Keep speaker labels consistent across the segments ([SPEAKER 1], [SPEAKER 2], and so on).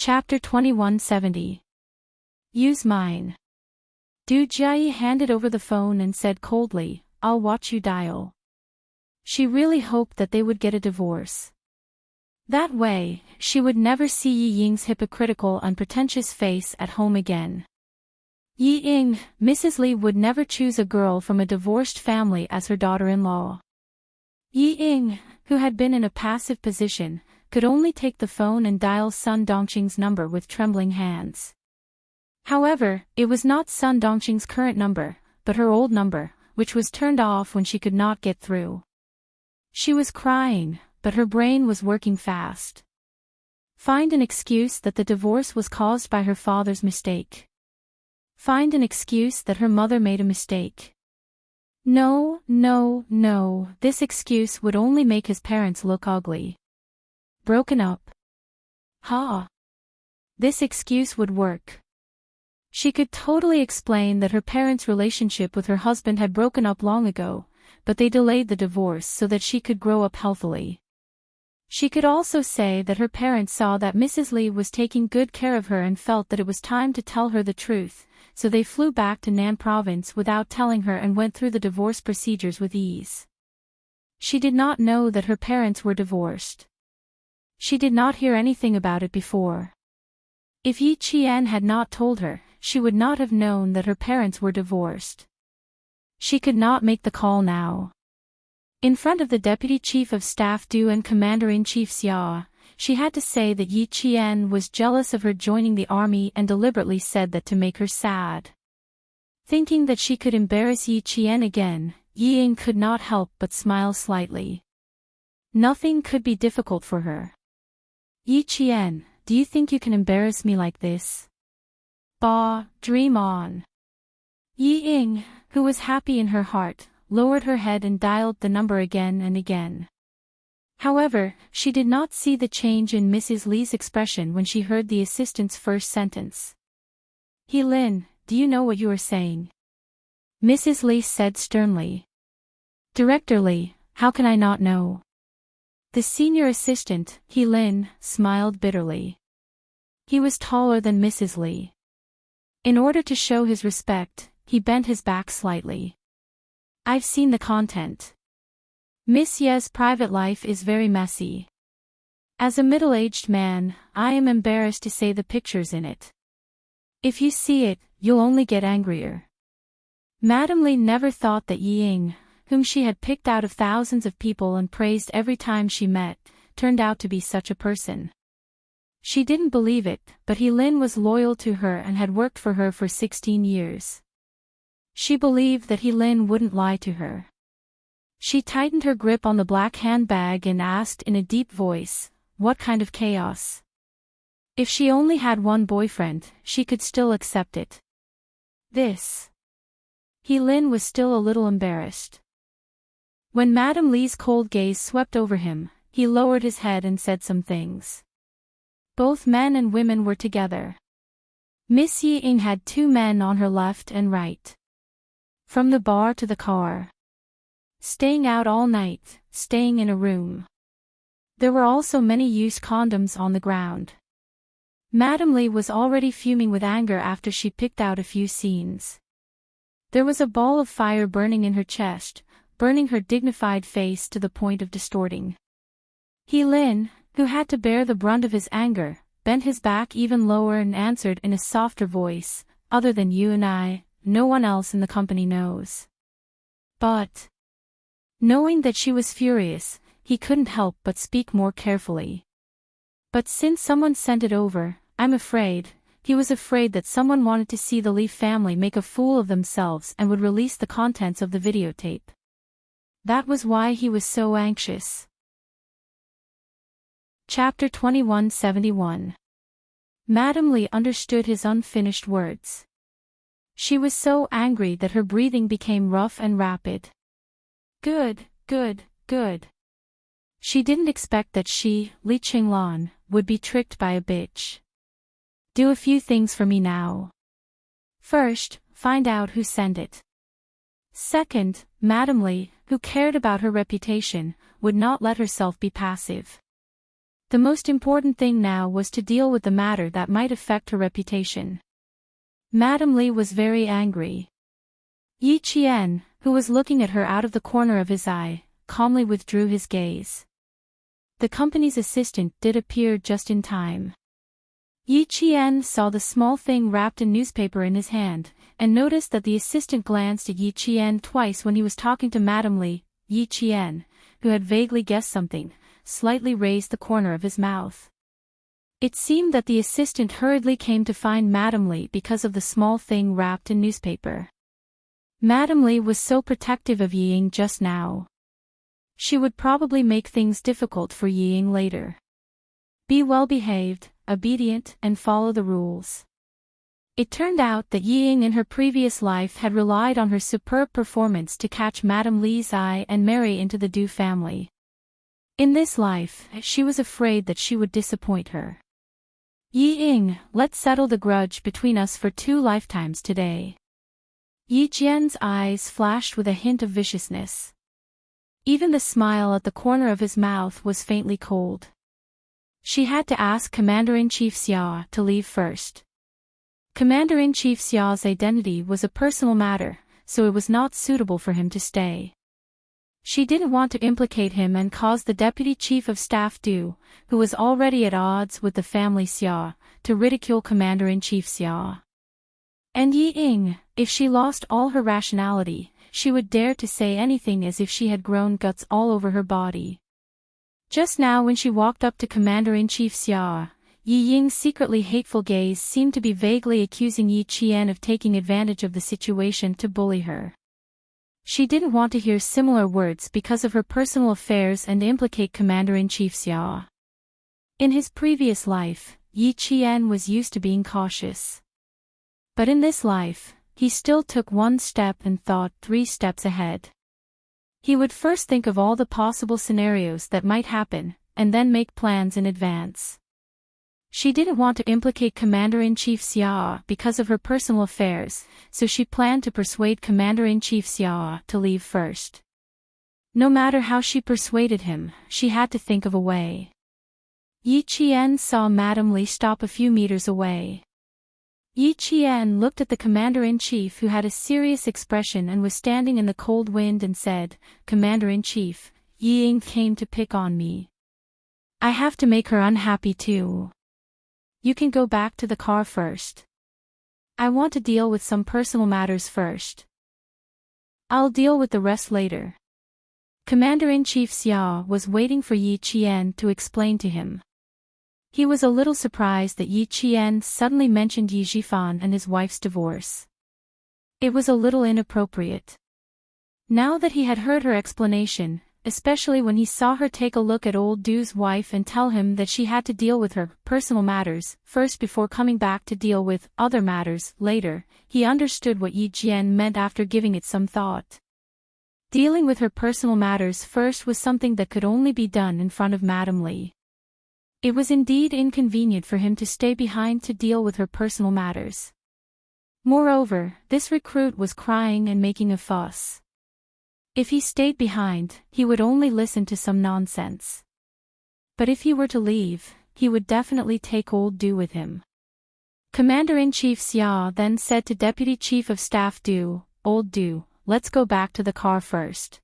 [SPEAKER 1] Chapter 2170. Use mine. Du Jia handed over the phone and said coldly, "I'll watch you dial." She really hoped that they would get a divorce. That way, she would never see Yi Ying's hypocritical and pretentious face at home again. Yi Ying, Mrs. Li would never choose a girl from a divorced family as her daughter-in-law. Yi Ying, who had been in a passive position, could only take the phone and dial Sun Dongqing's number with trembling hands. However, it was not Sun Dongqing's current number, but her old number, which was turned off when she could not get through. She was crying, but her brain was working fast. Find an excuse that the divorce was caused by her father's mistake. Find an excuse that her mother made a mistake. No, this excuse would only make his parents look ugly. Broken up. This excuse would work. She could totally explain that her parents' relationship with her husband had broken up long ago, but they delayed the divorce so that she could grow up healthily. She could also say that her parents saw that Mrs. Li was taking good care of her and felt that it was time to tell her the truth, so they flew back to Nan province without telling her and went through the divorce procedures with ease. She did not know that her parents were divorced. She did not hear anything about it before. If Yi Qian had not told her, she would not have known that her parents were divorced. She could not make the call now. In front of the Deputy Chief of Staff Du and Commander-in-Chief Xia, she had to say that Yi Qian was jealous of her joining the army and deliberately said that to make her sad. Thinking that she could embarrass Yi Qian again, Yi Ying could not help but smile slightly. Nothing could be difficult for her. Yi Qian, do you think you can embarrass me like this? Dream on. Yi Ying, who was happy in her heart, lowered her head and dialed the number again and again. However, she did not see the change in Mrs. Li's expression when she heard the assistant's first sentence. "He Lin, do you know what you are saying?" Mrs. Li said sternly. "Director Li, how can I not know?" The senior assistant, He Lin, smiled bitterly. He was taller than Mrs. Li. In order to show his respect, he bent his back slightly. "I've seen the content. Miss Ye's private life is very messy. As a middle-aged man, I am embarrassed to say the pictures in it. If you see it, you'll only get angrier." Madame Li never thought that Yi Ying, whom she had picked out of thousands of people and praised every time she met, turned out to be such a person. She didn't believe it, but He Lin was loyal to her and had worked for her for 16 years. She believed that He Lin wouldn't lie to her. She tightened her grip on the black handbag and asked in a deep voice, "What kind of chaos?" If she only had one boyfriend, she could still accept it. This. He Lin was still a little embarrassed. When Madame Li's cold gaze swept over him, he lowered his head and said some things. Both men and women were together. Miss Yi Ying had two men on her left and right. From the bar to the car. Staying out all night, staying in a room. There were also many used condoms on the ground. Madame Li was already fuming with anger after she picked out a few scenes. There was a ball of fire burning in her chest, burning her dignified face to the point of distorting. He Lin, who had to bear the brunt of his anger, bent his back even lower and answered in a softer voice, "Other than you and I, no one else in the company knows." But, knowing that she was furious, he couldn't help but speak more carefully. "But since someone sent it over, I'm afraid," he was afraid that someone wanted to see the Li family make a fool of themselves and would release the contents of the videotape. That was why he was so anxious. Chapter 2171. Madame Li understood his unfinished words. She was so angry that her breathing became rough and rapid. Good. She didn't expect that she, Li Qinglan, would be tricked by a bitch. "Do a few things for me now. First, find out who sent it. Second, Madame Li, who cared about her reputation, would not let herself be passive. The most important thing now was to deal with the matter that might affect her reputation. Madame Li was very angry. Yi Qian, who was looking at her out of the corner of his eye, calmly withdrew his gaze. The company's assistant did appear just in time. Yi Qian saw the small thing wrapped in newspaper in his hand, and noticed that the assistant glanced at Yi Qian twice when he was talking to Madame Li. Yi Qian, who had vaguely guessed something, slightly raised the corner of his mouth. It seemed that the assistant hurriedly came to find Madame Li because of the small thing wrapped in newspaper. Madame Li was so protective of Yi Ying just now. She would probably make things difficult for Yi Ying later. Be well behaved, obedient, and follow the rules. It turned out that Yi Ying in her previous life had relied on her superb performance to catch Madame Li's eye and marry into the Du family. In this life, she was afraid that she would disappoint her. Yi Ying, let's settle the grudge between us for 2 lifetimes today. Yi Jian's eyes flashed with a hint of viciousness. Even the smile at the corner of his mouth was faintly cold. She had to ask Commander-in-Chief Xia to leave first. Commander-in-Chief Xia's identity was a personal matter, so it was not suitable for him to stay. She didn't want to implicate him and cause the Deputy Chief of Staff Du, who was already at odds with the family Xia, to ridicule Commander-in-Chief Xia. And Yi Ying, if she lost all her rationality, she would dare to say anything as if she had grown guts all over her body. Just now when she walked up to Commander-in-Chief Xia, Yi Ying's secretly hateful gaze seemed to be vaguely accusing Yi Qian of taking advantage of the situation to bully her. She didn't want to hear similar words because of her personal affairs and implicate Commander-in-Chief Xia. In his previous life, Yi Qian was used to being cautious. But in this life, he still took 1 step and thought 3 steps ahead. He would first think of all the possible scenarios that might happen, and then make plans in advance. She didn't want to implicate Commander-in-Chief Xia because of her personal affairs, so she planned to persuade Commander-in-Chief Xia to leave first. No matter how she persuaded him, she had to think of a way. Yi Qian saw Madame Li stop a few meters away. Yi Qian looked at the Commander-in-Chief who had a serious expression and was standing in the cold wind and said, "Commander-in-Chief, Yi Ying came to pick on me. I have to make her unhappy too. You can go back to the car first. I want to deal with some personal matters first. I'll deal with the rest later." Commander-in-Chief Xia was waiting for Yi Qian to explain to him. He was a little surprised that Yi Qian suddenly mentioned Yi Zhifan and his wife's divorce. It was a little inappropriate. Now that he had heard her explanation, especially when he saw her take a look at old Du's wife and tell him that she had to deal with her personal matters first before coming back to deal with other matters later, he understood what Yi Jian meant after giving it some thought. Dealing with her personal matters first was something that could only be done in front of Madame Li. It was indeed inconvenient for him to stay behind to deal with her personal matters. Moreover, this recruit was crying and making a fuss. If he stayed behind, he would only listen to some nonsense. But if he were to leave, he would definitely take old Du with him. Commander-in-Chief Xia then said to Deputy Chief of Staff Du, "Old Du, let's go back to the car first.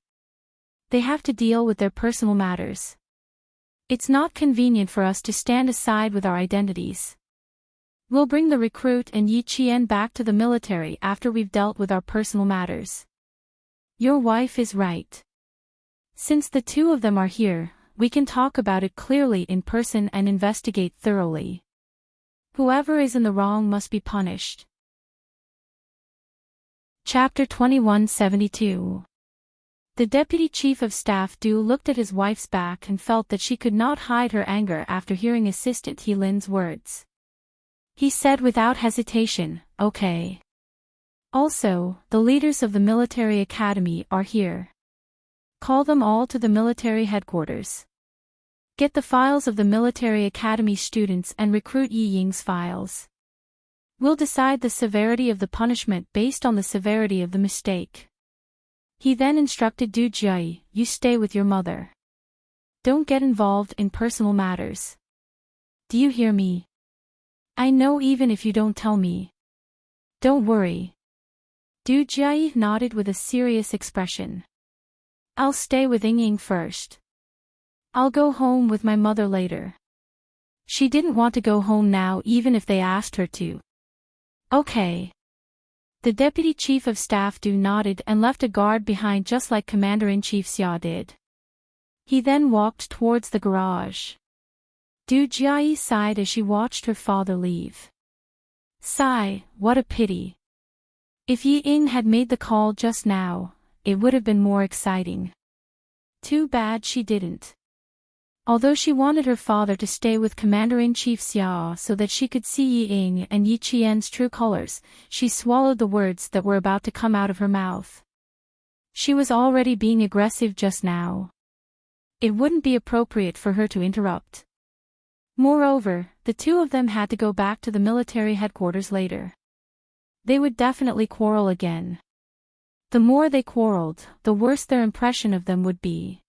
[SPEAKER 1] They have to deal with their personal matters. It's not convenient for us to stand aside with our identities. We'll bring the recruit and Yi Qian back to the military after we've dealt with our personal matters." Your wife is right. Since the 2 of them are here, we can talk about it clearly in person and investigate thoroughly. Whoever is in the wrong must be punished. Chapter 2172. The Deputy Chief of Staff Du looked at his wife's back and felt that she could not hide her anger after hearing Assistant He Lin's words. He said without hesitation, "Okay. Also, the leaders of the military academy are here. Call them all to the military headquarters. Get the files of the military academy students and recruit Yi Ying's files. We'll decide the severity of the punishment based on the severity of the mistake." He then instructed Du Jie, "You stay with your mother. Don't get involved in personal matters. Do you hear me? I know even if you don't tell me. Don't worry. Du Jia nodded with a serious expression. I'll stay with Ying first. I'll go home with my mother later. She didn't want to go home now even if they asked her to. Okay. The deputy chief of staff Du nodded and left a guard behind just like Commander-in-Chief Xia did. He then walked towards the garage. Du Jia sighed as she watched her father leave. Sigh, what a pity. If Ying had made the call just now, it would have been more exciting. Too bad she didn't. Although she wanted her father to stay with Commander-in-Chief Xia so that she could see Ying and Yi Qian's true colors, she swallowed the words that were about to come out of her mouth. She was already being aggressive just now. It wouldn't be appropriate for her to interrupt. Moreover, the two of them had to go back to the military headquarters later. They would definitely quarrel again. The more they quarreled, the worse their impression of them would be.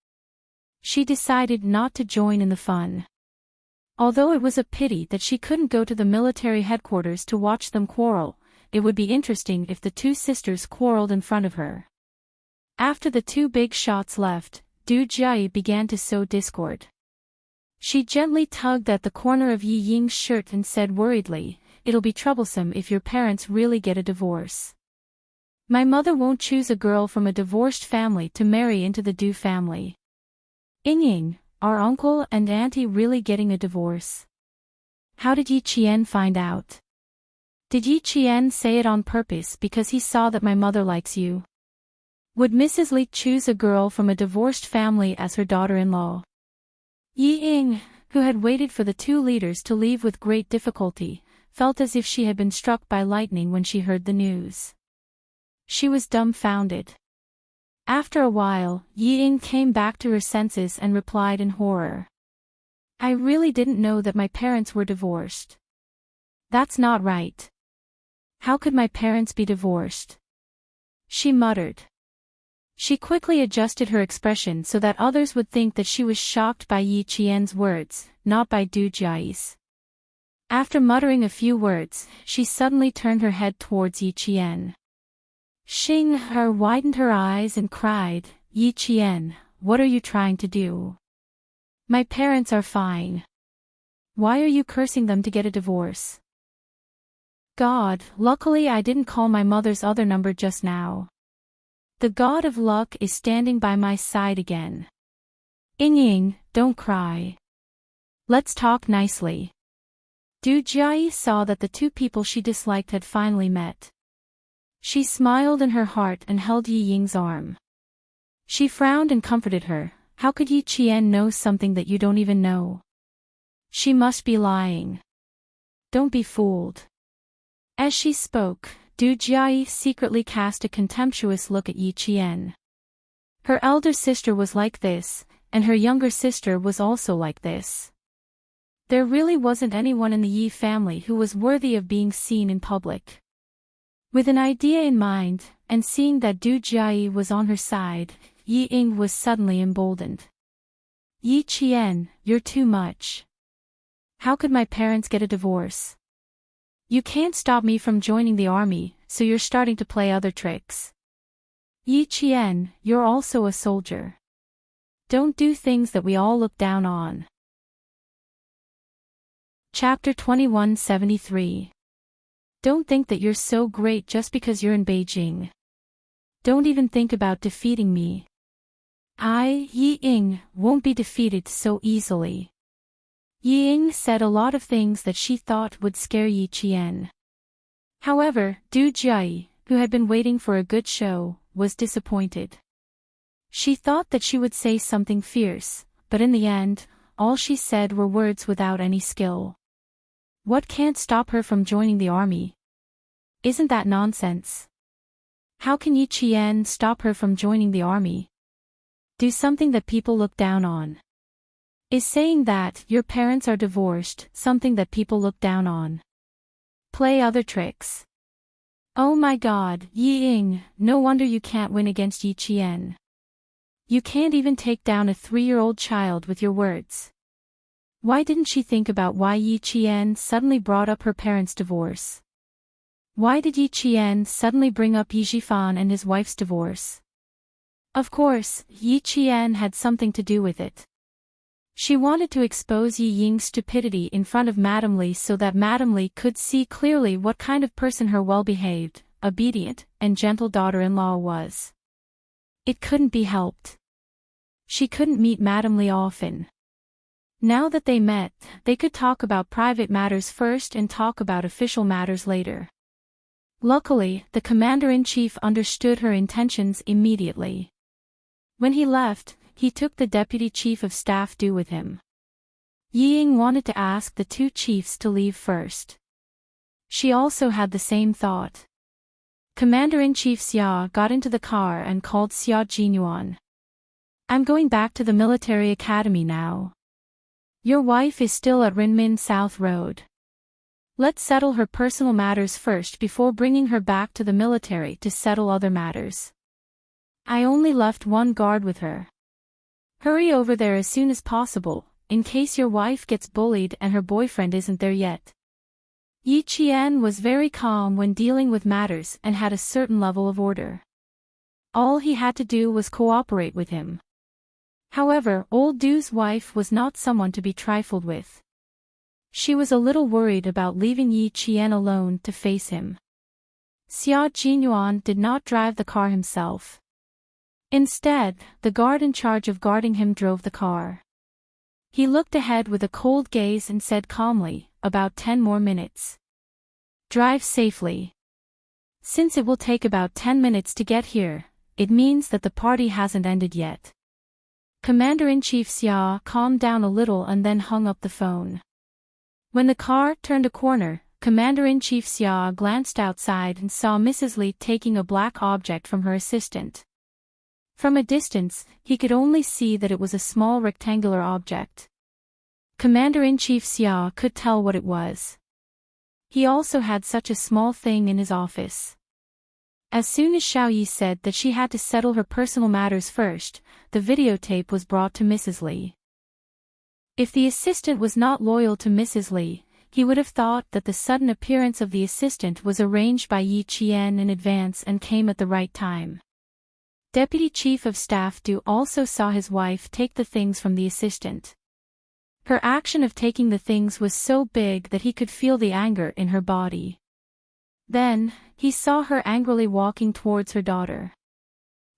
[SPEAKER 1] She decided not to join in the fun. Although it was a pity that she couldn't go to the military headquarters to watch them quarrel, it would be interesting if the two sisters quarreled in front of her. After the two big shots left, Du Jia began to sow discord. She gently tugged at the corner of Yi Ying's shirt and said worriedly, "It'll be troublesome if your parents really get a divorce. My mother won't choose a girl from a divorced family to marry into the Du family. Ying, are uncle and auntie really getting a divorce? How did Yi Qian find out? Did Yi Qian say it on purpose because he saw that my mother likes you? Would Mrs. Li choose a girl from a divorced family as her daughter-in-law?" Ying, who had waited for the two leaders to leave with great difficulty, felt as if she had been struck by lightning when she heard the news. She was dumbfounded. After a while, Ying came back to her senses and replied in horror. "I really didn't know that my parents were divorced. That's not right. How could my parents be divorced?" She muttered. She quickly adjusted her expression so that others would think that she was shocked by Yi Qian's words, not by Du Jia's. After muttering a few words, she suddenly turned her head towards Yi Qian. Xing Her widened her eyes and cried, "Yi Qian, what are you trying to do? My parents are fine. Why are you cursing them to get a divorce?" "God, luckily I didn't call my mother's other number just now. The god of luck is standing by my side again. Ying, don't cry. Let's talk nicely." Du Jia saw that the two people she disliked had finally met. She smiled in her heart and held Yi Ying's arm. She frowned and comforted her. "How could Yi Qian know something that you don't even know? She must be lying. Don't be fooled." As she spoke, Du Jia secretly cast a contemptuous look at Yi Qian. Her elder sister was like this, and her younger sister was also like this. There really wasn't anyone in the Yi family who was worthy of being seen in public. With an idea in mind, and seeing that Du Jia was on her side, Ying was suddenly emboldened. "Yi Qian, you're too much. How could my parents get a divorce? You can't stop me from joining the army, so you're starting to play other tricks. Yi Qian, you're also a soldier. Don't do things that we all look down on." Chapter 2173. Don't think that you're so great just because you're in Beijing. Don't even think about defeating me. I, Ying, won't be defeated so easily. Ying said a lot of things that she thought would scare Yi Qian. However, Du Jia, who had been waiting for a good show, was disappointed. She thought that she would say something fierce, but in the end, all she said were words without any skill. What can't stop her from joining the army? Isn't that nonsense? How can Yi Qian stop her from joining the army? Do something that people look down on. Is saying that your parents are divorced something that people look down on? Play other tricks. Oh my god, Ying, no wonder you can't win against Yi Qian. You can't even take down a 3-year-old child with your words. Why didn't she think about why Yi Qian suddenly brought up her parents' divorce? Why did Yi Qian suddenly bring up Yi Zhifan and his wife's divorce? Of course, Yi Qian had something to do with it. She wanted to expose Yi Ying's stupidity in front of Madame Li so that Madame Li could see clearly what kind of person her well-behaved, obedient, and gentle daughter-in-law was. It couldn't be helped. She couldn't meet Madame Li often. Now that they met, they could talk about private matters first and talk about official matters later. Luckily, the commander-in-chief understood her intentions immediately. When he left, he took the deputy chief of staff Du with him. Yi Ying wanted to ask the two chiefs to leave first. She also had the same thought. Commander-in-Chief Xia got into the car and called Xia Jinyuan. I'm going back to the military academy now. Your wife is still at Renmin South Road. Let's settle her personal matters first before bringing her back to the military to settle other matters. I only left one guard with her. Hurry over there as soon as possible, in case your wife gets bullied and her boyfriend isn't there yet. Yi Qian was very calm when dealing with matters and had a certain level of order. All he had to do was cooperate with him. However, old Du's wife was not someone to be trifled with. She was a little worried about leaving Yi Qian alone to face him. Xia Jinyuan did not drive the car himself. Instead, the guard in charge of guarding him drove the car. He looked ahead with a cold gaze and said calmly, about 10 more minutes. Drive safely. Since it will take about 10 minutes to get here, it means that the party hasn't ended yet. Commander-in-Chief Xia calmed down a little and then hung up the phone. When the car turned a corner, Commander-in-Chief Xia glanced outside and saw Mrs. Li taking a black object from her assistant. From a distance, he could only see that it was a small rectangular object. Commander-in-Chief Xia could tell what it was. He also had such a small thing in his office. As soon as Xiao Yi said that she had to settle her personal matters first, the videotape was brought to Mrs. Li. If the assistant was not loyal to Mrs. Li, he would have thought that the sudden appearance of the assistant was arranged by Yi Qian in advance and came at the right time. Deputy Chief of Staff Du also saw his wife take the things from the assistant. Her action of taking the things was so big that he could feel the anger in her body. Then, he saw her angrily walking towards her daughter.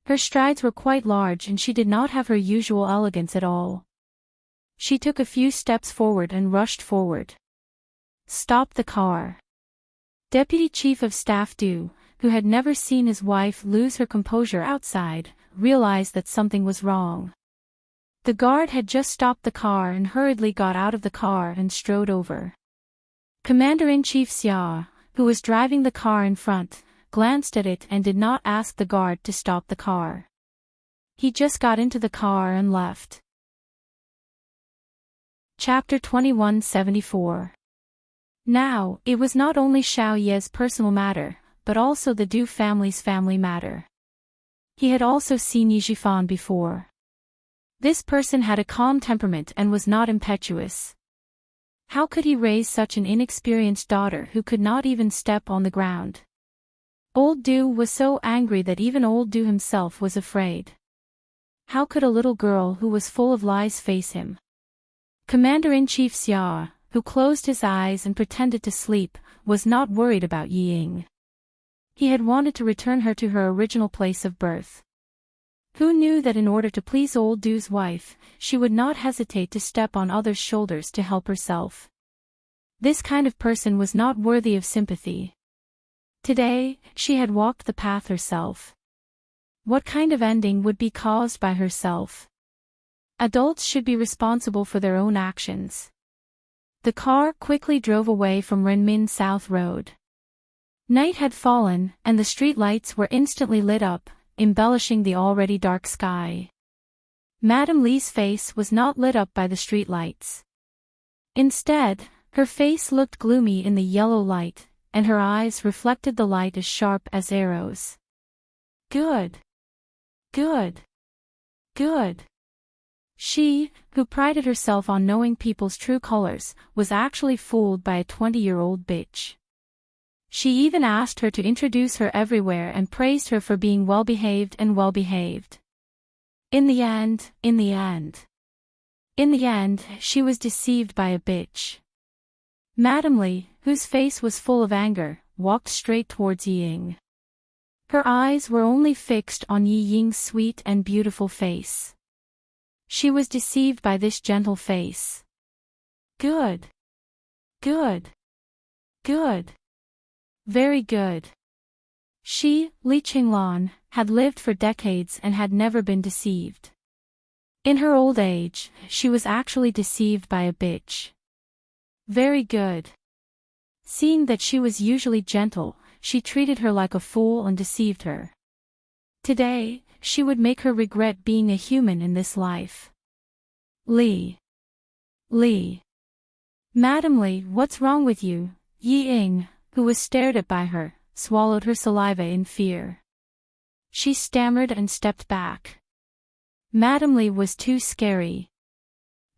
[SPEAKER 1] Her strides were quite large and she did not have her usual elegance at all. She took a few steps forward and rushed forward. Stop the car. Deputy Chief of Staff Du, who had never seen his wife lose her composure outside, realized that something was wrong. The guard had just stopped the car and hurriedly got out of the car and strode over. Commander-in-Chief Xia, who was driving the car in front, glanced at it and did not ask the guard to stop the car. He just got into the car and left. Chapter 2174. Now, it was not only Xiao Ye's personal matter, but also the Du family's family matter. He had also seen Yi Zhifan before. This person had a calm temperament and was not impetuous. How could he raise such an inexperienced daughter who could not even step on the ground? Old Du was so angry that even old Du himself was afraid. How could a little girl who was full of lies face him? Commander-in-Chief Xia, who closed his eyes and pretended to sleep, was not worried about Yi Ying. He had wanted to return her to her original place of birth. Who knew that in order to please old Du's wife, she would not hesitate to step on others' shoulders to help herself? This kind of person was not worthy of sympathy. Today, she had walked the path herself. What kind of ending would be caused by herself? Adults should be responsible for their own actions. The car quickly drove away from Renmin South Road. Night had fallen, and the street lights were instantly lit up, embellishing the already dark sky. Madame Li's face was not lit up by the street lights. Instead, her face looked gloomy in the yellow light, and her eyes reflected the light as sharp as arrows. Good. Good. Good. She, who prided herself on knowing people's true colors, was actually fooled by a 20-year-old bitch. She even asked her to introduce her everywhere and praised her for being well-behaved and well-behaved. In the end, she was deceived by a bitch. Madame Li, whose face was full of anger, walked straight towards Yi Ying. Her eyes were only fixed on Yi Ying's sweet and beautiful face. She was deceived by this gentle face. Good. Good. Good. Very good. She, Li Qinglan, had lived for decades and had never been deceived. In her old age, she was actually deceived by a bitch. Very good. Seeing that she was usually gentle, she treated her like a fool and deceived her. Today, she would make her regret being a human in this life. Li. Madame Li, what's wrong with you? Yi Ying, who was stared at by her, swallowed her saliva in fear. She stammered and stepped back. Madame Li was too scary.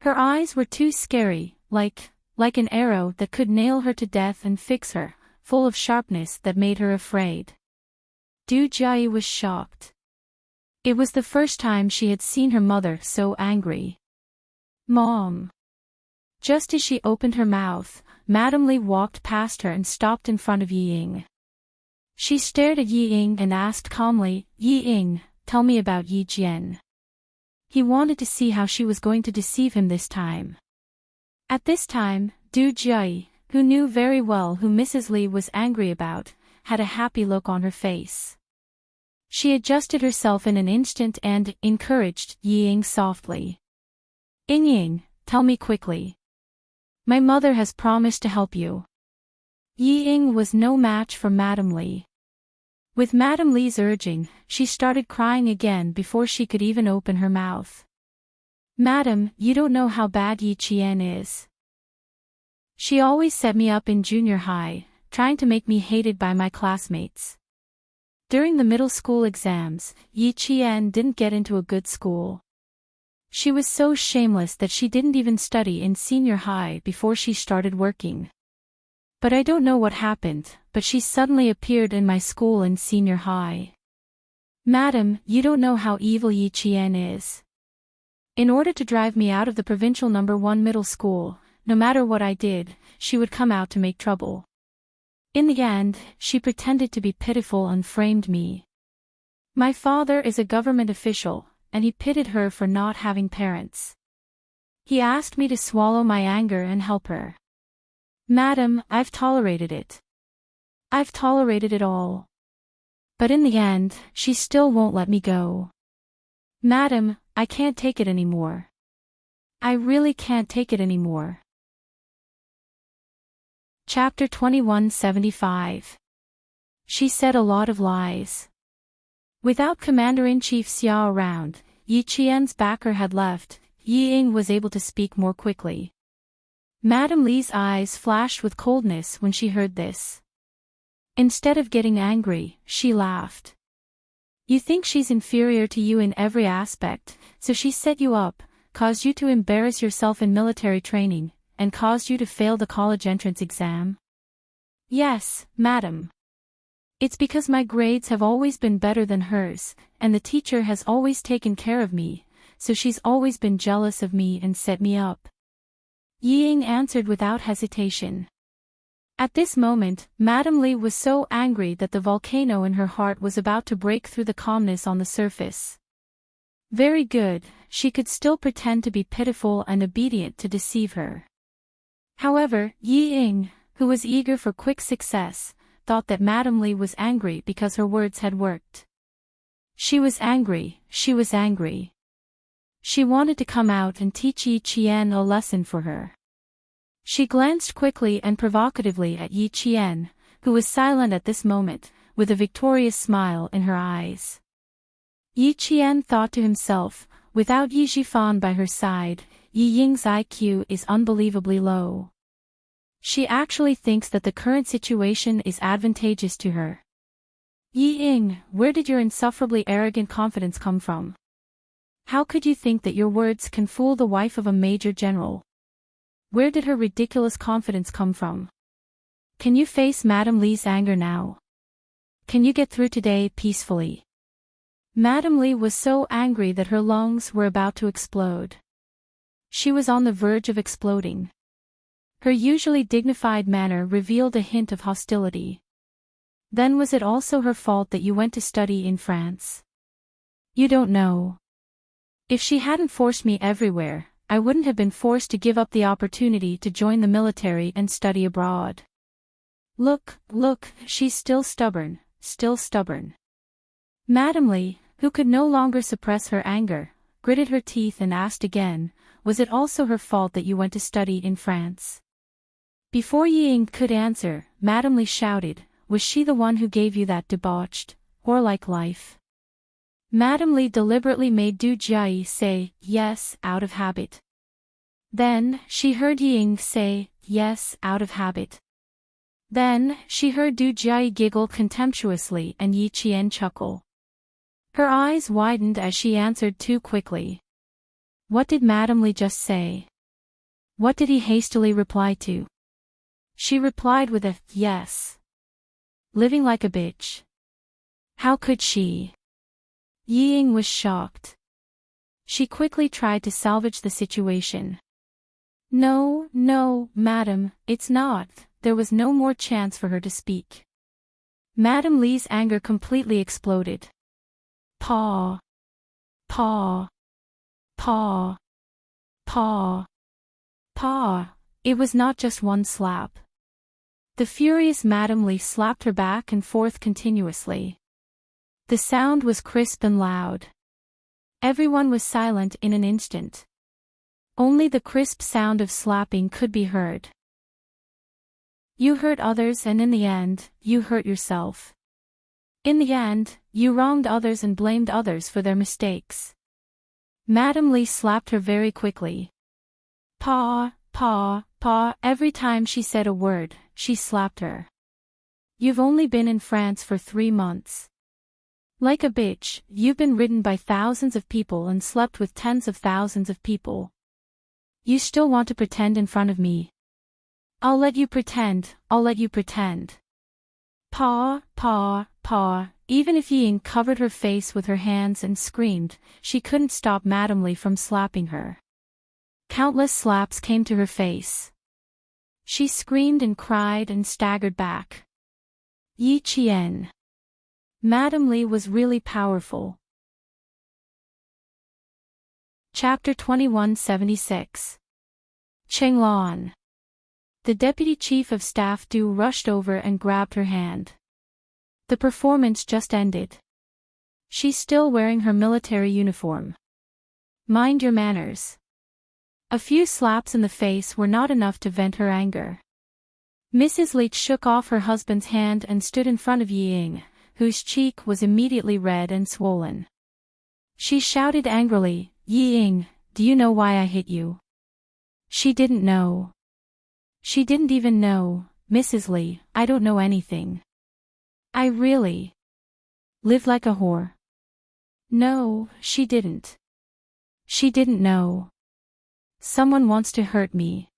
[SPEAKER 1] Her eyes were too scary, like an arrow that could nail her to death and fix her, full of sharpness that made her afraid. Du Jiayi was shocked. It was the first time she had seen her mother so angry. Mom. Just as she opened her mouth, Madame Li walked past her and stopped in front of Yi Ying. She stared at Yi Ying and asked calmly, Yi Ying, tell me about Yi Jian. He wanted to see how she was going to deceive him this time. At this time, Du Jiayi, who knew very well who Mrs. Li was angry about, had a happy look on her face. She adjusted herself in an instant and encouraged Yi Ying softly. Ying, tell me quickly. My mother has promised to help you. Yi Ying was no match for Madame Li. With Madame Li's urging, she started crying again before she could even open her mouth. Madam, you don't know how bad Yi Qian is. She always set me up in junior high, trying to make me hated by my classmates. During the middle school exams, Yi Qian didn't get into a good school. She was so shameless that she didn't even study in senior high before she started working. But I don't know what happened, but she suddenly appeared in my school in senior high. Madam, you don't know how evil Yi Qian is. In order to drive me out of the provincial No. 1 middle school, no matter what I did, she would come out to make trouble. In the end, she pretended to be pitiful and framed me. My father is a government official, and he pitied her for not having parents. He asked me to swallow my anger and help her. Madam, I've tolerated it. I've tolerated it all. But in the end, she still won't let me go. Madam, I can't take it anymore. I really can't take it anymore. Chapter 2175. She said a lot of lies. Without Commander-in-Chief Xiao around, Yi Qian's backer had left. Yi Ying was able to speak more quickly. Madame Li's eyes flashed with coldness when she heard this. Instead of getting angry, she laughed. You think she's inferior to you in every aspect, so she set you up, caused you to embarrass yourself in military training, and caused you to fail the college entrance exam? Yes, madam. It's because my grades have always been better than hers, and the teacher has always taken care of me, so she's always been jealous of me and set me up. Yi Ying answered without hesitation. At this moment, Madame Li was so angry that the volcano in her heart was about to break through the calmness on the surface. Very good, she could still pretend to be pitiful and obedient to deceive her. However, Yi Ying, who was eager for quick success, thought that Madame Li was angry because her words had worked. She was angry, she was angry. She wanted to come out and teach Yi Qian a lesson for her. She glanced quickly and provocatively at Yi Qian, who was silent at this moment, with a victorious smile in her eyes. Yi Qian thought to himself, without Yi Zhifan by her side, Yi Ying's IQ is unbelievably low. She actually thinks that the current situation is advantageous to her. Yi Ying, where did your insufferably arrogant confidence come from? How could you think that your words can fool the wife of a major general? Where did her ridiculous confidence come from? Can you face Madame Li's anger now? Can you get through today peacefully? Madame Li was so angry that her lungs were about to explode. She was on the verge of exploding. Her usually dignified manner revealed a hint of hostility. Then was it also her fault that you went to study in France? You don't know. If she hadn't forced me everywhere, I wouldn't have been forced to give up the opportunity to join the military and study abroad. Look, she's still stubborn, still stubborn. Madame Li, who could no longer suppress her anger, gritted her teeth and asked again, was it also her fault that you went to study in France? Before Ying could answer, Madame Li shouted, was she the one who gave you that debauched, whore-like life? Madame Li deliberately made Du Jiayi say, yes, out of habit. Then, she heard Ying say, yes, out of habit. Then, she heard Du Jiayi giggle contemptuously and Yi Qian chuckle. Her eyes widened as she answered too quickly. What did Madame Li just say? What did he hastily reply to? She replied with a, yes. Living like a bitch. How could she? Ying was shocked. She quickly tried to salvage the situation. No, madam, it's not. There was no more chance for her to speak. Madame Li's anger completely exploded. Paw. It was not just one slap. The furious Madame Li slapped her back and forth continuously. The sound was crisp and loud. Everyone was silent in an instant. Only the crisp sound of slapping could be heard. You hurt others and in the end, you hurt yourself. In the end, you wronged others and blamed others for their mistakes. Madame Li slapped her very quickly. Paw, every time she said a word, she slapped her. You've only been in France for 3 months. Like a bitch, you've been ridden by thousands of people and slept with tens of thousands of people. You still want to pretend in front of me? I'll let you pretend. Paw. Even if Ying covered her face with her hands and screamed, she couldn't stop Madame Li from slapping her. Countless slaps came to her face. She screamed and cried and staggered back. Yi Qian. Madame Li was really powerful. Chapter 2176. Chenglan. The deputy chief of staff Du rushed over and grabbed her hand. The performance just ended. She's still wearing her military uniform. Mind your manners. A few slaps in the face were not enough to vent her anger. Mrs. Leach shook off her husband's hand and stood in front of Ying, whose cheek was immediately red and swollen. She shouted angrily, Ying, do you know why I hit you? She didn't know. She didn't even know, Mrs. Li, I don't know anything. I really lived like a whore. No, she didn't. She didn't know. Someone wants to hurt me.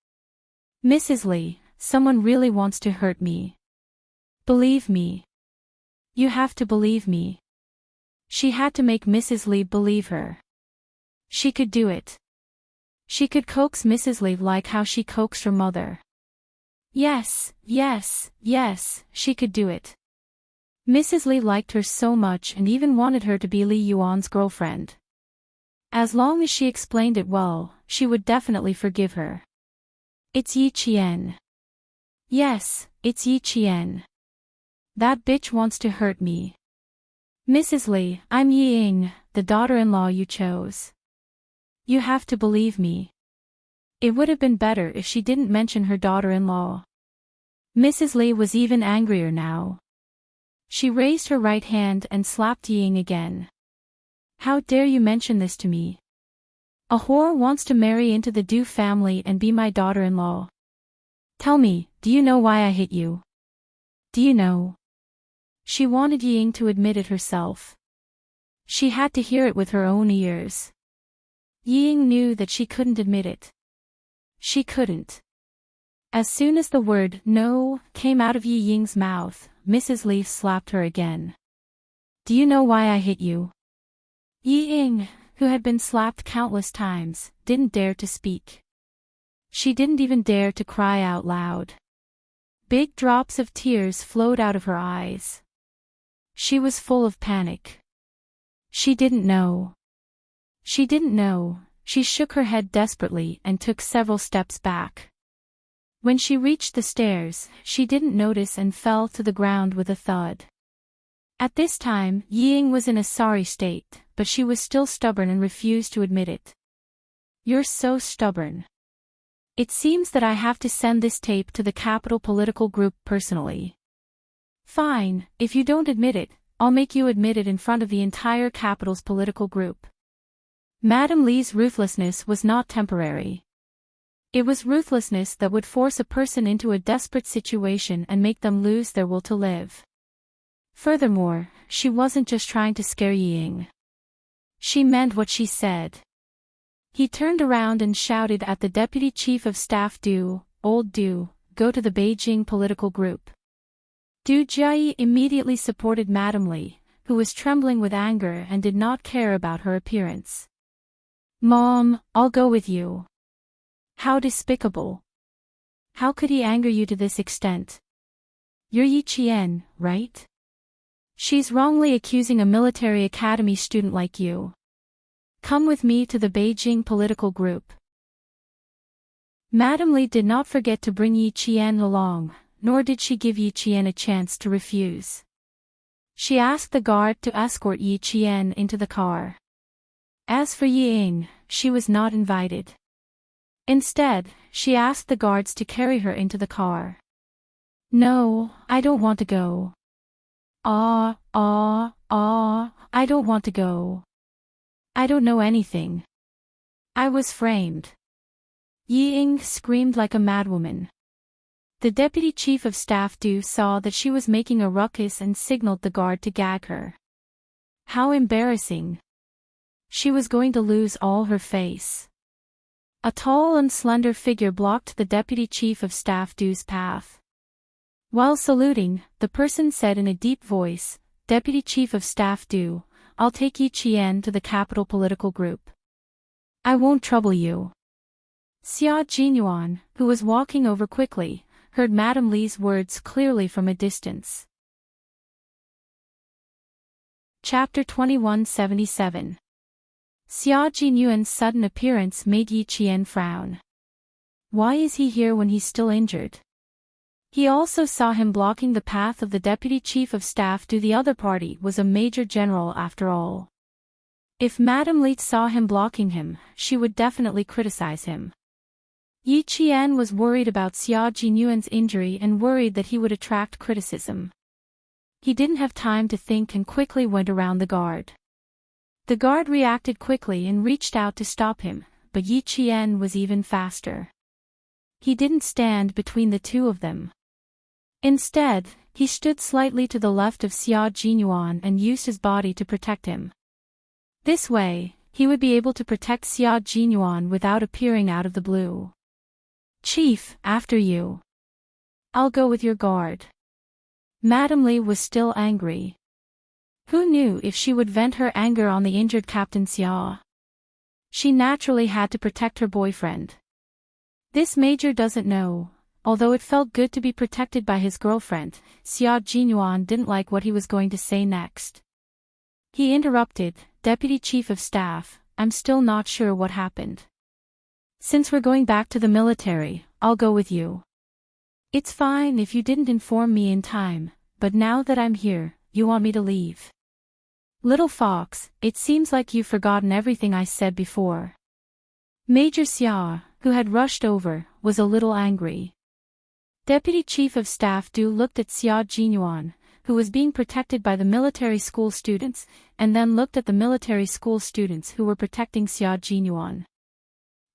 [SPEAKER 1] Mrs. Li, someone really wants to hurt me. Believe me. You have to believe me. She had to make Mrs. Li believe her. She could do it. She could coax Mrs. Li like how she coaxed her mother. Yes, she could do it. Mrs. Li liked her so much and even wanted her to be Li Yuan's girlfriend. As long as she explained it well, she would definitely forgive her. It's Yi Qian. Yes, it's Yi Qian. That bitch wants to hurt me. Mrs. Li, I'm Ying, the daughter-in-law you chose. You have to believe me. It would have been better if she didn't mention her daughter-in-law. Mrs. Li was even angrier now. She raised her right hand and slapped Ying again. How dare you mention this to me? A whore wants to marry into the Du family and be my daughter-in-law. Tell me, do you know why I hit you? Do you know? She wanted Ying to admit it herself. She had to hear it with her own ears. Ying knew that she couldn't admit it. She couldn't. As soon as the word "no" came out of Yi Ying's mouth, Mrs. Leaf slapped her again. "Do you know why I hit you?" Yi Ying, who had been slapped countless times, didn't dare to speak. She didn't even dare to cry out loud. Big drops of tears flowed out of her eyes. She was full of panic. She didn't know. She didn't know. She shook her head desperately and took several steps back. When she reached the stairs, she didn't notice and fell to the ground with a thud. At this time, Ying was in a sorry state, but she was still stubborn and refused to admit it. "You're so stubborn. It seems that I have to send this tape to the Capital Political Group personally." "Fine, if you don't admit it, I'll make you admit it in front of the entire Capital's political group." Madam Li's ruthlessness was not temporary. It was ruthlessness that would force a person into a desperate situation and make them lose their will to live. Furthermore, she wasn't just trying to scare Ying. She meant what she said. He turned around and shouted at the Deputy Chief of Staff Du, "Old Du, go to the Beijing political group." Du Jiayi immediately supported Madam Li, who was trembling with anger and did not care about her appearance. "Mom, I'll go with you." How despicable. How could he anger you to this extent? You're Yi Qian, right? She's wrongly accusing a military academy student like you. Come with me to the Beijing political group. Madam Li did not forget to bring Yi Qian along, nor did she give Yi Qian a chance to refuse. She asked the guard to escort Yi Qian into the car. As for Ying, she was not invited. Instead, she asked the guards to carry her into the car. "No, I don't want to go. I don't want to go. I don't know anything. I was framed." Ying screamed like a madwoman. The Deputy Chief of Staff Du saw that she was making a ruckus and signaled the guard to gag her. How embarrassing. She was going to lose all her face. A tall and slender figure blocked the Deputy Chief of Staff Du's path. While saluting, the person said in a deep voice, "Deputy Chief of Staff Du, I'll take Yi Qian to the Capital Political Group. I won't trouble you." Xia Jinyuan, who was walking over quickly, heard Madam Li's words clearly from a distance. Chapter 2177. Xia Jinyuan's sudden appearance made Yi Qian frown. Why is he here when he's still injured? He also saw him blocking the path of the Deputy Chief of Staff to the other party was a major general after all. If Madam Li saw him blocking him, she would definitely criticize him. Yi Qian was worried about Xia Jinyuan's injury and worried that he would attract criticism. He didn't have time to think and quickly went around the guard. The guard reacted quickly and reached out to stop him, but Yi Qian was even faster. He didn't stand between the two of them. Instead, he stood slightly to the left of Xia Jinyuan and used his body to protect him. This way, he would be able to protect Xia Jinyuan without appearing out of the blue. "Chief, after you. I'll go with your guard." Madam Li was still angry. Who knew if she would vent her anger on the injured Captain Xia? She naturally had to protect her boyfriend. This major doesn't know. Although it felt good to be protected by his girlfriend, Xia Jinyuan didn't like what he was going to say next. He interrupted, "Deputy Chief of Staff, I'm still not sure what happened. Since we're going back to the military, I'll go with you. It's fine if you didn't inform me in time, but now that I'm here, you want me to leave. Little fox, it seems like you've forgotten everything I said before." Major Xia, who had rushed over, was a little angry. Deputy Chief of Staff Du looked at Xia Jinyuan, who was being protected by the military school students, and then looked at the military school students who were protecting Xia Jinyuan.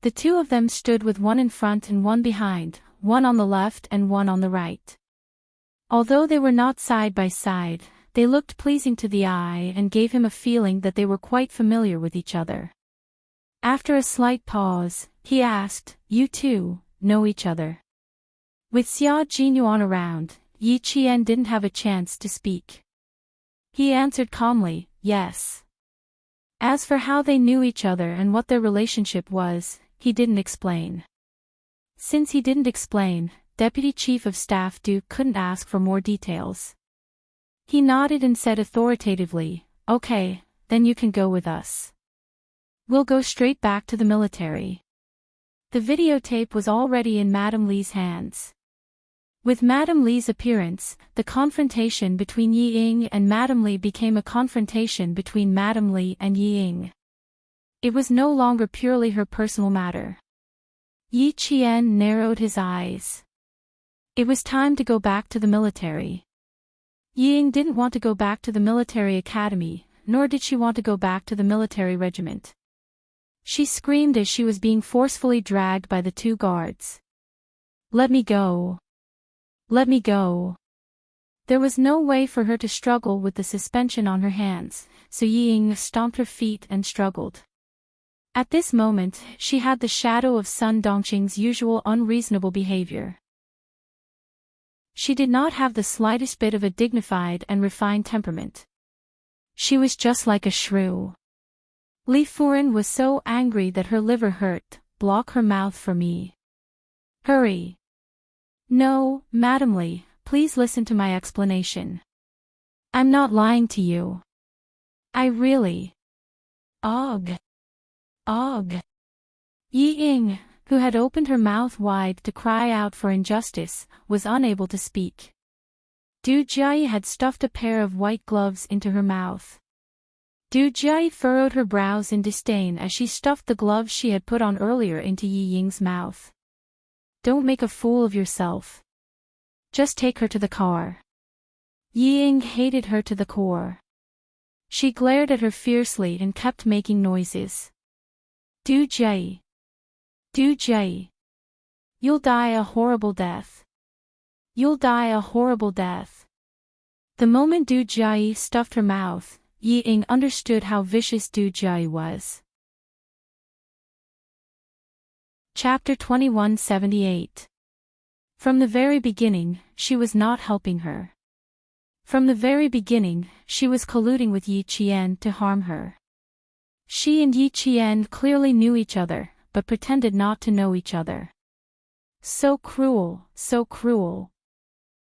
[SPEAKER 1] The two of them stood with one in front and one behind, one on the left and one on the right. Although they were not side by side, they looked pleasing to the eye and gave him a feeling that they were quite familiar with each other. After a slight pause, he asked, "You two know each other?" With Xia Jinyuan around, Yi Qian didn't have a chance to speak. He answered calmly, "Yes." As for how they knew each other and what their relationship was, he didn't explain. Since he didn't explain, Deputy Chief of Staff Duke couldn't ask for more details. He nodded and said authoritatively, "Okay, then you can go with us. We'll go straight back to the military." The videotape was already in Madame Li's hands. With Madame Li's appearance, the confrontation between Yi Ying and Madame Li became a confrontation between Madame Li and Yi Ying. It was no longer purely her personal matter. Yi Qian narrowed his eyes. It was time to go back to the military. Yi Ying didn't want to go back to the military academy, nor did she want to go back to the military regiment. She screamed as she was being forcefully dragged by the two guards. "Let me go! Let me go!" There was no way for her to struggle with the suspension on her hands, so Yi Ying stomped her feet and struggled. At this moment, she had the shadow of Sun Dongqing's usual unreasonable behavior. She did not have the slightest bit of a dignified and refined temperament. She was just like a shrew. Li Furen was so angry that her liver hurt. "Block her mouth for me. Hurry." "No, Madame Li, please listen to my explanation. I'm not lying to you. I really..." "Ugh. Ugh." Yi Ying, who had opened her mouth wide to cry out for injustice, was unable to speak. Du Jiayi had stuffed a pair of white gloves into her mouth. Du Jiayi furrowed her brows in disdain as she stuffed the gloves she had put on earlier into Yi Ying's mouth. "Don't make a fool of yourself. Just take her to the car." Yi Ying hated her to the core. She glared at her fiercely and kept making noises. "Du Jiayi. Du Jiayi. You'll die a horrible death. You'll die a horrible death." The moment Du Jiayi stuffed her mouth, Yi Ying understood how vicious Du Jiayi was. Chapter 2178. From the very beginning, she was not helping her. From the very beginning, she was colluding with Yi Qian to harm her. She and Yi Qian clearly knew each other, but pretended not to know each other. So cruel, so cruel.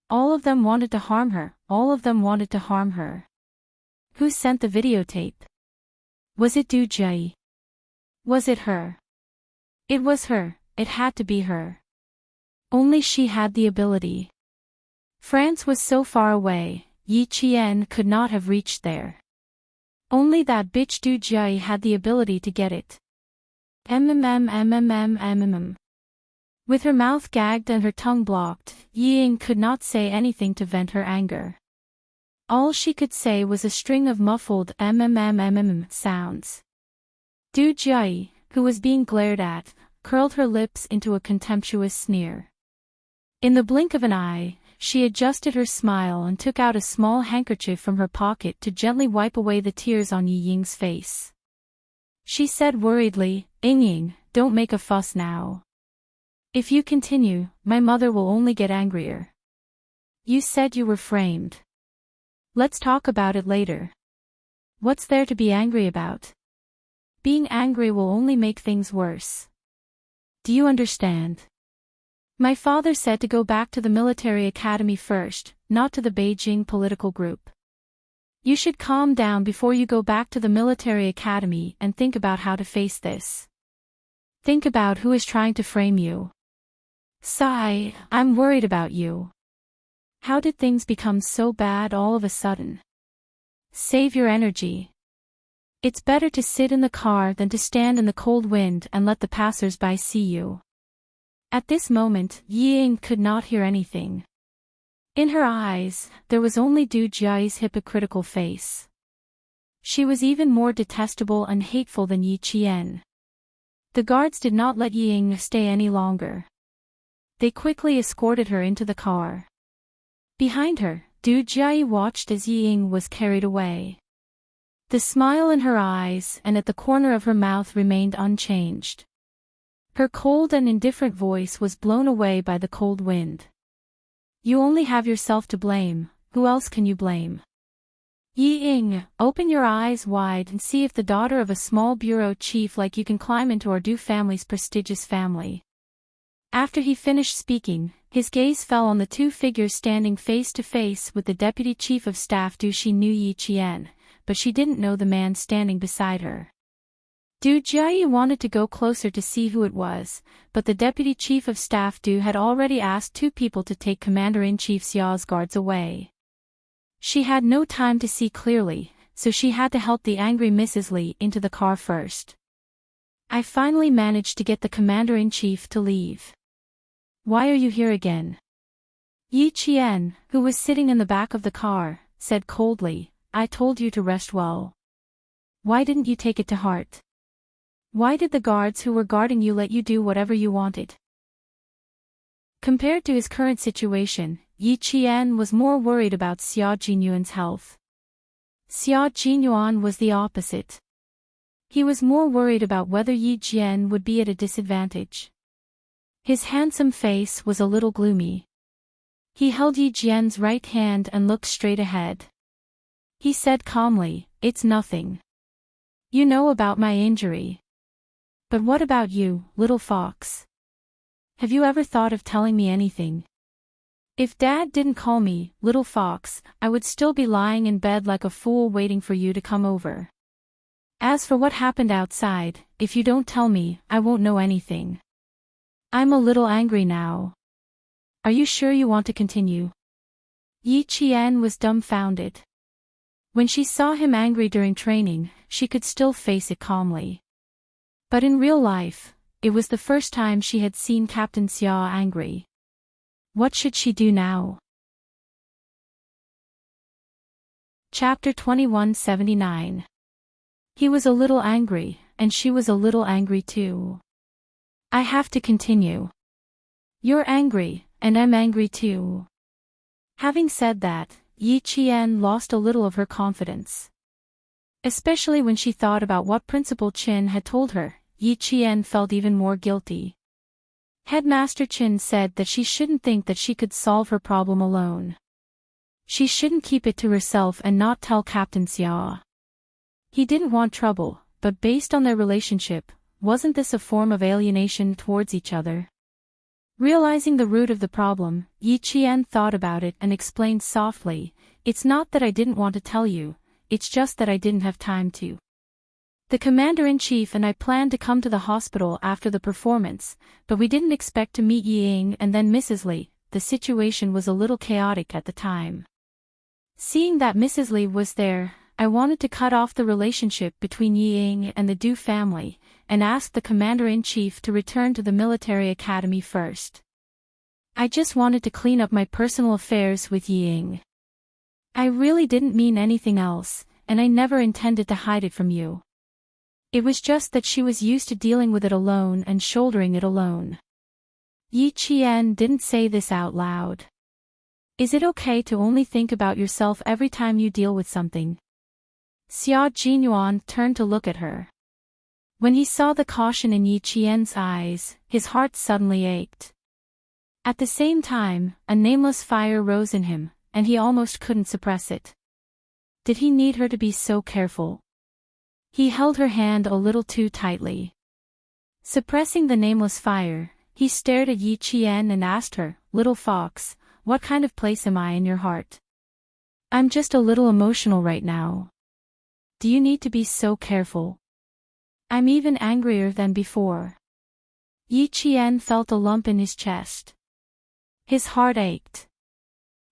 [SPEAKER 1] All of them wanted to harm her, all of them wanted to harm her. Who sent the videotape? Was it Du Jiayi? Was it her? It was her, it had to be her. Only she had the ability. France was so far away, Yi Qian could not have reached there. Only that bitch Du Jiayi had the ability to get it. With her mouth gagged and her tongue blocked, Yi Ying could not say anything to vent her anger. All she could say was a string of muffled sounds. Du Jiayi, who was being glared at, curled her lips into a contemptuous sneer. In the blink of an eye, she adjusted her smile and took out a small handkerchief from her pocket to gently wipe away the tears on Yi Ying's face. She said worriedly, "Ying, don't make a fuss now. If you continue, my mother will only get angrier. You said you were framed. Let's talk about it later. What's there to be angry about? Being angry will only make things worse. Do you understand? My father said to go back to the military academy first, not to the Beijing political group. You should calm down before you go back to the military academy and think about how to face this. Think about who is trying to frame you. Sigh, I'm worried about you. How did things become so bad all of a sudden? Save your energy. It's better to sit in the car than to stand in the cold wind and let the passers-by see you." At this moment, Yi Ying could not hear anything. In her eyes, there was only Du Jiayi's hypocritical face. She was even more detestable and hateful than Yi Qian. The guards did not let Yi Ying stay any longer. They quickly escorted her into the car. Behind her, Du Jiayi watched as Yi Ying was carried away. The smile in her eyes and at the corner of her mouth remained unchanged. Her cold and indifferent voice was blown away by the cold wind. You only have yourself to blame, who else can you blame? Yi-ing, open your eyes wide and see if the daughter of a small bureau chief like you can climb into our Du family's prestigious family. After he finished speaking, his gaze fell on the two figures standing face to face with the deputy chief of staff Du. She knew Yi Qian, but she didn't know the man standing beside her. Du Jiayi wanted to go closer to see who it was, but the deputy chief of staff Du had already asked two people to take Commander-in-Chief Xiao's guards away. She had no time to see clearly, so she had to help the angry Mrs. Li into the car first. I finally managed to get the Commander-in-Chief to leave. Why are you here again? Yi Qian, who was sitting in the back of the car, said coldly, I told you to rest well. Why didn't you take it to heart? Why did the guards who were guarding you let you do whatever you wanted? Compared to his current situation, Yi Qian was more worried about Xia Jinyuan's health. Xia Jinyuan was the opposite. He was more worried about whether Yi Jian would be at a disadvantage. His handsome face was a little gloomy. He held Yi Jian's right hand and looked straight ahead. He said calmly, It's nothing. You know about my injury. But what about you, little fox? Have you ever thought of telling me anything? If Dad didn't call me, little fox, I would still be lying in bed like a fool waiting for you to come over. As for what happened outside, if you don't tell me, I won't know anything. I'm a little angry now. Are you sure you want to continue? Yi Qian was dumbfounded. When she saw him angry during training, she could still face it calmly. But in real life, it was the first time she had seen Captain Xia angry. What should she do now? Chapter 2179. He was a little angry, and she was a little angry too. I have to continue. You're angry, and I'm angry too. Having said that, Yi Qian lost a little of her confidence. Especially when she thought about what Principal Qin had told her, Yi Qian felt even more guilty. Headmaster Qin said that she shouldn't think that she could solve her problem alone. She shouldn't keep it to herself and not tell Captain Xia. He didn't want trouble, but based on their relationship, wasn't this a form of alienation towards each other? Realizing the root of the problem, Yi Qian thought about it and explained softly, It's not that I didn't want to tell you, it's just that I didn't have time to. The Commander-in-Chief and I planned to come to the hospital after the performance, but we didn't expect to meet Yi-ing and then Mrs. Li. The situation was a little chaotic at the time. Seeing that Mrs. Li was there, I wanted to cut off the relationship between Yi-ing and the Du family, and asked the Commander-in-Chief to return to the military academy first. I just wanted to clean up my personal affairs with Yi-ing. I really didn't mean anything else, and I never intended to hide it from you. It was just that she was used to dealing with it alone and shouldering it alone. Yi Qian didn't say this out loud. Is it okay to only think about yourself every time you deal with something? Xia Jinyuan turned to look at her. When he saw the caution in Yi Qian's eyes, his heart suddenly ached. At the same time, a nameless fire rose in him, and he almost couldn't suppress it. Did he need her to be so careful? He held her hand a little too tightly. Suppressing the nameless fire, he stared at Yi Qian and asked her, Little fox, what kind of place am I in your heart? I'm just a little emotional right now. Do you need to be so careful? I'm even angrier than before. Yi Qian felt a lump in his chest. His heart ached.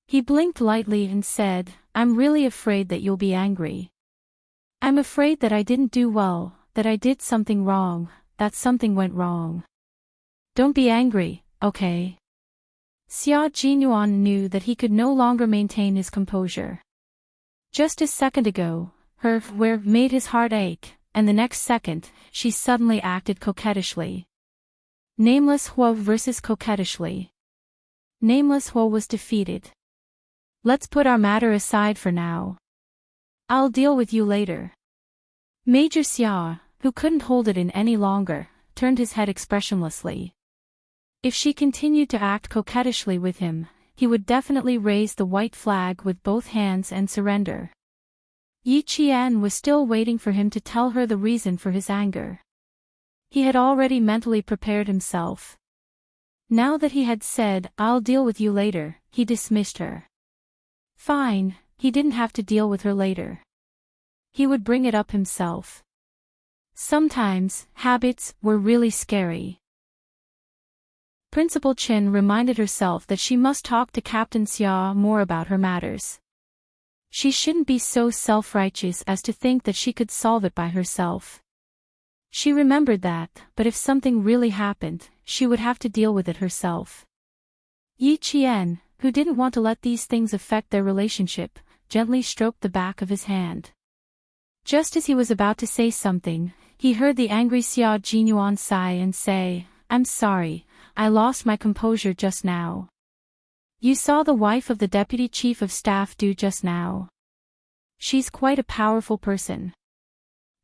[SPEAKER 1] He blinked lightly and said, I'm really afraid that you'll be angry. I'm afraid that I didn't do well, that I did something wrong, that something went wrong. Don't be angry, okay? Xia Jinyuan knew that he could no longer maintain his composure. Just a second ago, her where made his heart ache, and the next second, she suddenly acted coquettishly. Nameless Huo versus coquettishly. Nameless Huo was defeated. Let's put our matter aside for now. I'll deal with you later. Major Xia, who couldn't hold it in any longer, turned his head expressionlessly. If she continued to act coquettishly with him, he would definitely raise the white flag with both hands and surrender. Yi Qian was still waiting for him to tell her the reason for his anger. He had already mentally prepared himself. Now that he had said, "I'll deal with you later," he dismissed her. Fine, he didn't have to deal with her later. He would bring it up himself. Sometimes, habits were really scary. Principal Chen reminded herself that she must talk to Captain Xia more about her matters. She shouldn't be so self-righteous as to think that she could solve it by herself. She remembered that, but if something really happened, she would have to deal with it herself. Yi Qian, who didn't want to let these things affect their relationship, gently stroked the back of his hand. Just as he was about to say something, he heard the angry Xia Jinyuan sigh and say, "I'm sorry, I lost my composure just now. You saw the wife of the deputy chief of staff do just now. She's quite a powerful person.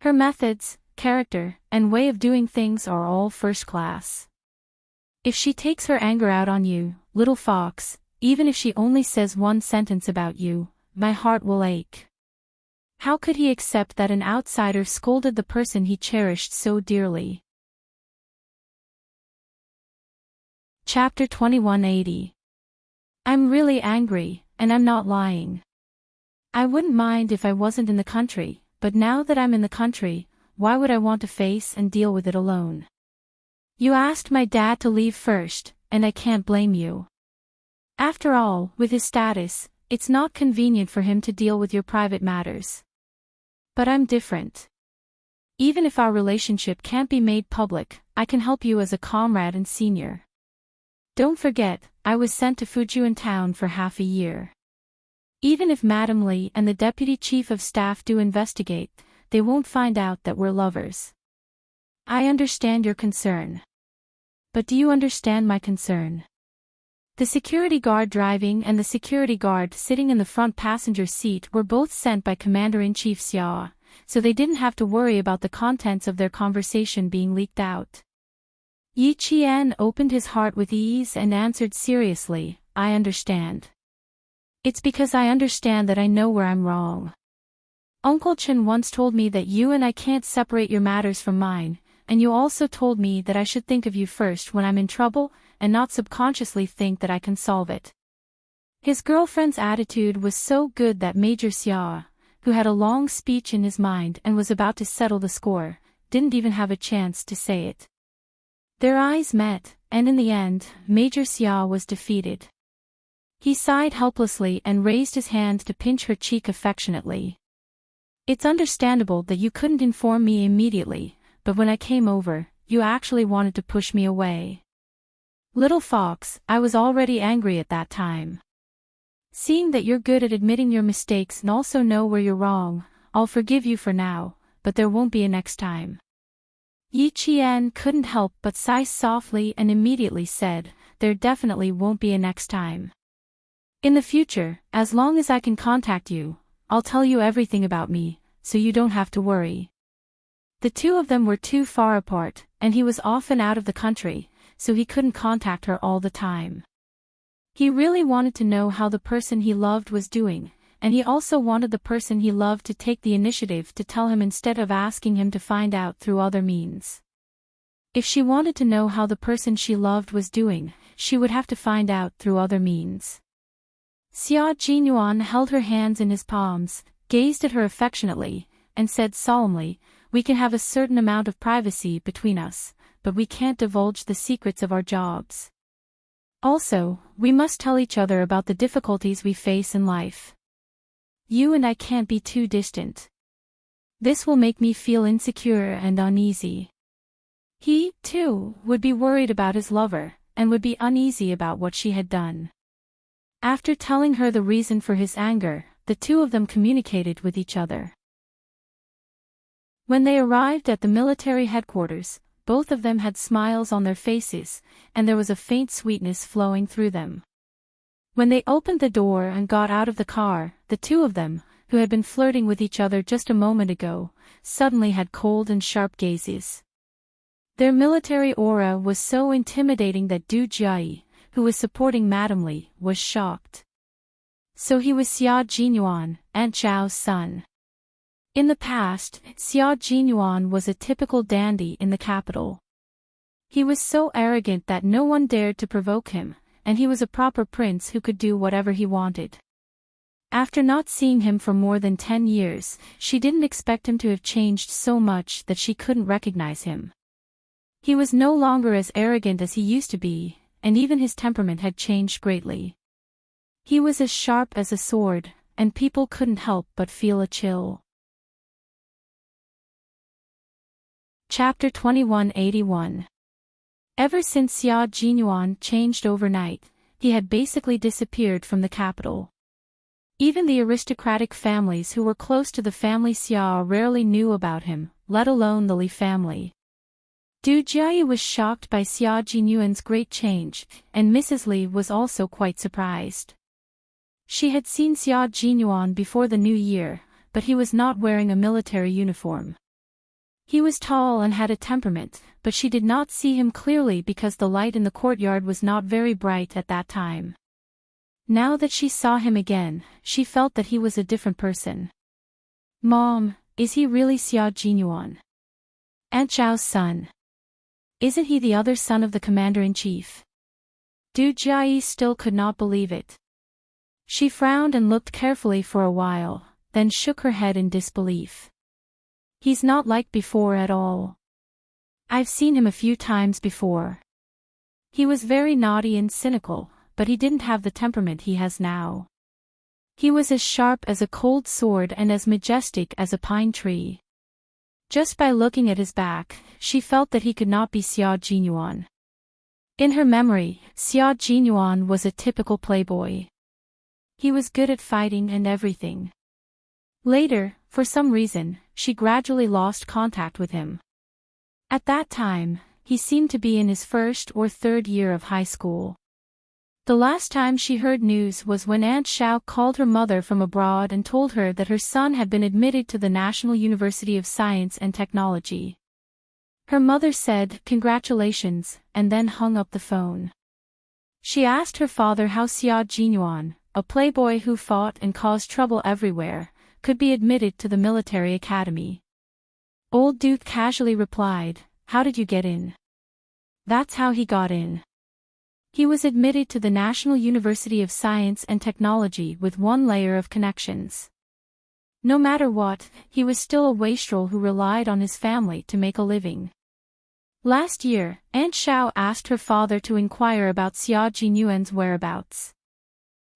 [SPEAKER 1] Her methods, character, and way of doing things are all first class. If she takes her anger out on you, little fox, even if she only says one sentence about you, my heart will ache." How could he accept that an outsider scolded the person he cherished so dearly? Chapter 2180. I'm really angry, and I'm not lying. I wouldn't mind if I wasn't in the country, but now that I'm in the country, why would I want to face and deal with it alone? You asked my dad to leave first, and I can't blame you. After all, with his status, it's not convenient for him to deal with your private matters. But I'm different. Even if our relationship can't be made public, I can help you as a comrade and senior. Don't forget, I was sent to Fujian town for half a year. Even if Madam Li and the deputy chief of staff do investigate, they won't find out that we're lovers. I understand your concern. But do you understand my concern? The security guard driving and the security guard sitting in the front passenger seat were both sent by Commander-in-Chief Xia, so they didn't have to worry about the contents of their conversation being leaked out. Yi Qian opened his heart with ease and answered seriously, "I understand. It's because I understand that I know where I'm wrong. Uncle Chen once told me that you and I can't separate your matters from mine, and you also told me that I should think of you first when I'm in trouble, and not subconsciously think that I can solve it." His girlfriend's attitude was so good that Major Xia, who had a long speech in his mind and was about to settle the score, didn't even have a chance to say it. Their eyes met, and in the end, Major Xia was defeated. He sighed helplessly and raised his hand to pinch her cheek affectionately. "It's understandable that you couldn't inform me immediately, but when I came over, you actually wanted to push me away. Little fox, I was already angry at that time. Seeing that you're good at admitting your mistakes and also know where you're wrong, I'll forgive you for now, but there won't be a next time." Yi Qian couldn't help but sigh softly and immediately said, "There definitely won't be a next time. In the future, as long as I can contact you, I'll tell you everything about me, so you don't have to worry." The two of them were too far apart, and he was often out of the country, so he couldn't contact her all the time. He really wanted to know how the person he loved was doing, and he also wanted the person he loved to take the initiative to tell him instead of asking him to find out through other means. If she wanted to know how the person she loved was doing, she would have to find out through other means. Xia Jinyuan held her hands in his palms, gazed at her affectionately, and said solemnly, "We can have a certain amount of privacy between us, but we can't divulge the secrets of our jobs. Also, we must tell each other about the difficulties we face in life. You and I can't be too distant. This will make me feel insecure and uneasy." He, too, would be worried about his lover, and would be uneasy about what she had done. After telling her the reason for his anger, the two of them communicated with each other. When they arrived at the military headquarters, both of them had smiles on their faces, and there was a faint sweetness flowing through them. When they opened the door and got out of the car, the two of them, who had been flirting with each other just a moment ago, suddenly had cold and sharp gazes. Their military aura was so intimidating that Du Jiayi, who was supporting Madame Li, was shocked. So he was Xia Jinyuan, Aunt Zhao's son. In the past, Xia Jinyuan was a typical dandy in the capital. He was so arrogant that no one dared to provoke him, and he was a proper prince who could do whatever he wanted. After not seeing him for more than 10 years, she didn't expect him to have changed so much that she couldn't recognize him. He was no longer as arrogant as he used to be, and even his temperament had changed greatly. He was as sharp as a sword, and people couldn't help but feel a chill. Chapter 2181. Ever since Xia Jinyuan changed overnight, he had basically disappeared from the capital. Even the aristocratic families who were close to the family Xia rarely knew about him, let alone the Li family. Du Jiayi was shocked by Xia Jinyuan's great change, and Mrs. Li was also quite surprised. She had seen Xia Jinyuan before the new year, but he was not wearing a military uniform. He was tall and had a temperament, but she did not see him clearly because the light in the courtyard was not very bright at that time. Now that she saw him again, she felt that he was a different person. "Mom, is he really Xia Jinyuan? Aunt Zhao's son? Isn't he the other son of the commander-in-chief?" Du Jiayi still could not believe it. She frowned and looked carefully for a while, then shook her head in disbelief. "He's not like before at all. I've seen him a few times before. He was very naughty and cynical, but he didn't have the temperament he has now. He was as sharp as a cold sword and as majestic as a pine tree." Just by looking at his back, she felt that he could not be Xia Jinyuan. In her memory, Xia Jinyuan was a typical playboy. He was good at fighting and everything. Later, for some reason, she gradually lost contact with him. At that time, he seemed to be in his first or third year of high school. The last time she heard news was when Aunt Zhao called her mother from abroad and told her that her son had been admitted to the National University of Science and Technology. Her mother said, "Congratulations," and then hung up the phone. She asked her father how Xia Jinyuan, a playboy who fought and caused trouble everywhere, could be admitted to the military academy. Old Duke casually replied, "How did you get in?" "That's how he got in. He was admitted to the National University of Science and Technology with one layer of connections. No matter what, he was still a wastrel who relied on his family to make a living." Last year, Aunt Zhao asked her father to inquire about Xia Jinyuan's whereabouts.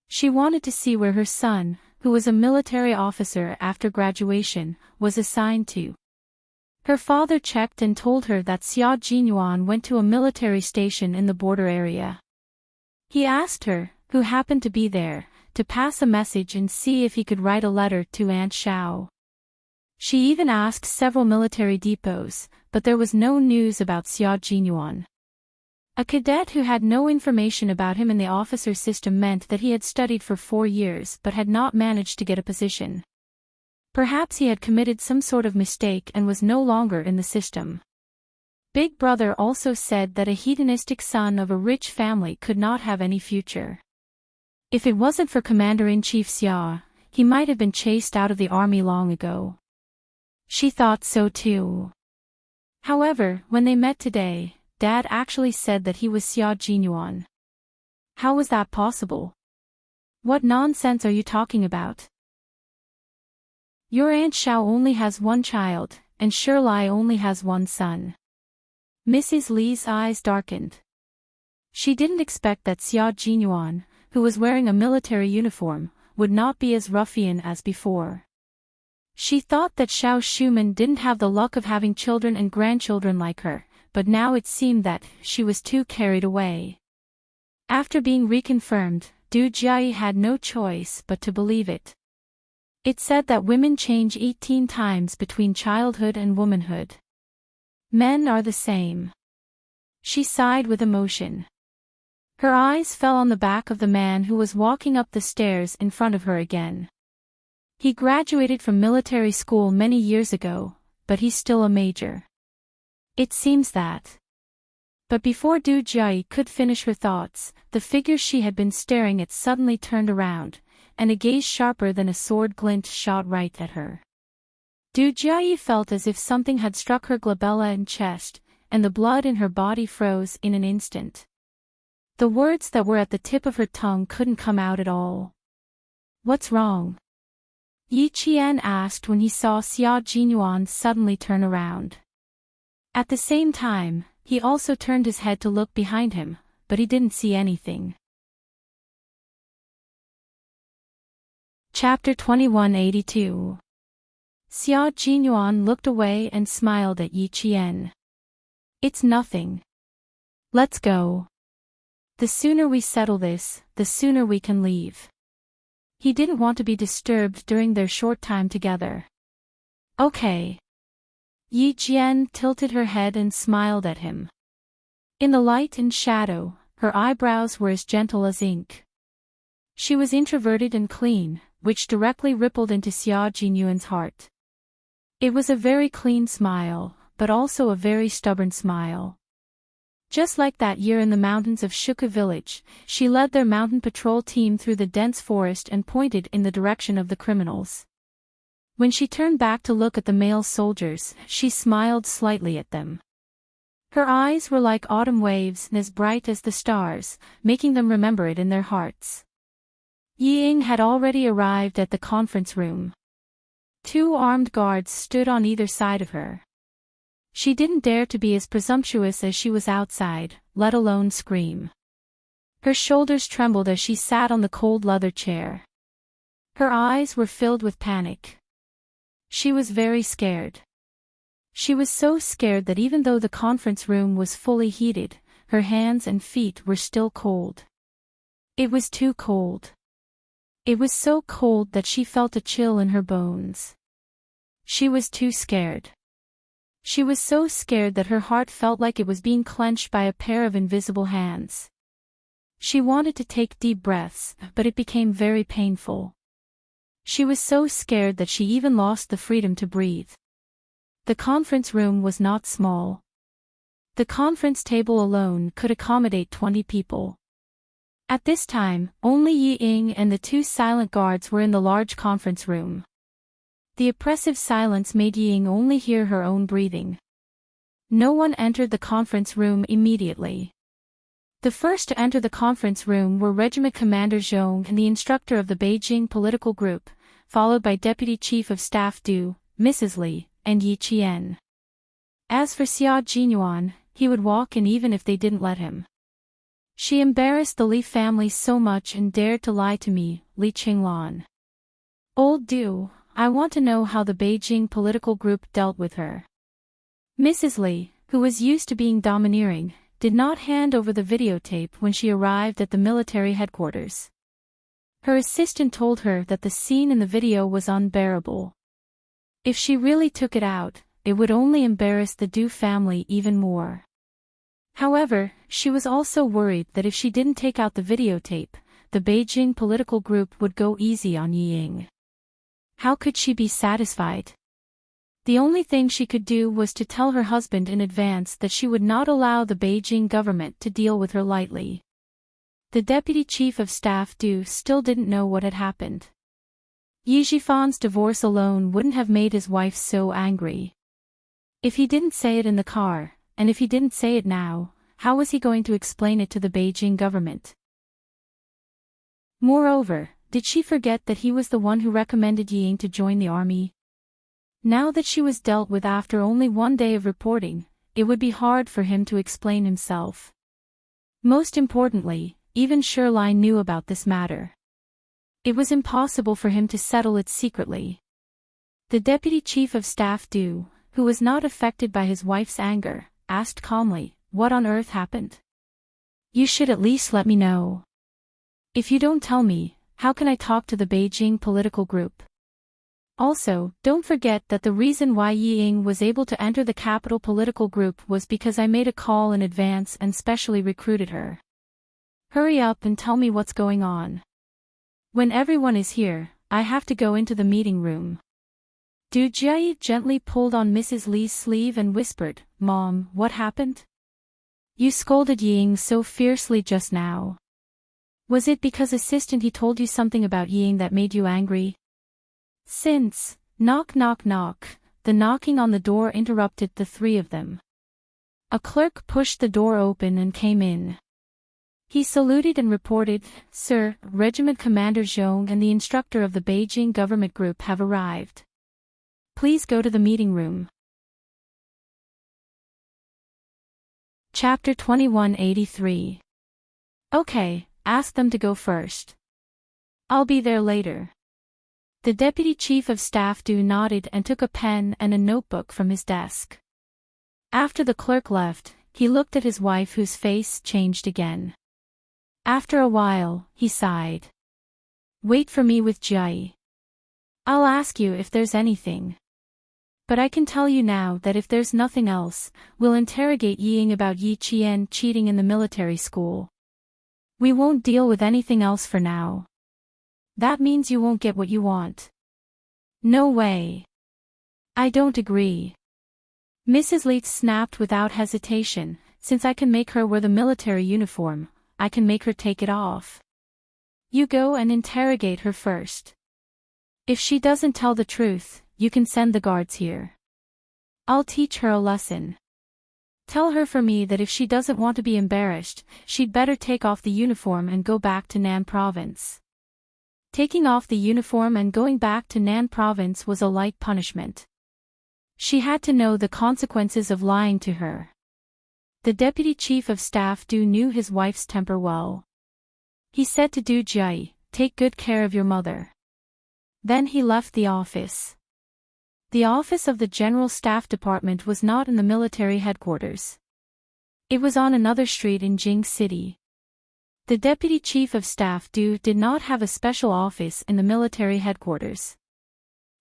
[SPEAKER 1] She wanted to see where her son, who was a military officer after graduation, was assigned to. Her father checked and told her that Xia Jinyuan went to a military station in the border area. He asked her, who happened to be there, to pass a message and see if he could write a letter to Aunt Zhao. She even asked several military depots, but there was no news about Xia Jinyuan. A cadet who had no information about him in the officer system meant that he had studied for 4 years but had not managed to get a position. Perhaps he had committed some sort of mistake and was no longer in the system. Big Brother also said that a hedonistic son of a rich family could not have any future. If it wasn't for Commander-in-Chief Xia, he might have been chased out of the army long ago. She thought so too. However, when they met today, Dad actually said that he was Xia Jinyuan. How was that possible? What nonsense are you talking about? Your Aunt Zhao only has one child, and Shirlai only has one son. Mrs. Li's eyes darkened. She didn't expect that Xia Jinyuan, who was wearing a military uniform, would not be as ruffian as before. She thought that Xiao Shuman didn't have the luck of having children and grandchildren like her, but now it seemed that she was too carried away. After being reconfirmed, Du Jiayi had no choice but to believe it. It said that women change 18 times between childhood and womanhood. Men are the same. She sighed with emotion. Her eyes fell on the back of the man who was walking up the stairs in front of her again. He graduated from military school many years ago, but he's still a major. It seems that. But before Du Jiayi could finish her thoughts, the figure she had been staring at suddenly turned around, and a gaze sharper than a sword glint shot right at her. Du Jiayi felt as if something had struck her glabella and chest, and the blood in her body froze in an instant. The words that were at the tip of her tongue couldn't come out at all. "What's wrong?" Yi Qian asked when he saw Xia Jinyuan suddenly turn around. At the same time, he also turned his head to look behind him, but he didn't see anything. Chapter 2182. Xia Jinyuan looked away and smiled at Yi Qian. "It's nothing. Let's go. The sooner we settle this, the sooner we can leave." He didn't want to be disturbed during their short time together. "Okay." Yi Qian tilted her head and smiled at him. In the light and shadow, her eyebrows were as gentle as ink. She was introverted and clean, which directly rippled into Xia Jinyuan's heart. It was a very clean smile, but also a very stubborn smile. Just like that year in the mountains of Shuka village, she led their mountain patrol team through the dense forest and pointed in the direction of the criminals. When she turned back to look at the male soldiers, she smiled slightly at them. Her eyes were like autumn waves and as bright as the stars, making them remember it in their hearts. Yi Ying had already arrived at the conference room. 2 armed guards stood on either side of her. She didn't dare to be as presumptuous as she was outside, let alone scream. Her shoulders trembled as she sat on the cold leather chair. Her eyes were filled with panic. She was very scared. She was so scared that even though the conference room was fully heated, her hands and feet were still cold. It was too cold. It was so cold that she felt a chill in her bones. She was too scared. She was so scared that her heart felt like it was being clenched by a pair of invisible hands. She wanted to take deep breaths, but it became very painful. She was so scared that she even lost the freedom to breathe. The conference room was not small. The conference table alone could accommodate 20 people. At this time, only Yi Ying and the 2 silent guards were in the large conference room. The oppressive silence made Yi Ying only hear her own breathing. No one entered the conference room immediately. The first to enter the conference room were Regiment Commander Zhong and the instructor of the Beijing political group, followed by Deputy Chief of Staff Du, Mrs. Li, and Yi Qian. As for Xia Jinyuan, he would walk in even if they didn't let him. "She embarrassed the Li family so much and dared to lie to me," Li Qinglan. "Old Du, I want to know how the Beijing political group dealt with her." Mrs. Li, who was used to being domineering, did not hand over the videotape when she arrived at the military headquarters. Her assistant told her that the scene in the video was unbearable. If she really took it out, it would only embarrass the Du family even more. However, she was also worried that if she didn't take out the videotape, the Beijing political group would go easy on Yi Ying. How could she be satisfied? The only thing she could do was to tell her husband in advance that she would not allow the Beijing government to deal with her lightly. The deputy chief of staff Du still didn't know what had happened. Yi Jifan's divorce alone wouldn't have made his wife so angry. If he didn't say it in the car, and if he didn't say it now, how was he going to explain it to the Beijing government? Moreover, did she forget that he was the one who recommended Yi Ying to join the army? Now that she was dealt with after only 1 day of reporting, it would be hard for him to explain himself. Most importantly, even Shirlai knew about this matter. It was impossible for him to settle it secretly. The deputy chief of staff Du, who was not affected by his wife's anger, asked calmly, "What on earth happened? You should at least let me know. If you don't tell me, how can I talk to the Beijing political group? Also, don't forget that the reason why Yi Ying was able to enter the capital political group was because I made a call in advance and specially recruited her. Hurry up and tell me what's going on. When everyone is here, I have to go into the meeting room. Du Jie gently pulled on Mrs. Li's sleeve and whispered, Mom, what happened? You scolded Ying so fiercely just now. Was it because Assistant he told you something about Ying that made you angry? Since, knock knock knock, the knocking on the door interrupted the three of them. A clerk pushed the door open and came in. He saluted and reported, Sir, Regiment Commander Zhong and the instructor of the Beijing government group have arrived. Please go to the meeting room. Chapter 2183. Okay, ask them to go first. I'll be there later. The Deputy Chief of Staff Du nodded and took a pen and a notebook from his desk. After the clerk left, he looked at his wife whose face changed again. After a while, he sighed. Wait for me with Jai. I'll ask you if there's anything. But I can tell you now that if there's nothing else, we'll interrogate Ying about Yi Qian cheating in the military school. We won't deal with anything else for now. That means you won't get what you want. No way. I don't agree. Mrs. Leeds snapped without hesitation, since I can make her wear the military uniform, I can make her take it off. You go and interrogate her first. If she doesn't tell the truth, you can send the guards here. I'll teach her a lesson. Tell her for me that if she doesn't want to be embarrassed, she'd better take off the uniform and go back to Nan Province. Taking off the uniform and going back to Nan Province was a light punishment. She had to know the consequences of lying to her. The Deputy Chief of Staff Du knew his wife's temper well. He said to Du Jie, take good care of your mother. Then he left the office. The office of the General Staff Department was not in the military headquarters. It was on another street in Jing City. The Deputy Chief of Staff Du did not have a special office in the military headquarters.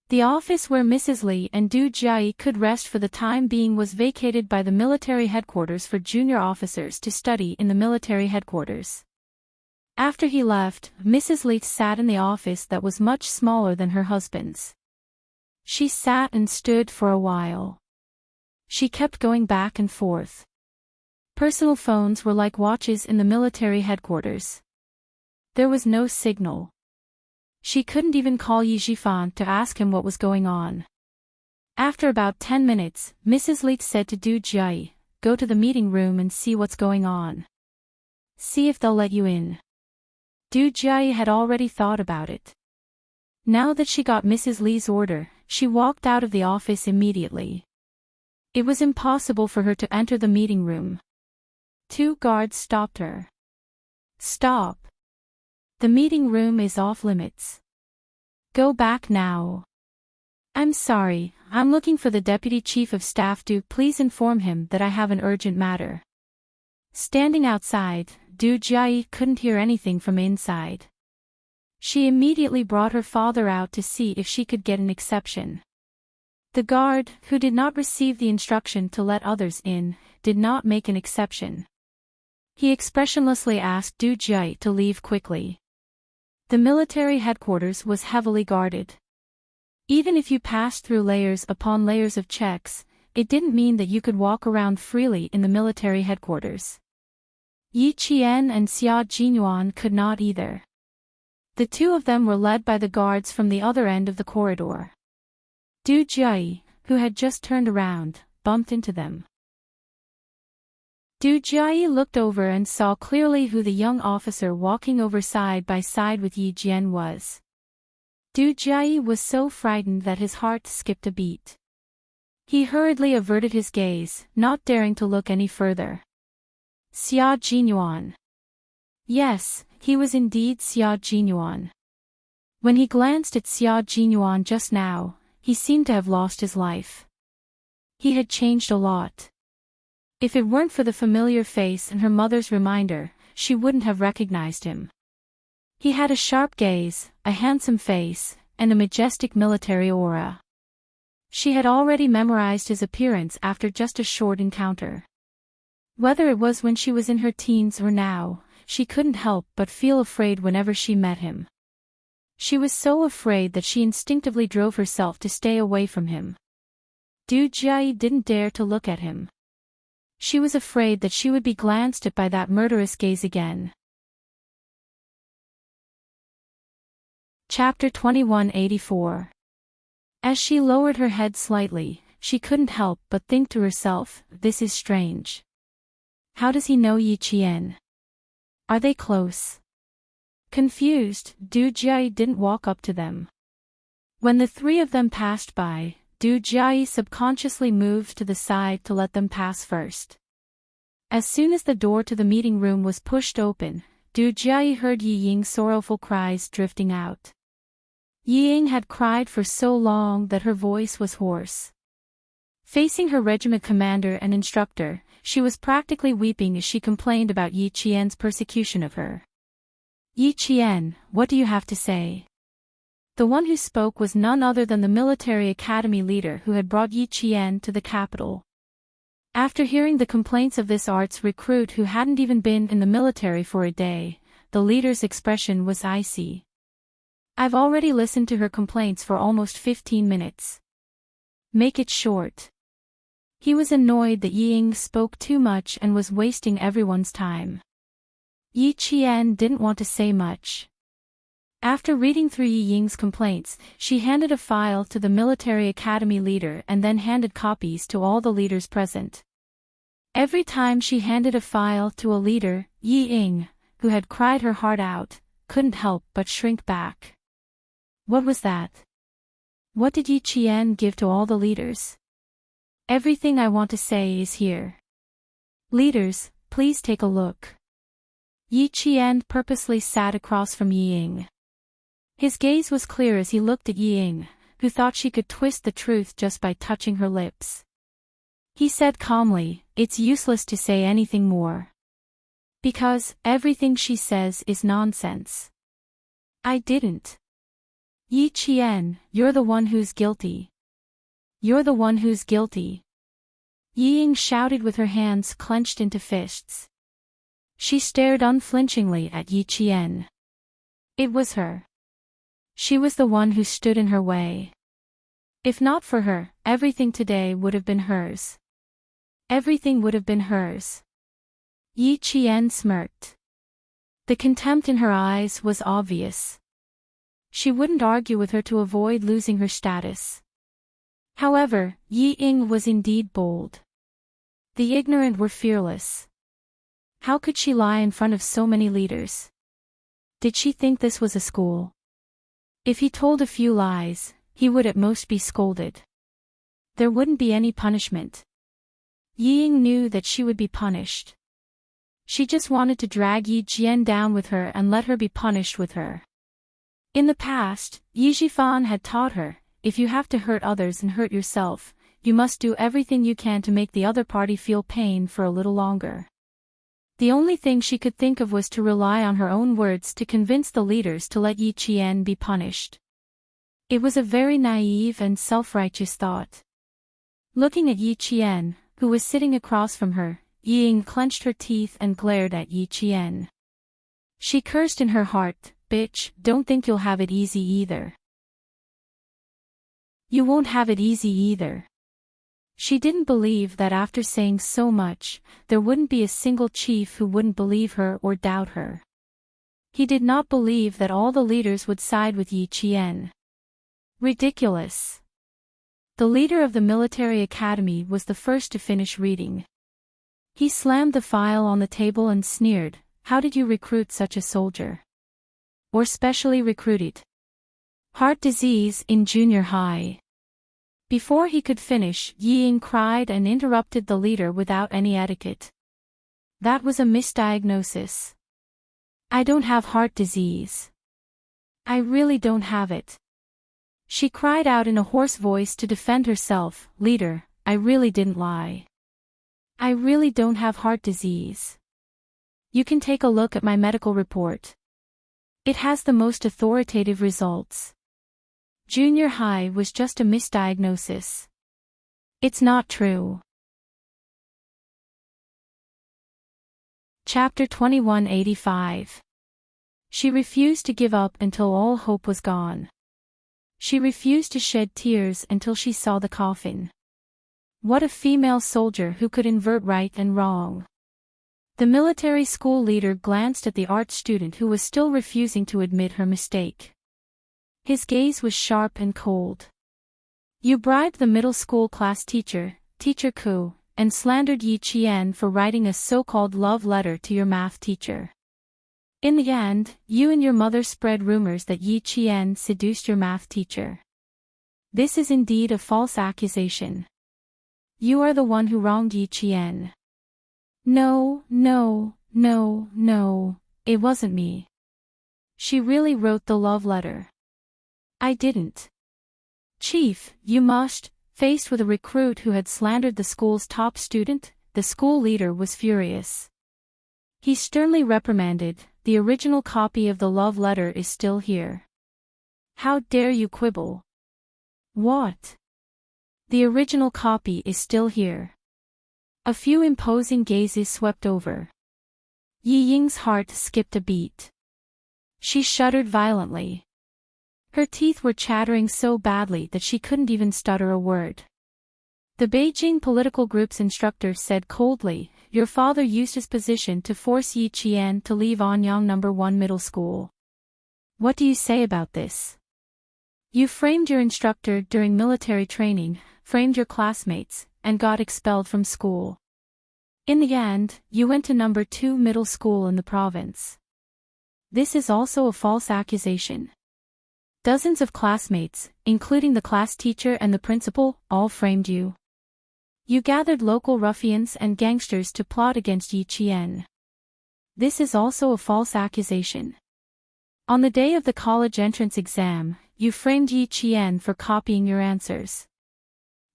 [SPEAKER 1] The office where Mrs. Li and Du Jie could rest for the time being was vacated by the military headquarters for junior officers to study in the military headquarters. After he left, Mrs. Li sat in the office that was much smaller than her husband's. She sat and stood for a while. She kept going back and forth. Personal phones were like watches in the military headquarters. There was no signal. She couldn't even call Yi Jifan to ask him what was going on. After about 10 minutes, Mrs. Li said to Du Jie, go to the meeting room and see what's going on. See if they'll let you in. Du Jie had already thought about it. Now that she got Mrs. Li's order, she walked out of the office immediately. It was impossible for her to enter the meeting room. 2 guards stopped her. Stop. The meeting room is off limits. Go back now. I'm sorry, I'm looking for the Deputy Chief of Staff. Do please inform him that I have an urgent matter. Standing outside, Du Jie couldn't hear anything from inside. She immediately brought her father out to see if she could get an exception. The guard, who did not receive the instruction to let others in, did not make an exception. He expressionlessly asked Du Jie to leave quickly. The military headquarters was heavily guarded. Even if you passed through layers upon layers of checks, it didn't mean that you could walk around freely in the military headquarters. Yi Qian and Xia Jinyuan could not either. The 2 of them were led by the guards from the other end of the corridor. Du Jie, who had just turned around, bumped into them. Du Jie looked over and saw clearly who the young officer walking over side by side with Yi Jian was. Du Jie was so frightened that his heart skipped a beat. He hurriedly averted his gaze, not daring to look any further. Xia Jinyuan. Yes, he was indeed Xia Jinyuan. When he glanced at Xia Jinyuan just now, he seemed to have lost his life. He had changed a lot. If it weren't for the familiar face and her mother's reminder, she wouldn't have recognized him. He had a sharp gaze, a handsome face, and a majestic military aura. She had already memorized his appearance after just a short encounter. Whether it was when she was in her teens or now, she couldn't help but feel afraid whenever she met him. She was so afraid that she instinctively drove herself to stay away from him. Du Jia didn't dare to look at him. She was afraid that she would be glanced at by that murderous gaze again. Chapter 2184. As she lowered her head slightly, she couldn't help but think to herself, this is strange. How does he know Yi Qian? Are they close? Confused, Du Jia didn't walk up to them. When the three of them passed by, Du Jia subconsciously moved to the side to let them pass first. As soon as the door to the meeting room was pushed open, Du Jia heard Yi Ying's sorrowful cries drifting out. Yi Ying had cried for so long that her voice was hoarse. Facing her regiment commander and instructor, she was practically weeping as she complained about Yi Qian's persecution of her. Yi Qian, what do you have to say? The one who spoke was none other than the military academy leader who had brought Yi Qian to the capital. After hearing the complaints of this arts recruit who hadn't even been in the military for a day, the leader's expression was icy. I've already listened to her complaints for almost 15 minutes. Make it short. He was annoyed that Yi Ying spoke too much and was wasting everyone's time. Yi Qian didn't want to say much. After reading through Yi Ying's complaints, she handed a file to the military academy leader and then handed copies to all the leaders present. Every time she handed a file to a leader, Yi Ying, who had cried her heart out, couldn't help but shrink back. What was that? What did Yi Qian give to all the leaders? Everything I want to say is here. Leaders, please take a look. Yi Qian purposely sat across from Yi Ying. His gaze was clear as he looked at Yi Ying, who thought she could twist the truth just by touching her lips. He said calmly, it's useless to say anything more. Because, everything she says is nonsense. I didn't. Yi Qian, you're the one who's guilty. You're the one who's guilty. Yi Ying shouted with her hands clenched into fists. She stared unflinchingly at Yi Qian. It was her. She was the one who stood in her way. If not for her, everything today would have been hers. Everything would have been hers. Yi Qian smirked. The contempt in her eyes was obvious. She wouldn't argue with her to avoid losing her status. However, Yi Ying was indeed bold. The ignorant were fearless. How could she lie in front of so many leaders? Did she think this was a school? If he told a few lies, he would at most be scolded. There wouldn't be any punishment. Yi Ying knew that she would be punished. She just wanted to drag Yi Qian down with her and let her be punished with her. In the past, Yi Jifan had taught her, if you have to hurt others and hurt yourself, you must do everything you can to make the other party feel pain for a little longer. The only thing she could think of was to rely on her own words to convince the leaders to let Yi Qian be punished. It was a very naive and self-righteous thought. Looking at Yi Qian, who was sitting across from her, Yi Ying clenched her teeth and glared at Yi Qian. She cursed in her heart, bitch, don't think you'll have it easy either. You won't have it easy either. She didn't believe that after saying so much, there wouldn't be a single chief who wouldn't believe her or doubt her. He did not believe that all the leaders would side with Yi Qian. Ridiculous. The leader of the military academy was the first to finish reading. He slammed the file on the table and sneered, how did you recruit such a soldier? Or specially recruited? Heart disease in junior high. Before he could finish, Yi Ying cried and interrupted the leader without any etiquette. That was a misdiagnosis. I don't have heart disease. I really don't have it. She cried out in a hoarse voice to defend herself, leader, I really didn't lie. I really don't have heart disease. You can take a look at my medical report. It has the most authoritative results. Junior high was just a misdiagnosis. It's not true. Chapter 2185. She refused to give up until all hope was gone. She refused to shed tears until she saw the coffin. What a female soldier who could invert right and wrong. The military school leader glanced at the art student who was still refusing to admit her mistake. His gaze was sharp and cold. You bribed the middle school class teacher, Teacher Ku, and slandered Yi Qian for writing a so-called love letter to your math teacher. In the end, you and your mother spread rumors that Yi Qian seduced your math teacher. This is indeed a false accusation. You are the one who wronged Yi Qian. No, it wasn't me. She really wrote the love letter. I didn't. Chief, you must. Faced with a recruit who had slandered the school's top student, the school leader was furious. He sternly reprimanded, the original copy of the love letter is still here. How dare you quibble? What? The original copy is still here. A few imposing gazes swept over. Yi Ying's heart skipped a beat. She shuddered violently. Her teeth were chattering so badly that she couldn't even stutter a word. The Beijing political group's instructor said coldly, your father used his position to force Yi Qian to leave Anyang No. 1 middle school. What do you say about this? You framed your instructor during military training, framed your classmates, and got expelled from school. In the end, you went to No. 2 middle school in the province. This is also a false accusation. Dozens of classmates, including the class teacher and the principal, all framed you. You gathered local ruffians and gangsters to plot against Yi Qian. This is also a false accusation. On the day of the college entrance exam, you framed Yi Qian for copying your answers.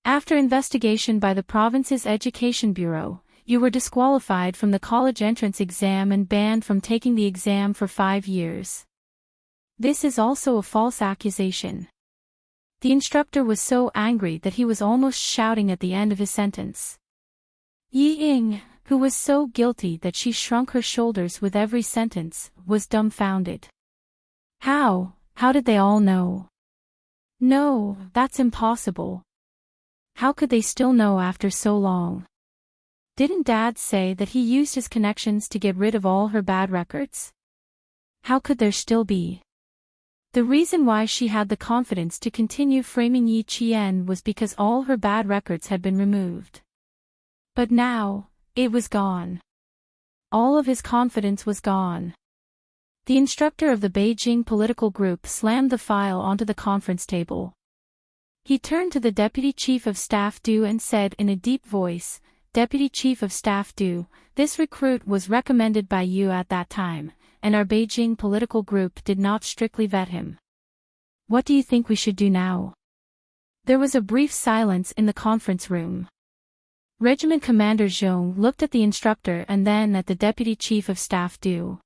[SPEAKER 1] After investigation by the province's education bureau, you were disqualified from the college entrance exam and banned from taking the exam for 5 years. This is also a false accusation. The instructor was so angry that he was almost shouting at the end of his sentence. Yi Ying, who was so guilty that she shrunk her shoulders with every sentence, was dumbfounded. How did they all know? No, that's impossible. How could they still know after so long? Didn't Dad say that he used his connections to get rid of all her bad records? How could there still be? The reason why she had the confidence to continue framing Yi Qian was because all her bad records had been removed. But now, it was gone. All of his confidence was gone. The instructor of the Beijing political group slammed the file onto the conference table. He turned to the Deputy Chief of Staff Du and said in a deep voice, Deputy Chief of Staff Du, this recruit was recommended by you at that time, and our Beijing political group did not strictly vet him. What do you think we should do now? There was a brief silence in the conference room. Regiment Commander Zhong looked at the instructor and then at the Deputy Chief of Staff Du.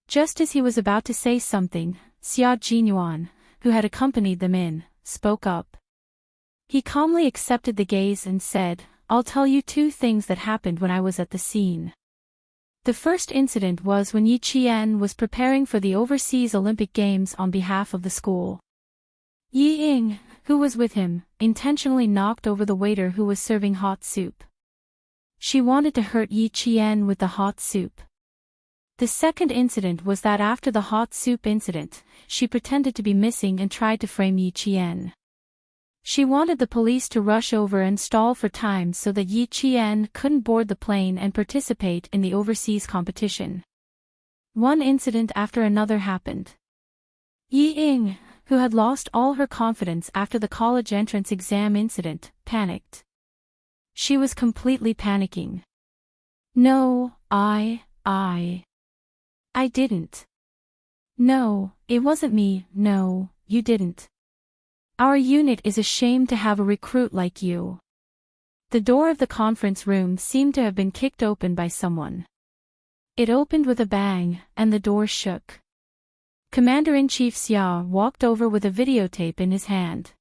[SPEAKER 1] Just as he was about to say something, Xia Jinyuan, who had accompanied them in, spoke up. He calmly accepted the gaze and said, I'll tell you 2 things that happened when I was at the scene. The first incident was when Yi Qian was preparing for the Overseas Olympic Games on behalf of the school. Yi Ying, who was with him, intentionally knocked over the waiter who was serving hot soup. She wanted to hurt Yi Qian with the hot soup. The second incident was that after the hot soup incident, she pretended to be missing and tried to frame Yi Qian. She wanted the police to rush over and stall for time so that Yi Qian couldn't board the plane and participate in the overseas competition. One incident after another happened. Yi Ying, who had lost all her confidence after the college entrance exam incident, panicked. She was completely panicking. No, I didn't. No, it wasn't me, no, you didn't. Our unit is ashamed to have a recruit like you. The door of the conference room seemed to have been kicked open by someone. It opened with a bang, and the door shook. Commander-in-Chief Xia walked over with a videotape in his hand.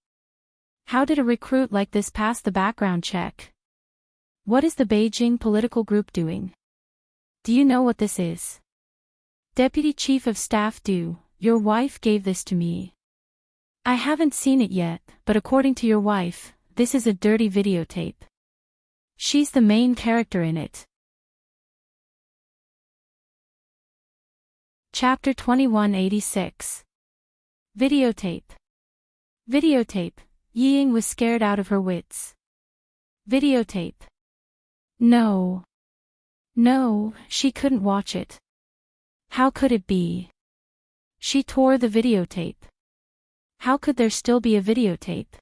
[SPEAKER 1] How did a recruit like this pass the background check? What is the Beijing political group doing? Do you know what this is? Deputy Chief of Staff Do, your wife gave this to me. I haven't seen it yet, but according to your wife, this is a dirty videotape. She's the main character in it. Chapter 2186. Videotape. Videotape. Ying was scared out of her wits. Videotape. No. No, she couldn't watch it. How could it be? She tore the videotape. How could there still be a videotape?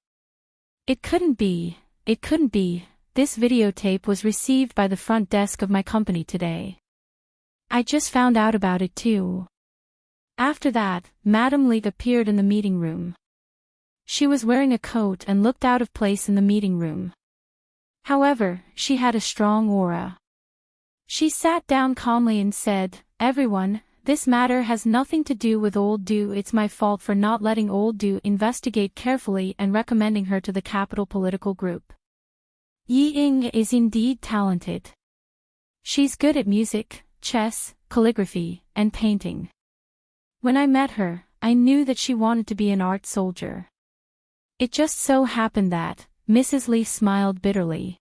[SPEAKER 1] It couldn't be, it couldn't be. This videotape was received by the front desk of my company today. I just found out about it too. After that, Madame Li appeared in the meeting room. She was wearing a coat and looked out of place in the meeting room. However, she had a strong aura. She sat down calmly and said, "Everyone, this matter has nothing to do with Old Do. It's my fault for not letting Old Do investigate carefully and recommending her to the capital political group. Ying is indeed talented. She's good at music, chess, calligraphy, and painting. When I met her, I knew that she wanted to be an art soldier. It just so happened that," Mrs. Li smiled bitterly.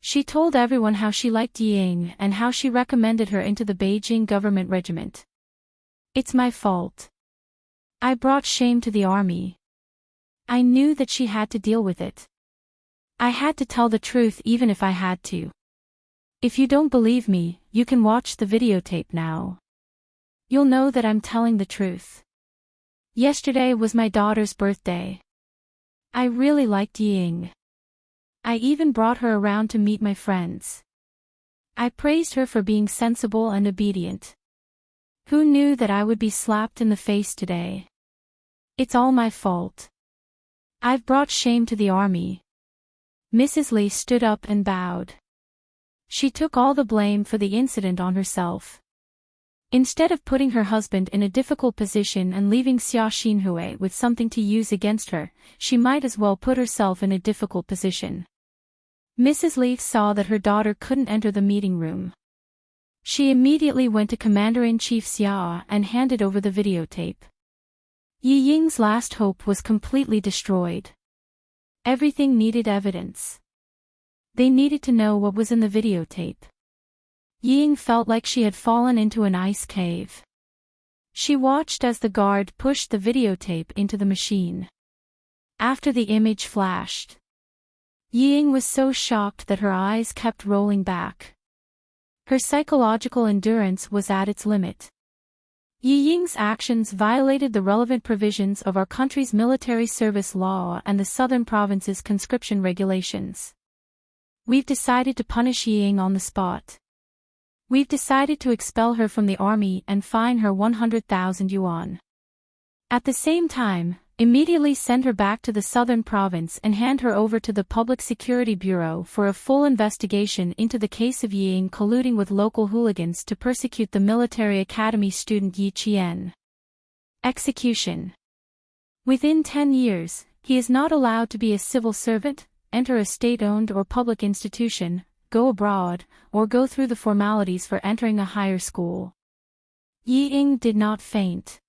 [SPEAKER 1] She told everyone how she liked Ying and how she recommended her into the Beijing government regiment. It's my fault. I brought shame to the army. I knew that she had to deal with it. I had to tell the truth even if I had to. If you don't believe me, you can watch the videotape now. You'll know that I'm telling the truth. Yesterday was my daughter's birthday. I really liked Ying. I even brought her around to meet my friends. I praised her for being sensible and obedient. Who knew that I would be slapped in the face today? It's all my fault. I've brought shame to the army." Mrs. Li stood up and bowed. She took all the blame for the incident on herself. Instead of putting her husband in a difficult position and leaving Xia Xinhui with something to use against her, she might as well put herself in a difficult position. Mrs. Li saw that her daughter couldn't enter the meeting room. She immediately went to Commander-in-Chief Xia and handed over the videotape. Yi Ying's last hope was completely destroyed. Everything needed evidence. They needed to know what was in the videotape. Ying felt like she had fallen into an ice cave. She watched as the guard pushed the videotape into the machine. After the image flashed, Ying was so shocked that her eyes kept rolling back. Her psychological endurance was at its limit. Ying's actions violated the relevant provisions of our country's military service law and the Southern Province's conscription regulations. We've decided to punish Ying on the spot. We've decided to expel her from the army and fine her 100,000 yuan. At the same time, immediately send her back to the Southern Province and hand her over to the Public Security Bureau for a full investigation into the case of Ying colluding with local hooligans to persecute the military academy student Yi Qian. Execution. Within 10 years, he is not allowed to be a civil servant, enter a state-owned or public institution, go abroad, or go through the formalities for entering a higher school. Ying did not faint.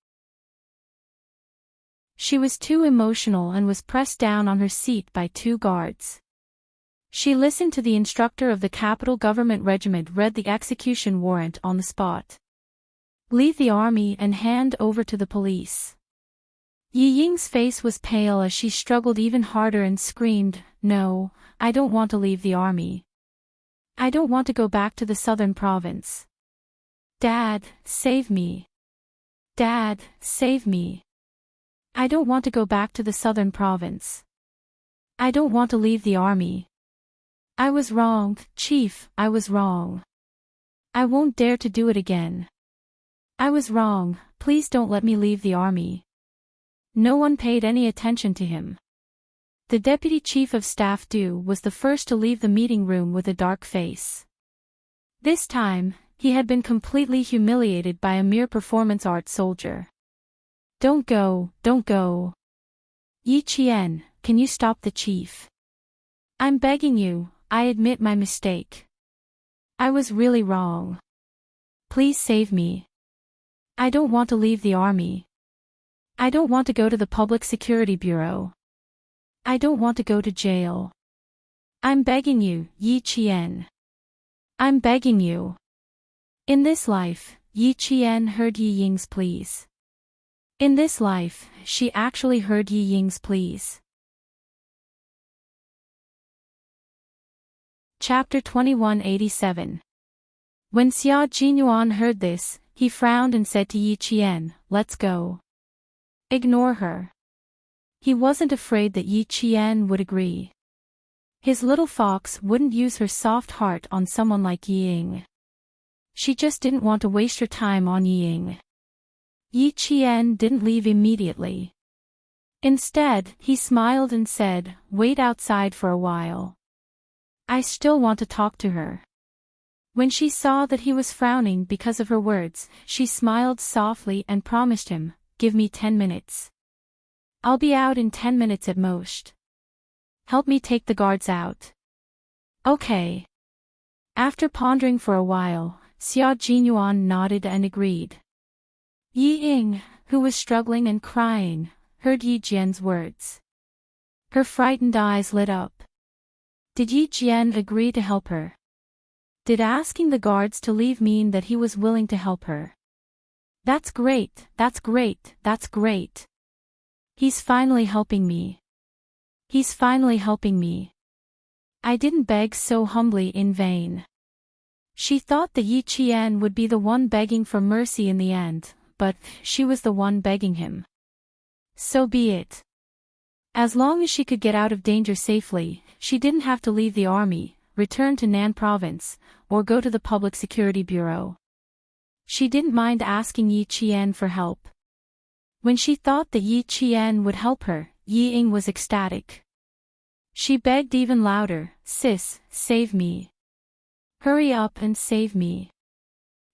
[SPEAKER 1] She was too emotional and was pressed down on her seat by 2 guards. She listened to the instructor of the capital government regiment read the execution warrant on the spot. Leave the army and hand over to the police. Ying's face was pale as she struggled even harder and screamed, "No, I don't want to leave the army. I don't want to go back to the Southern Province. Dad, save me. Dad, save me. I don't want to go back to the Southern Province. I don't want to leave the army. I was wrong, Chief, I was wrong. I won't dare to do it again. I was wrong, please don't let me leave the army." No one paid any attention to him. The Deputy Chief of Staff Du was the first to leave the meeting room with a dark face. This time, he had been completely humiliated by a mere performance art soldier. Don't go, don't go. Yi Qian, can you stop the chief? I'm begging you, I admit my mistake. I was really wrong. Please save me. I don't want to leave the army. I don't want to go to the Public Security Bureau. I don't want to go to jail. I'm begging you, Yi Qian. I'm begging you. In this life, Yi Qian heard Yi Ying's pleas. In this life, she actually heard Yi Ying's pleas. Chapter 2187. When Xia Jinyuan heard this, he frowned and said to Yi Qian, "Let's go." Ignore her. He wasn't afraid that Yi Qian would agree. His little fox wouldn't use her soft heart on someone like Yi Ying. She just didn't want to waste her time on Yi Ying. Yi Qian didn't leave immediately. Instead, he smiled and said, "Wait outside for a while. I still want to talk to her." When she saw that he was frowning because of her words, she smiled softly and promised him, "Give me 10 minutes. I'll be out in 10 minutes at most. Help me take the guards out." Okay. After pondering for a while, Xia Jinyuan nodded and agreed. Yi Ying, who was struggling and crying, heard Yi Jian's words. Her frightened eyes lit up. Did Yi Jian agree to help her? Did asking the guards to leave mean that he was willing to help her? That's great, that's great, that's great. He's finally helping me. He's finally helping me. I didn't beg so humbly in vain. She thought that Yi Qian would be the one begging for mercy in the end, but she was the one begging him. So be it. As long as she could get out of danger safely, she didn't have to leave the army, return to Nan province, or go to the Public Security Bureau. She didn't mind asking Yi Qian for help. When she thought that Yi Qian would help her, Yi Ying was ecstatic. She begged even louder, "Sis, save me. Hurry up and save me.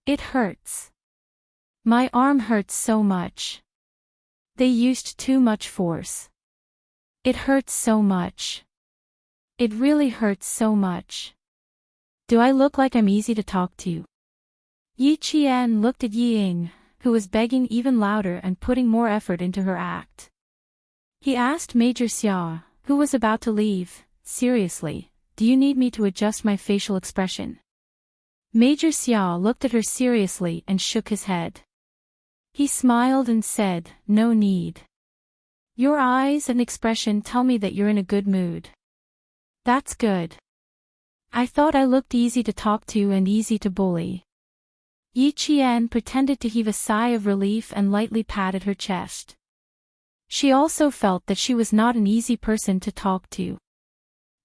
[SPEAKER 1] It hurts. My arm hurts so much. They used too much force. It hurts so much. It really hurts so much. Do I look like I'm easy to talk to?" Yi Qian looked at Yi Ying, who was begging even louder and putting more effort into her act. He asked Major Xia, who was about to leave, "Seriously, do you need me to adjust my facial expression?" Major Xia looked at her seriously and shook his head. He smiled and said, "No need. Your eyes and expression tell me that you're in a good mood. That's good. I thought I looked easy to talk to and easy to bully." Yi Qian pretended to heave a sigh of relief and lightly patted her chest. She also felt that she was not an easy person to talk to.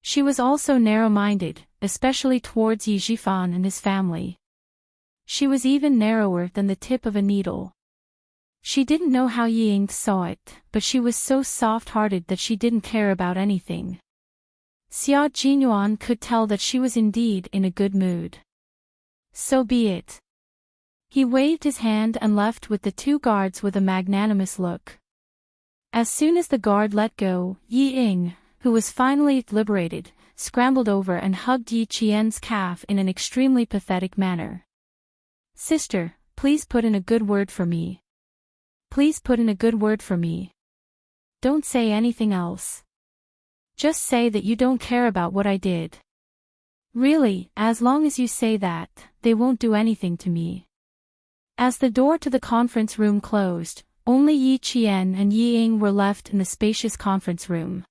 [SPEAKER 1] She was also narrow-minded, especially towards Yi Zhifan and his family. She was even narrower than the tip of a needle. She didn't know how Yi Ying saw it, but she was so soft-hearted that she didn't care about anything. Xia Jinyuan could tell that she was indeed in a good mood. So be it. He waved his hand and left with the two guards with a magnanimous look. As soon as the guard let go, Yi Ying, who was finally liberated, scrambled over and hugged Yi Qian's calf in an extremely pathetic manner. "Sister, please put in a good word for me. Please put in a good word for me. Don't say anything else. Just say that you don't care about what I did. Really, as long as you say that, they won't do anything to me." As the door to the conference room closed, only Yi Qian and Yi Ying were left in the spacious conference room.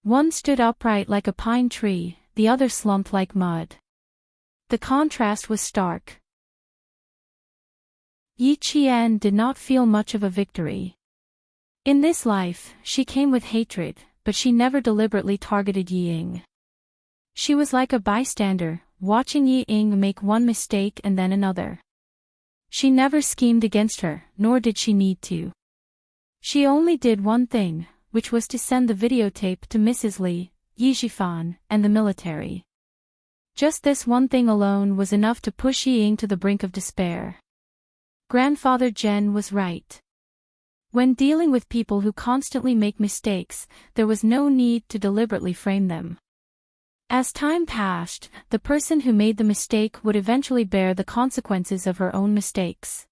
[SPEAKER 1] One stood upright like a pine tree, the other slumped like mud. The contrast was stark. Yi Qian did not feel much of a victory. In this life, she came with hatred, but she never deliberately targeted Yi Ying. She was like a bystander, watching Yi Ying make one mistake and then another. She never schemed against her, nor did she need to. She only did one thing, which was to send the videotape to Mrs. Li, Yi Zhifan, and the military. Just this one thing alone was enough to push Yi Ying to the brink of despair. Grandfather Zhen was right. When dealing with people who constantly make mistakes, there was no need to deliberately frame them. As time passed, the person who made the mistake would eventually bear the consequences of her own mistakes.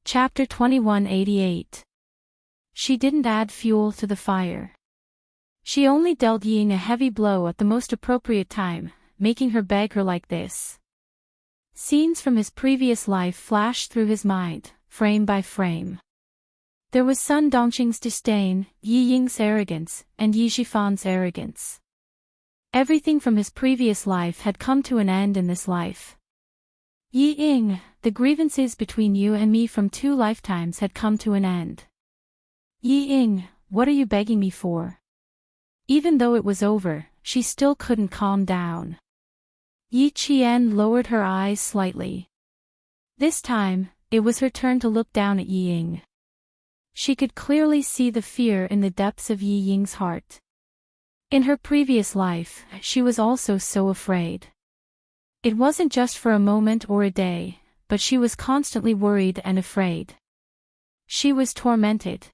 [SPEAKER 1] Chapter 2188. She didn't add fuel to the fire. She only dealt Ying a heavy blow at the most appropriate time, making her beg her like this. Scenes from his previous life flashed through his mind, frame by frame. There was Sun Dongqing's disdain, Yi Ying's arrogance, and Yi Shifan's arrogance. Everything from his previous life had come to an end in this life. Yi Ying, the grievances between you and me from 2 lifetimes had come to an end. Yi Ying, what are you begging me for? Even though it was over, she still couldn't calm down. Yi Qian lowered her eyes slightly. This time, it was her turn to look down at Yi Ying. She could clearly see the fear in the depths of Yi Ying's heart. In her previous life, she was also so afraid. It wasn't just for a moment or a day, but she was constantly worried and afraid. She was tormented.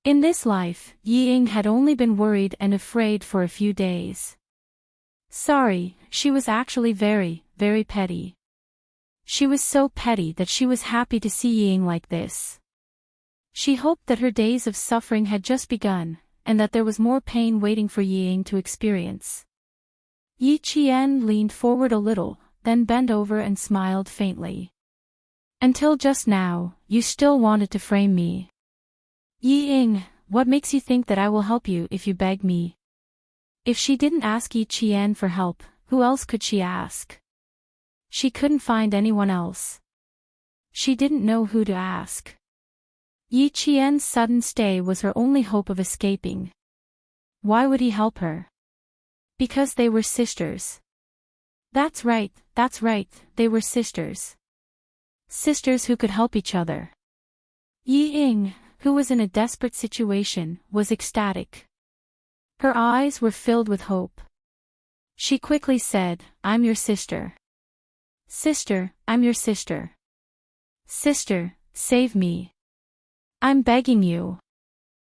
[SPEAKER 1] In this life, Yi Ying had only been worried and afraid for a few days. Sorry, she was actually very, very petty. She was so petty that she was happy to see Yi Ying like this. She hoped that her days of suffering had just begun, and that there was more pain waiting for Yi Ying to experience. Yi Qian leaned forward a little, then bent over and smiled faintly. Until just now, you still wanted to frame me. Yi Ying, what makes you think that I will help you if you beg me? If she didn't ask Yi Qian for help, who else could she ask? She couldn't find anyone else. She didn't know who to ask. Yi Qian's sudden stay was her only hope of escaping. Why would he help her? Because they were sisters. That's right, they were sisters. Sisters who could help each other. Yi Ying, who was in a desperate situation, was ecstatic. Her eyes were filled with hope. She quickly said, I'm your sister. Sister, I'm your sister. Sister, save me. I'm begging you.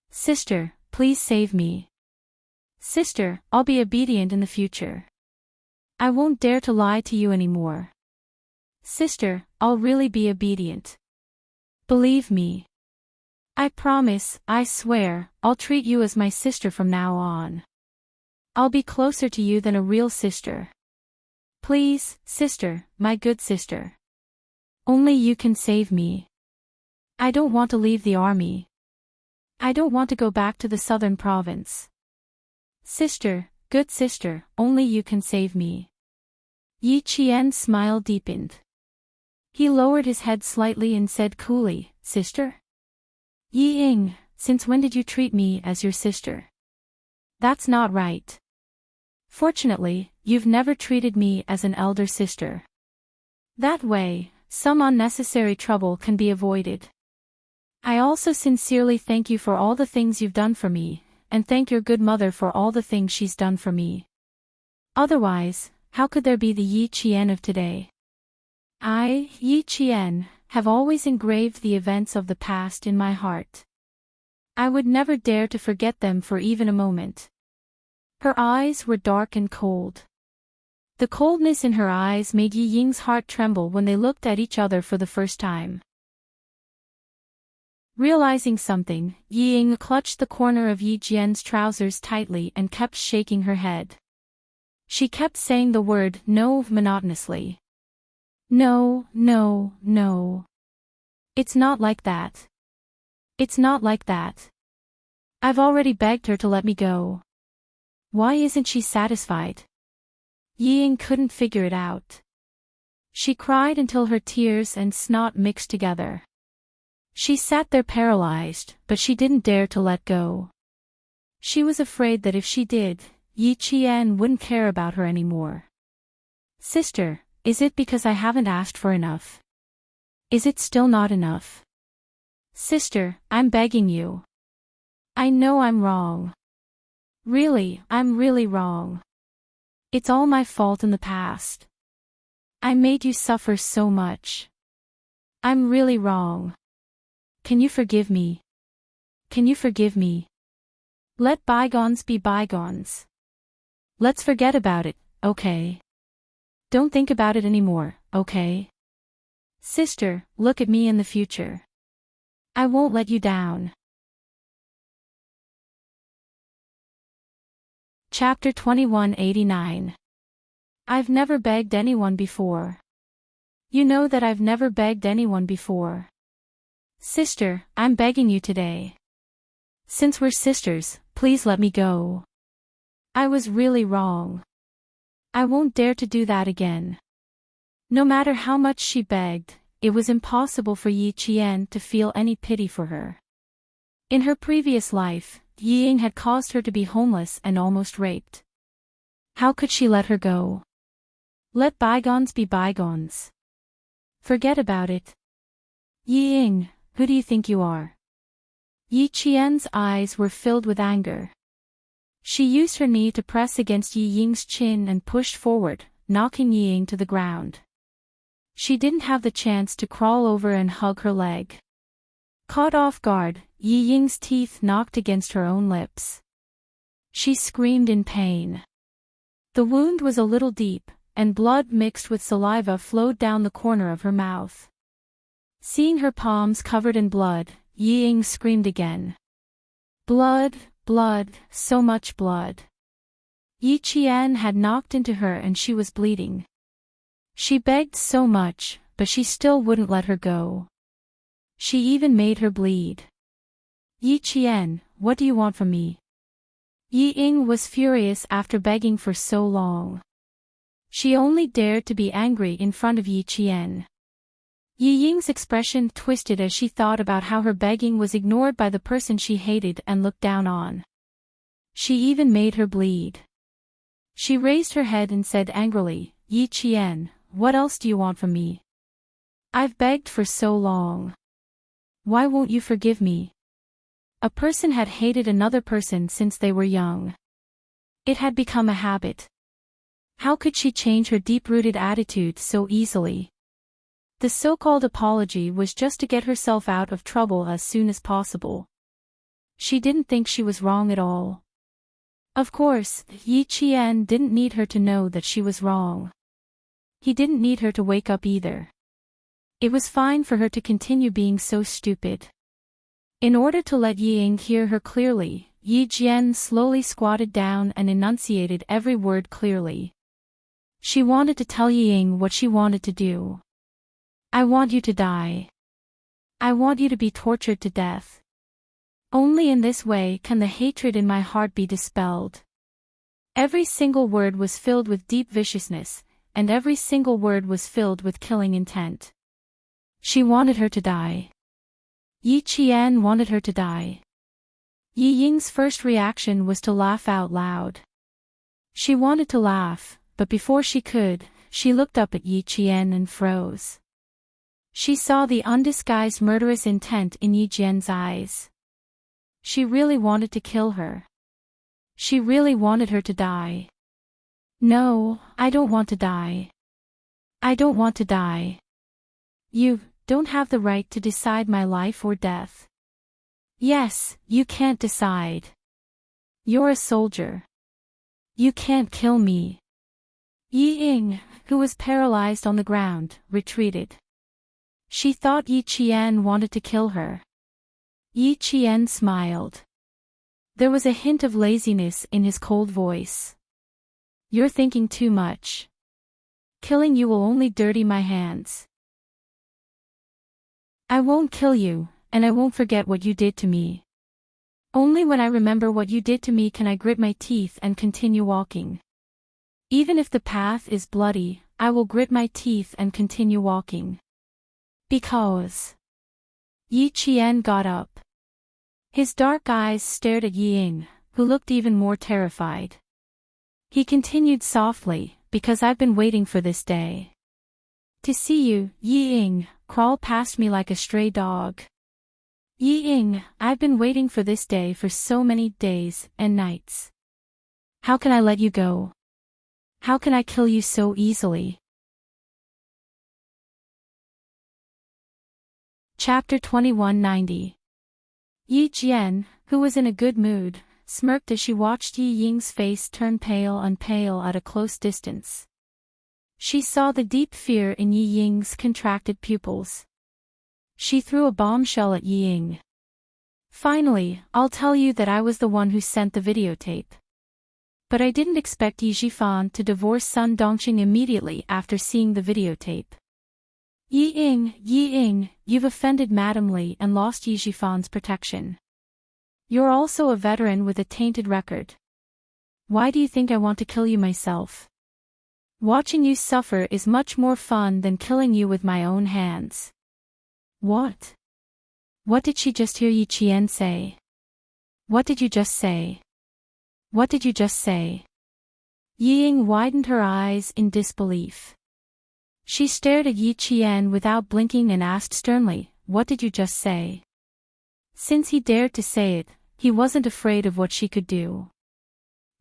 [SPEAKER 1] Sister, please save me. Sister, I'll be obedient in the future. I won't dare to lie to you anymore. Sister, I'll really be obedient. Believe me. I promise, I swear, I'll treat you as my sister from now on. I'll be closer to you than a real sister. Please, sister, my good sister. Only you can save me. I don't want to leave the army. I don't want to go back to the southern province. Sister, good sister, only you can save me. Yi Qian's smile deepened. He lowered his head slightly and said coolly, Sister? Yi Ying, since when did you treat me as your sister? That's not right. Fortunately, you've never treated me as an elder sister. That way, some unnecessary trouble can be avoided. I also sincerely thank you for all the things you've done for me, and thank your good mother for all the things she's done for me. Otherwise, how could there be the Yi Qian of today? I, Yi Qian, have always engraved the events of the past in my heart. I would never dare to forget them for even a moment. Her eyes were dark and cold. The coldness in her eyes made Yi Ying's heart tremble when they looked at each other for the first time. Realizing something, Yi Ying clutched the corner of Yi Jian's trousers tightly and kept shaking her head. She kept saying the word no monotonously. No, no, no. It's not like that. It's not like that. I've already begged her to let me go. Why isn't she satisfied? Yi Ying couldn't figure it out. She cried until her tears and snot mixed together. She sat there paralyzed, but she didn't dare to let go. She was afraid that if she did, Yi Qian wouldn't care about her anymore. Sister, is it because I haven't asked for enough? Is it still not enough? Sister, I'm begging you. I know I'm wrong. Really, I'm really wrong. It's all my fault in the past. I made you suffer so much. I'm really wrong. Can you forgive me? Can you forgive me? Let bygones be bygones. Let's forget about it, okay? Don't think about it anymore, okay? Sister, look at me in the future. I won't let you down. Chapter 2189. I've never begged anyone before. You know that I've never begged anyone before. Sister, I'm begging you today. Since we're sisters, please let me go. I was really wrong. I won't dare to do that again. No matter how much she begged, it was impossible for Yi Qian to feel any pity for her. In her previous life, Yi Ying had caused her to be homeless and almost raped. How could she let her go? Let bygones be bygones. Forget about it. Yi Ying, who do you think you are? Yi Qian's eyes were filled with anger. She used her knee to press against Yi Ying's chin and pushed forward, knocking Yi Ying to the ground. She didn't have the chance to crawl over and hug her leg. Caught off guard, Yi Ying's teeth knocked against her own lips. She screamed in pain. The wound was a little deep, and blood mixed with saliva flowed down the corner of her mouth. Seeing her palms covered in blood, Yi Ying screamed again. Blood, blood, so much blood. Yi Qian had knocked into her and she was bleeding. She begged so much, but she still wouldn't let her go. She even made her bleed. Yi Qian, what do you want from me? Yi Ying was furious after begging for so long. She only dared to be angry in front of Yi Qian. Yi Ying's expression twisted as she thought about how her begging was ignored by the person she hated and looked down on. She even made her bleed. She raised her head and said angrily, Yi Qian, what else do you want from me? I've begged for so long. Why won't you forgive me? A person had hated another person since they were young. It had become a habit. How could she change her deep-rooted attitude so easily? The so-called apology was just to get herself out of trouble as soon as possible. She didn't think she was wrong at all. Of course, Yi Qian didn't need her to know that she was wrong. He didn't need her to wake up either. It was fine for her to continue being so stupid. In order to let Yi Ying hear her clearly, Yi Jian slowly squatted down and enunciated every word clearly. She wanted to tell Yi Ying what she wanted to do. I want you to die. I want you to be tortured to death. Only in this way can the hatred in my heart be dispelled. Every single word was filled with deep viciousness, and every single word was filled with killing intent. She wanted her to die. Yi Qian wanted her to die. Yi Ying's first reaction was to laugh out loud. She wanted to laugh, but before she could, she looked up at Yi Qian and froze. She saw the undisguised murderous intent in Yi Jian's eyes. She really wanted to kill her. She really wanted her to die. No, I don't want to die. I don't want to die. You don't have the right to decide my life or death. Yes, you can't decide. You're a soldier. You can't kill me. Yi Ying, who was paralyzed on the ground, retreated. She thought Yi Qian wanted to kill her. Yi Qian smiled. There was a hint of laziness in his cold voice. You're thinking too much. Killing you will only dirty my hands. I won't kill you, and I won't forget what you did to me. Only when I remember what you did to me can I grit my teeth and continue walking. Even if the path is bloody, I will grit my teeth and continue walking. Because... Yi Qian got up. His dark eyes stared at Yi Ying, who looked even more terrified. He continued softly, because I've been waiting for this day. To see you, Yi Ying, crawl past me like a stray dog. Yi Ying, I've been waiting for this day for so many days and nights. How can I let you go? How can I kill you so easily? Chapter 2190. Yi Jian, who was in a good mood, smirked as she watched Yi Ying's face turn pale and pale at a close distance. She saw the deep fear in Yi Ying's contracted pupils. She threw a bombshell at Yi Ying. Finally, I'll tell you that I was the one who sent the videotape. But I didn't expect Yi Zhifan to divorce Sun Dongqing immediately after seeing the videotape. Yi Ying, you've offended Madame Li and lost Yi Zhifan's protection. You're also a veteran with a tainted record. Why do you think I want to kill you myself? Watching you suffer is much more fun than killing you with my own hands. What? What did she just hear Yi Qian say? What did you just say? What did you just say? Yi Ying widened her eyes in disbelief. She stared at Yi Qian without blinking and asked sternly, "What did you just say?" Since he dared to say it, he wasn't afraid of what she could do.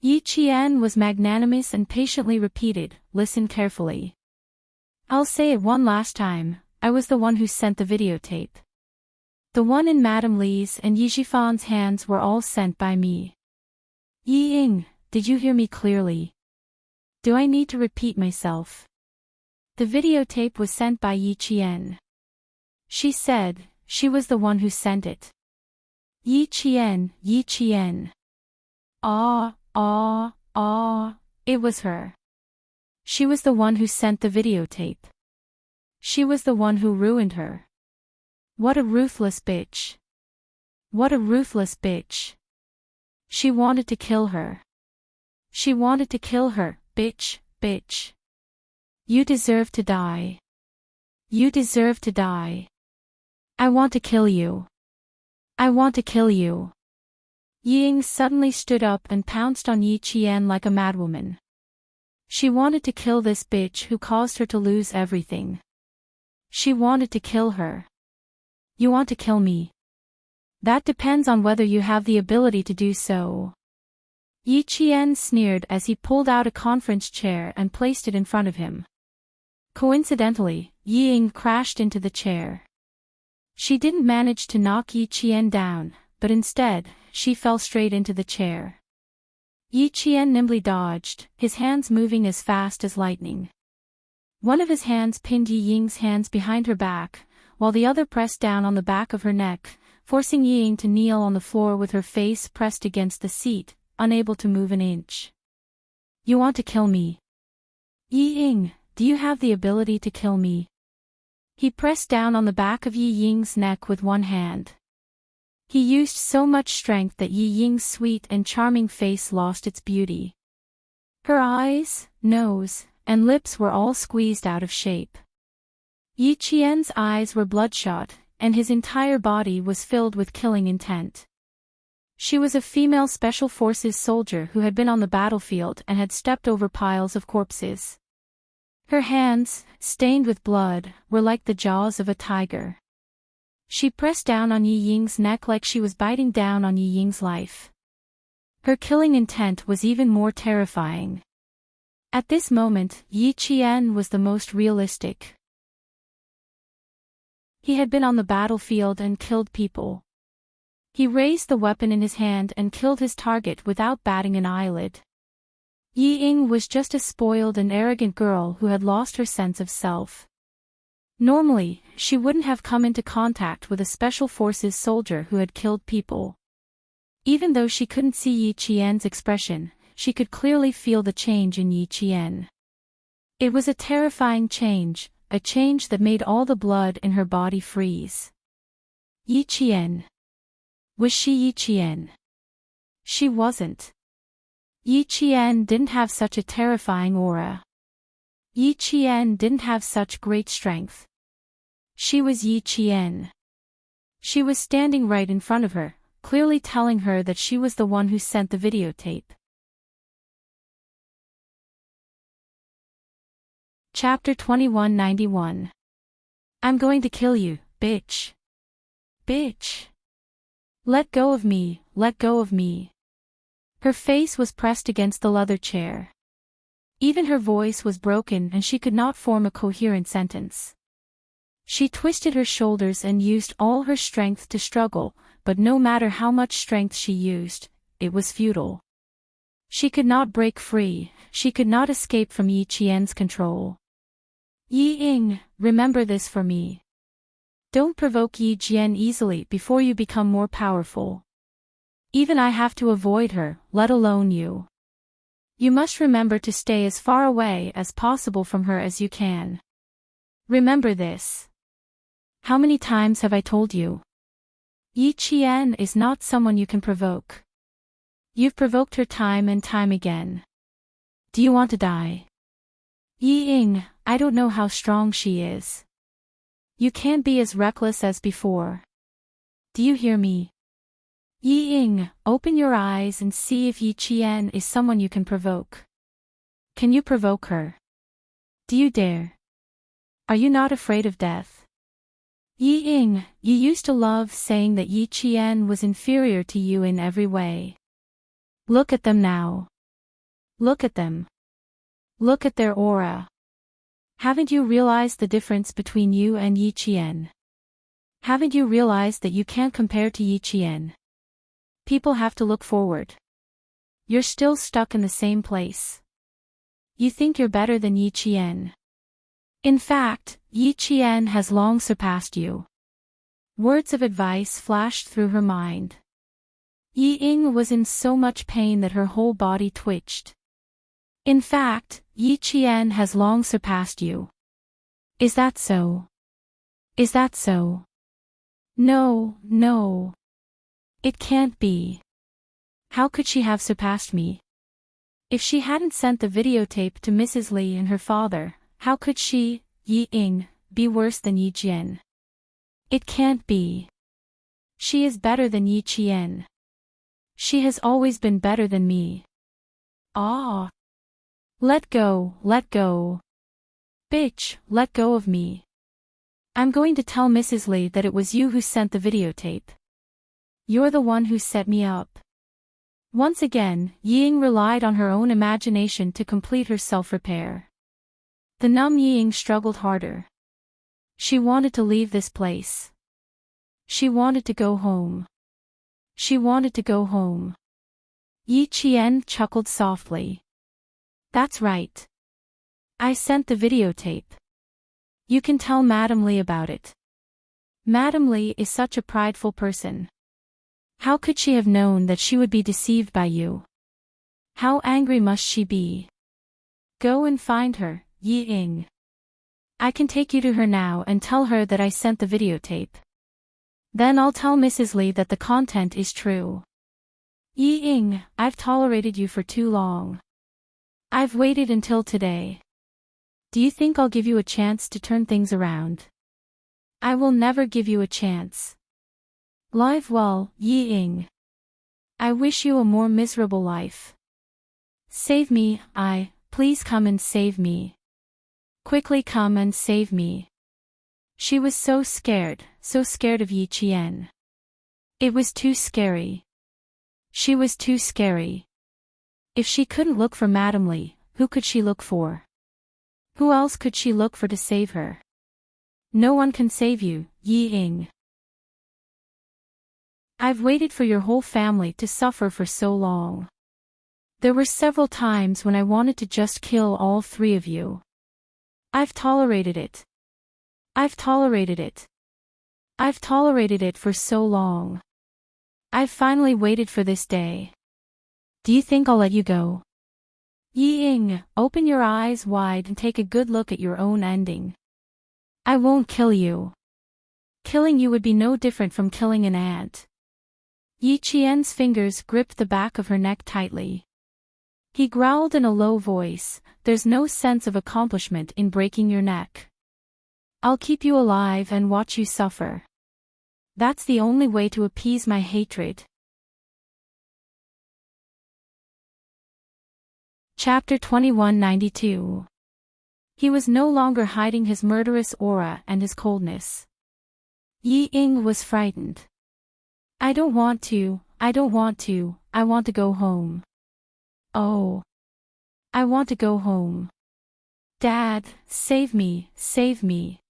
[SPEAKER 1] Yi Qian was magnanimous and patiently repeated, "Listen carefully. I'll say it one last time, I was the one who sent the videotape. The one in Madame Li's and Yi Zhifan's hands were all sent by me." Yi Ying, did you hear me clearly? Do I need to repeat myself? The videotape was sent by Yi Qian. She said, she was the one who sent it. Yi Qian. It was her. She was the one who sent the videotape. She was the one who ruined her. What a ruthless bitch. What a ruthless bitch. She wanted to kill her. She wanted to kill her, bitch. You deserve to die. You deserve to die. I want to kill you. I want to kill you. Yi Ying suddenly stood up and pounced on Yi Qian like a madwoman. She wanted to kill this bitch who caused her to lose everything. She wanted to kill her. You want to kill me? That depends on whether you have the ability to do so. Yi Qian sneered as he pulled out a conference chair and placed it in front of him. Coincidentally, Yi Ying crashed into the chair. She didn't manage to knock Yi Qian down, but instead, she fell straight into the chair. Yi Qian nimbly dodged, his hands moving as fast as lightning. One of his hands pinned Yi Ying's hands behind her back, while the other pressed down on the back of her neck, forcing Yi Ying to kneel on the floor with her face pressed against the seat, unable to move an inch. You want to kill me? Yi Ying, do you have the ability to kill me? He pressed down on the back of Yi Ying's neck with one hand. He used so much strength that Yi Ying's sweet and charming face lost its beauty. Her eyes, nose, and lips were all squeezed out of shape. Yi Qian's eyes were bloodshot, and his entire body was filled with killing intent. She was a female Special Forces soldier who had been on the battlefield and had stepped over piles of corpses. Her hands, stained with blood, were like the jaws of a tiger. She pressed down on Yi Ying's neck like she was biting down on Yi Ying's life. Her killing intent was even more terrifying. At this moment, Yi Qian was the most realistic. He had been on the battlefield and killed people. He raised the weapon in his hand and killed his target without batting an eyelid. Yi Ying was just a spoiled and arrogant girl who had lost her sense of self. Normally, she wouldn't have come into contact with a Special Forces soldier who had killed people. Even though she couldn't see Yi Qian's expression, she could clearly feel the change in Yi Qian. It was a terrifying change, a change that made all the blood in her body freeze. Yi Qian. Was she Yi Qian? She wasn't. Yi Qian didn't have such a terrifying aura. Yi Qian didn't have such great strength. She was Yi Qian. She was standing right in front of her, clearly telling her that she was the one who sent the videotape. Chapter 2191. I'm going to kill you, bitch. Bitch. Let go of me, let go of me. Her face was pressed against the leather chair. Even her voice was broken and she could not form a coherent sentence. She twisted her shoulders and used all her strength to struggle, but no matter how much strength she used, it was futile. She could not break free, she could not escape from Yi Qian's control. Yi Ying, remember this for me. Don't provoke Yi Jian easily before you become more powerful. Even I have to avoid her, let alone you. You must remember to stay as far away as possible from her as you can. Remember this. How many times have I told you? Yi Qian is not someone you can provoke. You've provoked her time and time again. Do you want to die? Yi Ying, I don't know how strong she is. You can't be as reckless as before. Do you hear me? Yi Ying, open your eyes and see if Yi Qian is someone you can provoke. Can you provoke her? Do you dare? Are you not afraid of death? Yi Ying, you used to love saying that Yi Qian was inferior to you in every way. Look at them now. Look at them. Look at their aura. Haven't you realized the difference between you and Yi Qian? Haven't you realized that you can't compare to Yi Qian? People have to look forward. You're still stuck in the same place. You think you're better than Yi Qian. In fact, Yi Qian has long surpassed you. Words of advice flashed through her mind. Yi Ying was in so much pain that her whole body twitched. In fact, Yi Qian has long surpassed you. Is that so? Is that so? No, no. It can't be. How could she have surpassed me? If she hadn't sent the videotape to Mrs. Li and her father, how could she, Yi Ying, be worse than Yi Jian? It can't be. She is better than Yi Qian. She has always been better than me. Ah. Let go, let go. Bitch, let go of me. I'm going to tell Mrs. Li that it was you who sent the videotape. You're the one who set me up. Once again, Yi Ying relied on her own imagination to complete her self-repair. The numb Yi Ying struggled harder. She wanted to leave this place. She wanted to go home. She wanted to go home. Yi Qian chuckled softly. That's right. I sent the videotape. You can tell Madame Li about it. Madame Li is such a prideful person. How could she have known that she would be deceived by you? How angry must she be? Go and find her, Yi Ying. I can take you to her now and tell her that I sent the videotape. Then I'll tell Mrs. Li that the content is true. Yi Ying, I've tolerated you for too long. I've waited until today. Do you think I'll give you a chance to turn things around? I will never give you a chance. Live well, Yi Ying. I wish you a more miserable life. Save me, please come and save me. Quickly come and save me. She was so scared of Yi Qian. It was too scary. She was too scary. If she couldn't look for Madame Li, who could she look for? Who else could she look for to save her? No one can save you, Yi Ying. I've waited for your whole family to suffer for so long. There were several times when I wanted to just kill all three of you. I've tolerated it. I've tolerated it. I've tolerated it for so long. I've finally waited for this day. Do you think I'll let you go? Yi Ying, open your eyes wide and take a good look at your own ending. I won't kill you. Killing you would be no different from killing an ant. Yi Qian's fingers gripped the back of her neck tightly. He growled in a low voice, there's no sense of accomplishment in breaking your neck. I'll keep you alive and watch you suffer. That's the only way to appease my hatred. Chapter 2192. He was no longer hiding his murderous aura and his coldness. Yi Ying was frightened. I don't want to, I want to go home. Oh. I want to go home. Dad, save me, save me.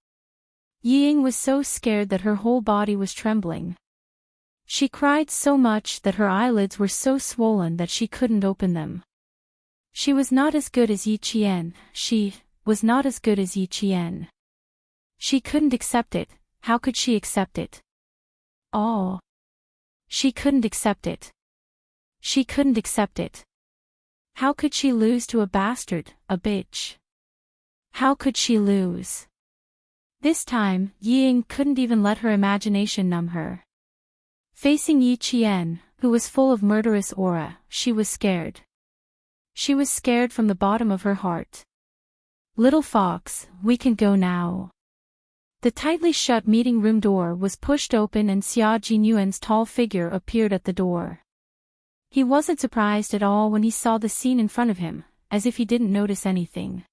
[SPEAKER 1] Yi Ying was so scared that her whole body was trembling. She cried so much that her eyelids were so swollen that she couldn't open them. She was not as good as Yi Qian, she was not as good as Yi Qian. She couldn't accept it. How could she accept it? Oh. She couldn't accept it. She couldn't accept it. How could she lose to a bastard, a bitch? How could she lose? This time, Ying couldn't even let her imagination numb her. Facing Yi Qian, who was full of murderous aura, she was scared. She was scared from the bottom of her heart. Little fox, we can go now. The tightly shut meeting room door was pushed open and Xia Jinyuan's tall figure appeared at the door. He wasn't surprised at all when he saw the scene in front of him, as if he didn't notice anything.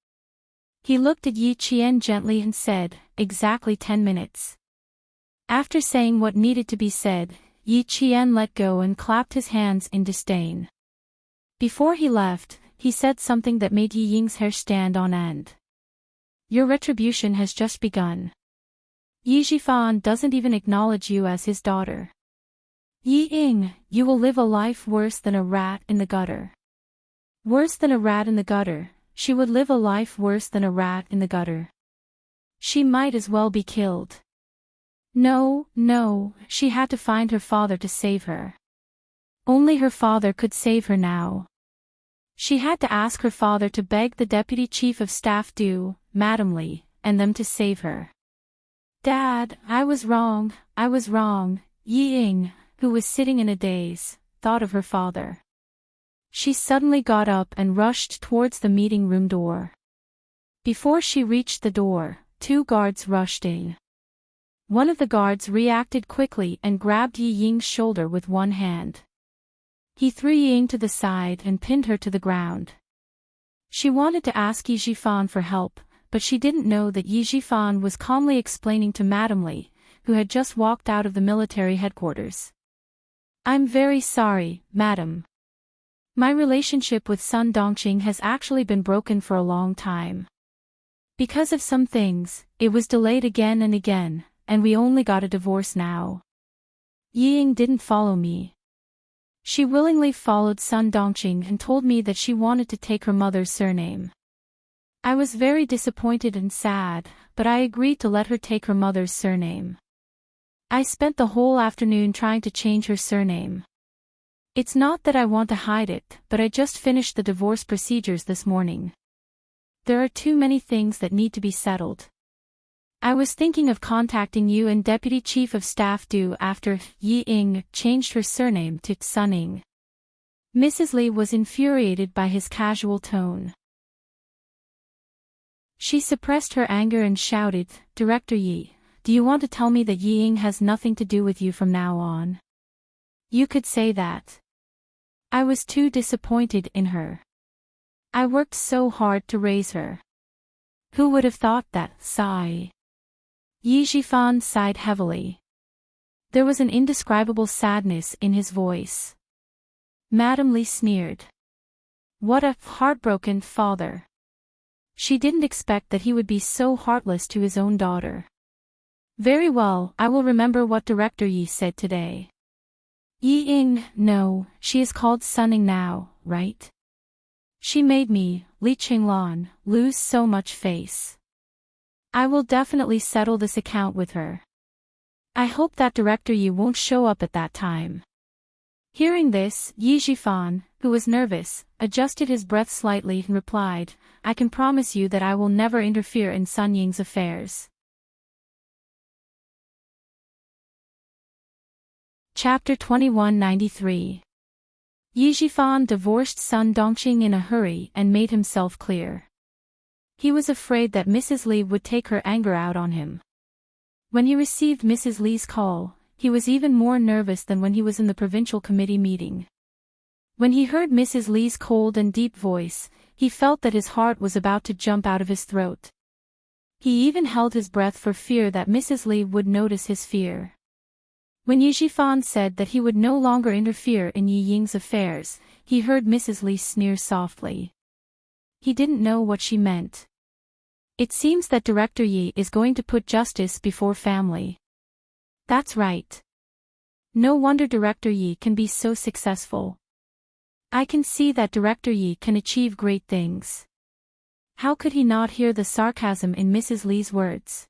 [SPEAKER 1] He looked at Yi Qian gently and said, "Exactly 10 minutes." After saying what needed to be said, Yi Qian let go and clapped his hands in disdain. Before he left, he said something that made Yi Ying's hair stand on end. "Your retribution has just begun. Yi Zhifan doesn't even acknowledge you as his daughter. Yi Ying, you will live a life worse than a rat in the gutter." Worse than a rat in the gutter, she would live a life worse than a rat in the gutter. She might as well be killed. No, she had to find her father to save her. Only her father could save her now. She had to ask her father to beg the Deputy Chief of Staff Du, Madam Li, and them to save her. "Dad, I was wrong. Yi Ying, who was sitting in a daze, thought of her father. She suddenly got up and rushed towards the meeting room door. Before she reached the door, 2 guards rushed in. One of the guards reacted quickly and grabbed Yi Ying's shoulder with one hand. He threw Yi Ying to the side and pinned her to the ground. She wanted to ask Yi Zhifan for help, but she didn't know that Yi Zhifan was calmly explaining to Madam Li, who had just walked out of the military headquarters. "I'm very sorry, madam. My relationship with Sun Dongqing has actually been broken for a long time. Because of some things, it was delayed again and again, and we only got a divorce now. Yi Ying didn't follow me. She willingly followed Sun Dongqing and told me that she wanted to take her mother's surname. I was very disappointed and sad, but I agreed to let her take her mother's surname. I spent the whole afternoon trying to change her surname. It's not that I want to hide it, but I just finished the divorce procedures this morning. There are too many things that need to be settled. I was thinking of contacting you and Deputy Chief of Staff Du after Yi Ying changed her surname to Sun Ying." Mrs. Li was infuriated by his casual tone. She suppressed her anger and shouted, "Director Yi, do you want to tell me that Yi Ying has nothing to do with you from now on? You could say that. I was too disappointed in her. I worked so hard to raise her. Who would have thought that?" Sigh. Yi Zhifan sighed heavily. There was an indescribable sadness in his voice. Madam Li sneered. What a heartbroken father. She didn't expect that he would be so heartless to his own daughter. "Very well, I will remember what Director Yi said today. Yi Ying, no, she is called Sun Ying now, right? She made me, Li Qinglan, lose so much face. I will definitely settle this account with her. I hope that Director Yi won't show up at that time." Hearing this, Yi Zhifan, who was nervous, adjusted his breath slightly and replied, "I can promise you that I will never interfere in Sun Ying's affairs." Chapter 2193. Yi Zhifan divorced Sun Dongqing in a hurry and made himself clear. He was afraid that Mrs. Li would take her anger out on him. When he received Mrs. Li's call, he was even more nervous than when he was in the provincial committee meeting. When he heard Mrs. Li's cold and deep voice, he felt that his heart was about to jump out of his throat. He even held his breath for fear that Mrs. Li would notice his fear. When Yi Zhifan said that he would no longer interfere in Yi Ying's affairs, he heard Mrs. Li sneer softly. He didn't know what she meant. It seems that Director Yi is going to put justice before family. That's right. No wonder Director Yi can be so successful. I can see that Director Yi can achieve great things. How could he not hear the sarcasm in Mrs. Lee's words?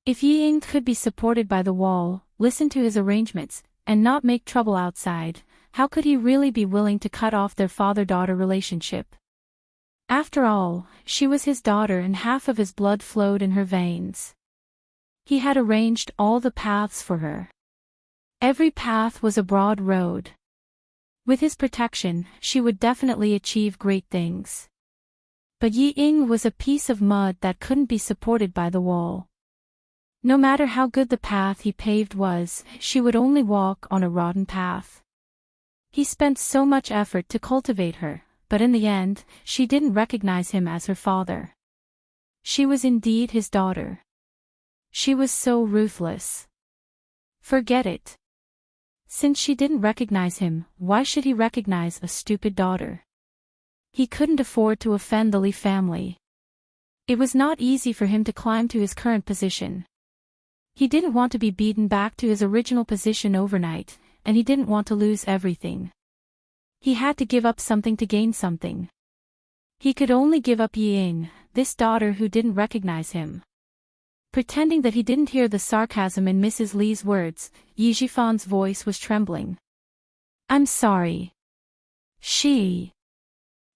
[SPEAKER 1] If Yi Ying could be supported by the wall, listen to his arrangements, and not make trouble outside, how could he really be willing to cut off their father-daughter relationship? After all, she was his daughter and half of his blood flowed in her veins. He had arranged all the paths for her. Every path was a broad road. With his protection, she would definitely achieve great things. But Yi Ying was a piece of mud that couldn't be supported by the wall. No matter how good the path he paved was, she would only walk on a rotten path. He spent so much effort to cultivate her, but in the end, she didn't recognize him as her father. She was indeed his daughter. She was so ruthless. Forget it. Since she didn't recognize him, why should he recognize a stupid daughter? He couldn't afford to offend the Lee family. It was not easy for him to climb to his current position. He didn't want to be beaten back to his original position overnight, and he didn't want to lose everything. He had to give up something to gain something. He could only give up Yi Ying, this daughter who didn't recognize him. Pretending that he didn't hear the sarcasm in Mrs. Lee's words, Yi Jifan's voice was trembling. I'm sorry.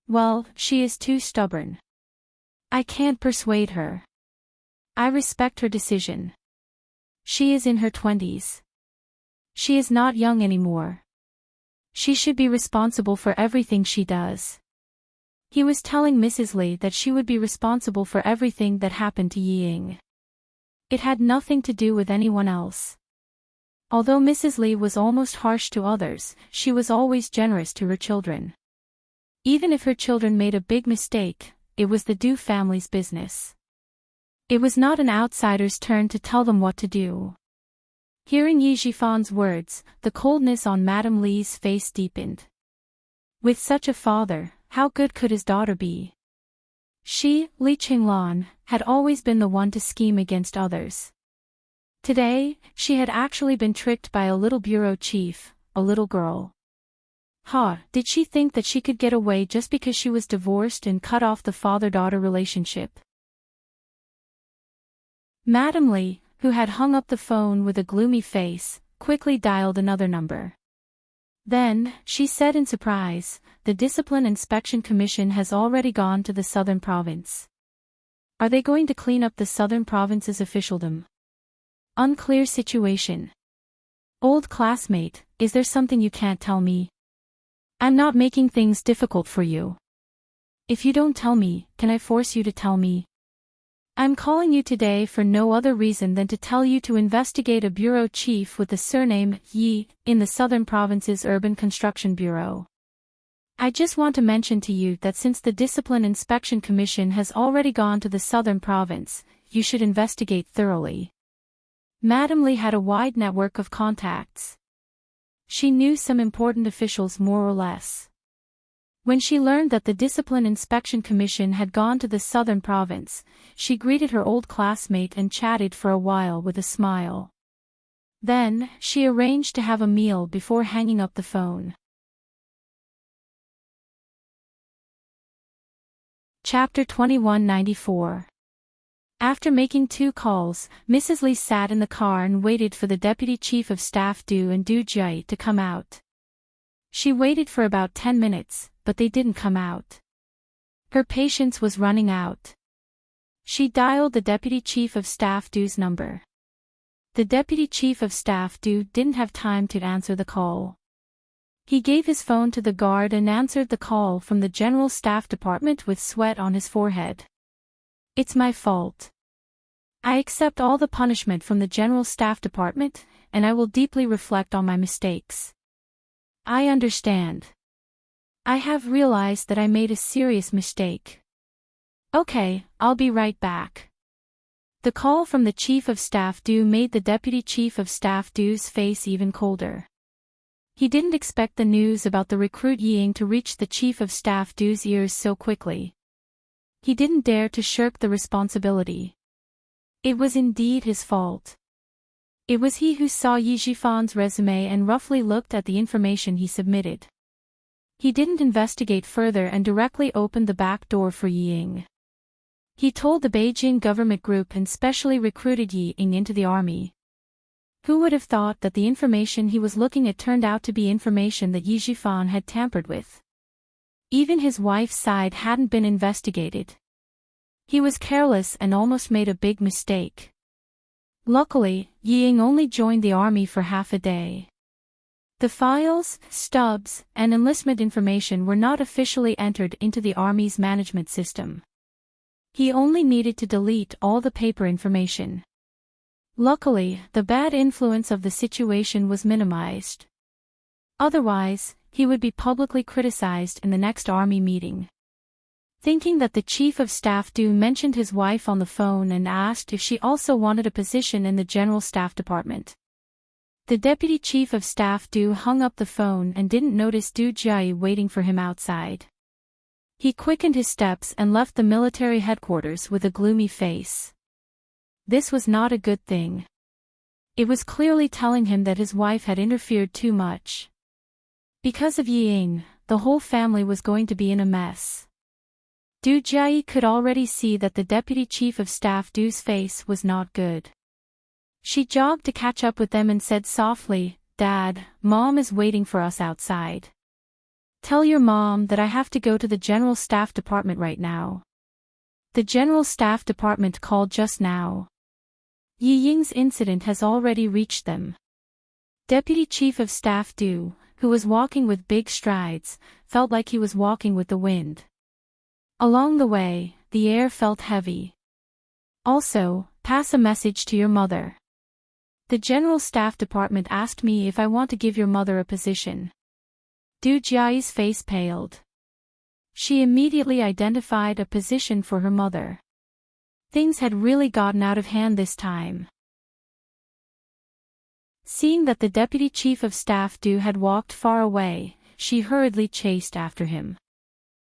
[SPEAKER 1] Well, she is too stubborn. I can't persuade her. I respect her decision. She is in her 20s. She is not young anymore. She should be responsible for everything she does. He was telling Mrs. Lee that she would be responsible for everything that happened to Yi Ying. It had nothing to do with anyone else. Although Mrs. Lee was almost harsh to others, she was always generous to her children. Even if her children made a big mistake, it was the Du family's business. It was not an outsider's turn to tell them what to do. Hearing Yi Jifan's words, the coldness on Madame Lee's face deepened. With such a father, how good could his daughter be? She, Li Qinglan, had always been the one to scheme against others. Today, she had actually been tricked by a little bureau chief, a little girl. Did she think that she could get away just because she was divorced and cut off the father-daughter relationship? Madame Lee, who had hung up the phone with a gloomy face, quickly dialed another number. Then, she said in surprise, the Discipline Inspection Commission has already gone to the southern province. Are they going to clean up the southern province's officialdom? Unclear situation. Old classmate, is there something you can't tell me? I'm not making things difficult for you. If you don't tell me, can I force you to tell me? I'm calling you today for no other reason than to tell you to investigate a bureau chief with the surname Yi in the Southern Province's Urban Construction Bureau. I just want to mention to you that since the Discipline Inspection Commission has already gone to the Southern Province, you should investigate thoroughly. Madame Lee had a wide network of contacts. She knew some important officials more or less. When she learned that the Discipline Inspection Commission had gone to the Southern Province, she greeted her old classmate and chatted for a while with a smile. Then, she arranged to have a meal before hanging up the phone. Chapter 2194. After making 2 calls, Mrs. Lee sat in the car and waited for the Deputy Chief of Staff Du and Du Jiai to come out. She waited for about 10 minutes, but they didn't come out. Her patience was running out. She dialed the Deputy Chief of Staff Du's number. The Deputy Chief of Staff Du didn't have time to answer the call. He gave his phone to the guard and answered the call from the General Staff Department with sweat on his forehead. It's my fault. I accept all the punishment from the General Staff Department, and I will deeply reflect on my mistakes. I understand. I have realized that I made a serious mistake. Okay, I'll be right back. The call from the Chief of Staff Du made the Deputy Chief of Staff Du's face even colder. He didn't expect the news about the recruit Yi Ying to reach the Chief of Staff Du's ears so quickly. He didn't dare to shirk the responsibility. It was indeed his fault. It was he who saw Yi Jifan's resume and roughly looked at the information he submitted. He didn't investigate further and directly opened the back door for Yi Ying. He told the Beijing government group and specially recruited Yi Ying into the army. Who would have thought that the information he was looking at turned out to be information that Yi Zhifan had tampered with? Even his wife's side hadn't been investigated. He was careless and almost made a big mistake. Luckily, Yi Ying only joined the army for half a day. The files, stubs, and enlistment information were not officially entered into the army's management system. He only needed to delete all the paper information. Luckily, the bad influence of the situation was minimized. Otherwise, he would be publicly criticized in the next army meeting. Thinking that the Chief of Staff Du mentioned his wife on the phone and asked if she also wanted a position in the General Staff Department. The Deputy Chief of Staff Du hung up the phone and didn't notice Du Jiayi waiting for him outside. He quickened his steps and left the military headquarters with a gloomy face. This was not a good thing. It was clearly telling him that his wife had interfered too much. Because of Yi Ying, the whole family was going to be in a mess. Du Jiayi could already see that the Deputy Chief of Staff Du's face was not good. She jogged to catch up with them and said softly, "Dad, Mom is waiting for us outside. Tell your mom that I have to go to the General Staff Department right now." The General Staff Department called just now. Yi Ying's incident has already reached them. Deputy Chief of Staff Du, who was walking with big strides, felt like he was walking with the wind. Along the way, the air felt heavy. "Also, pass a message to your mother. The General Staff Department asked me if I want to give your mother a position." Du Jiayi's face paled. She immediately identified a position for her mother. Things had really gotten out of hand this time. Seeing that the Deputy Chief of Staff Du had walked far away, she hurriedly chased after him.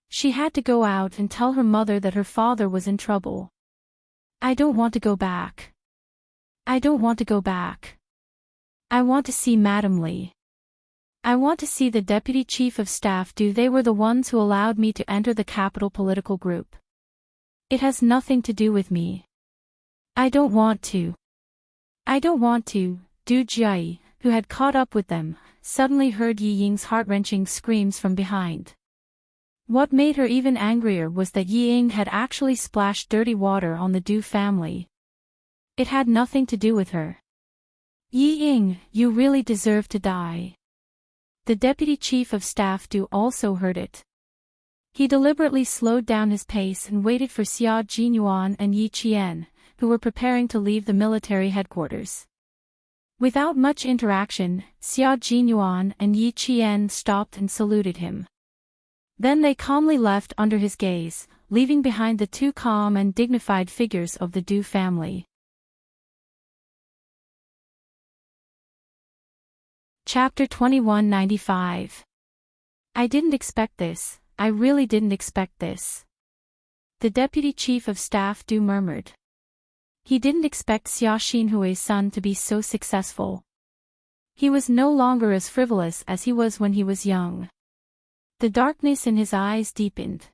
[SPEAKER 1] She had to go out and tell her mother that her father was in trouble. "I don't want to go back. I don't want to go back. I want to see Madam Li. I want to see the Deputy Chief of Staff Du. They were the ones who allowed me to enter the capital political group. It has nothing to do with me. I don't want to. I don't want to." Du Jiayi, who had caught up with them, suddenly heard Yi Ying's heart-wrenching screams from behind. What made her even angrier was that Yi Ying had actually splashed dirty water on the Du family. It had nothing to do with her. "Yi Ying, you really deserve to die." The Deputy Chief of Staff Du also heard it. He deliberately slowed down his pace and waited for Xia Jinyuan and Yi Qian, who were preparing to leave the military headquarters. Without much interaction, Xia Jinyuan and Yi Qian stopped and saluted him. Then they calmly left under his gaze, leaving behind the two calm and dignified figures of the Du family. Chapter 2195. I didn't expect this, I really didn't expect this. The Deputy Chief of Staff Du murmured. He didn't expect Xia Xinhui's son to be so successful. He was no longer as frivolous as he was when he was young. The darkness in his eyes deepened.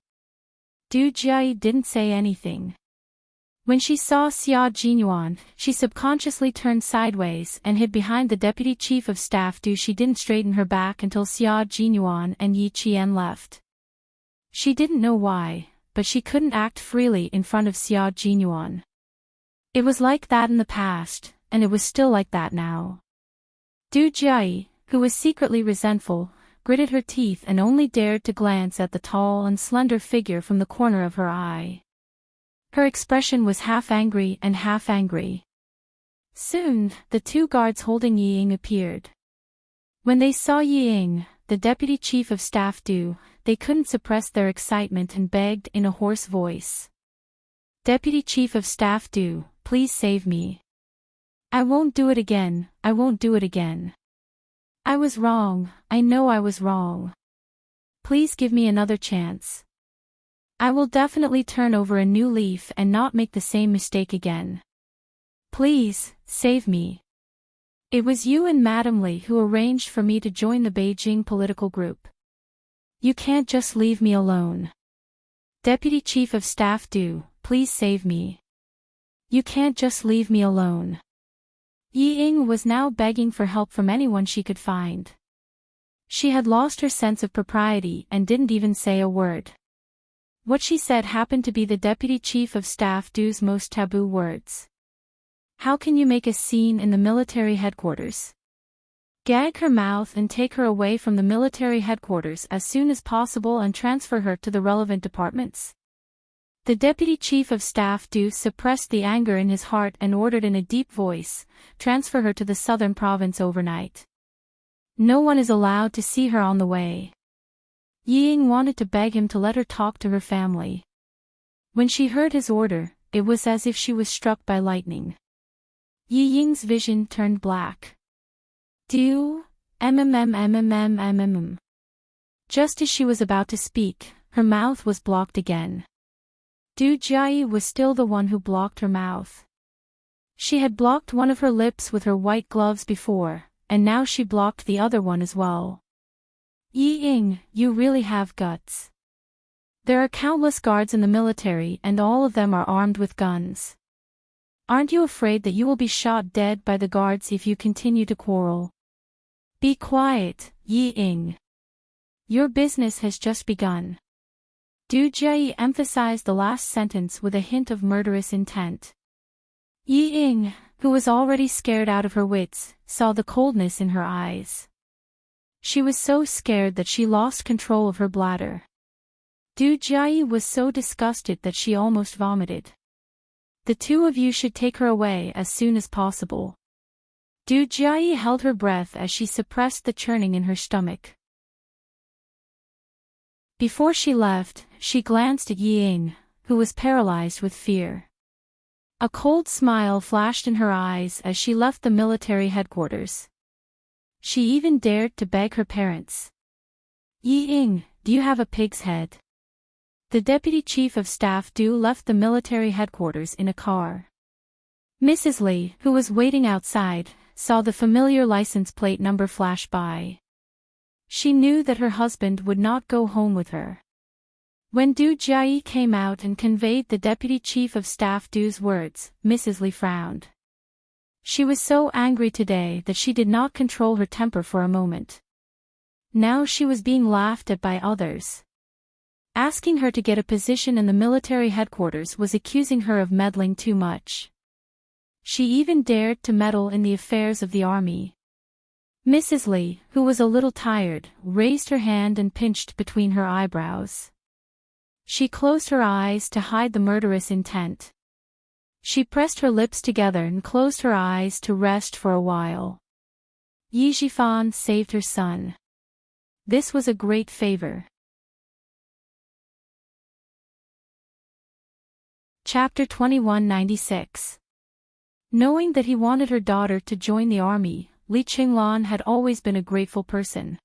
[SPEAKER 1] Du Jiayi didn't say anything. When she saw Xia Jinyuan, she subconsciously turned sideways and hid behind the Deputy Chief of Staff Du. She didn't straighten her back until Xia Jinyuan and Yi Qian left. She didn't know why, but she couldn't act freely in front of Xia Jinyuan. It was like that in the past, and it was still like that now. Du Jiayi, who was secretly resentful, gritted her teeth and only dared to glance at the tall and slender figure from the corner of her eye. Her expression was half angry and half angry. Soon, the two guards holding Yi Ying appeared. When they saw Yi Ying, the Deputy Chief of Staff Du, they couldn't suppress their excitement and begged in a hoarse voice. "Deputy Chief of Staff Du, please save me. I won't do it again, I won't do it again. I was wrong, I know I was wrong. Please give me another chance. I will definitely turn over a new leaf and not make the same mistake again. Please, save me. It was you and Madam Li who arranged for me to join the Beijing political group. You can't just leave me alone. Deputy Chief of Staff Du, please save me. You can't just leave me alone. Yi Ying was now begging for help from anyone she could find. She had lost her sense of propriety and didn't even say a word. What she said happened to be the Deputy Chief of Staff Du's most taboo words. How can you make a scene in the military headquarters? Gag her mouth and take her away from the military headquarters as soon as possible and transfer her to the relevant departments. The Deputy Chief of Staff Du suppressed the anger in his heart and ordered in a deep voice, transfer her to the southern province overnight. No one is allowed to see her on the way. Yi Ying wanted to beg him to let her talk to her family. When she heard his order, it was as if she was struck by lightning. Yi Ying's vision turned black. Du, mm. Just as she was about to speak, her mouth was blocked again. Du Jiayi was still the one who blocked her mouth. She had blocked one of her lips with her white gloves before, and now she blocked the other one as well. Yi Ying, you really have guts. There are countless guards in the military and all of them are armed with guns. Aren't you afraid that you will be shot dead by the guards if you continue to quarrel? Be quiet, Yi Ying. Your business has just begun. Du Jiayi emphasized the last sentence with a hint of murderous intent. Yi Ying, who was already scared out of her wits, saw the coldness in her eyes. She was so scared that she lost control of her bladder. Du Jiayi was so disgusted that she almost vomited. The two of you should take her away as soon as possible. Du Jiayi held her breath as she suppressed the churning in her stomach. Before she left, she glanced at Yi Ying, who was paralyzed with fear. A cold smile flashed in her eyes as she left the military headquarters. She even dared to beg her parents. Yi Ying, do you have a pig's head? The Deputy Chief of Staff Du left the military headquarters in a car. Mrs. Li, who was waiting outside, saw the familiar license plate number flash by. She knew that her husband would not go home with her. When Du Jiayi came out and conveyed the Deputy Chief of Staff Du's words, Mrs. Li frowned. She was so angry today that she did not control her temper for a moment. Now she was being laughed at by others. Asking her to get a position in the military headquarters was accusing her of meddling too much. She even dared to meddle in the affairs of the army. Mrs. Li, who was a little tired, raised her hand and pinched between her eyebrows. She closed her eyes to hide the murderous intent. She pressed her lips together and closed her eyes to rest for a while. Yi Zhifan saved her son. This was a great favor. Chapter 2196. Knowing that he wanted her daughter to join the army, Li Qinglan had always been a grateful person.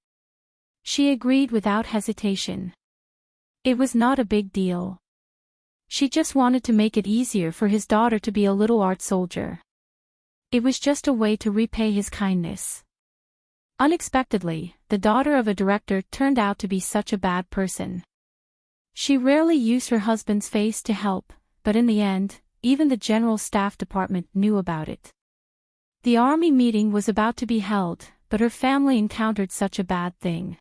[SPEAKER 1] She agreed without hesitation. It was not a big deal. She just wanted to make it easier for his daughter to be a little art soldier. It was just a way to repay his kindness. Unexpectedly, the daughter of a director turned out to be such a bad person. She rarely used her husband's face to help, but in the end, even the General Staff Department knew about it. The army meeting was about to be held, but her family encountered such a bad thing.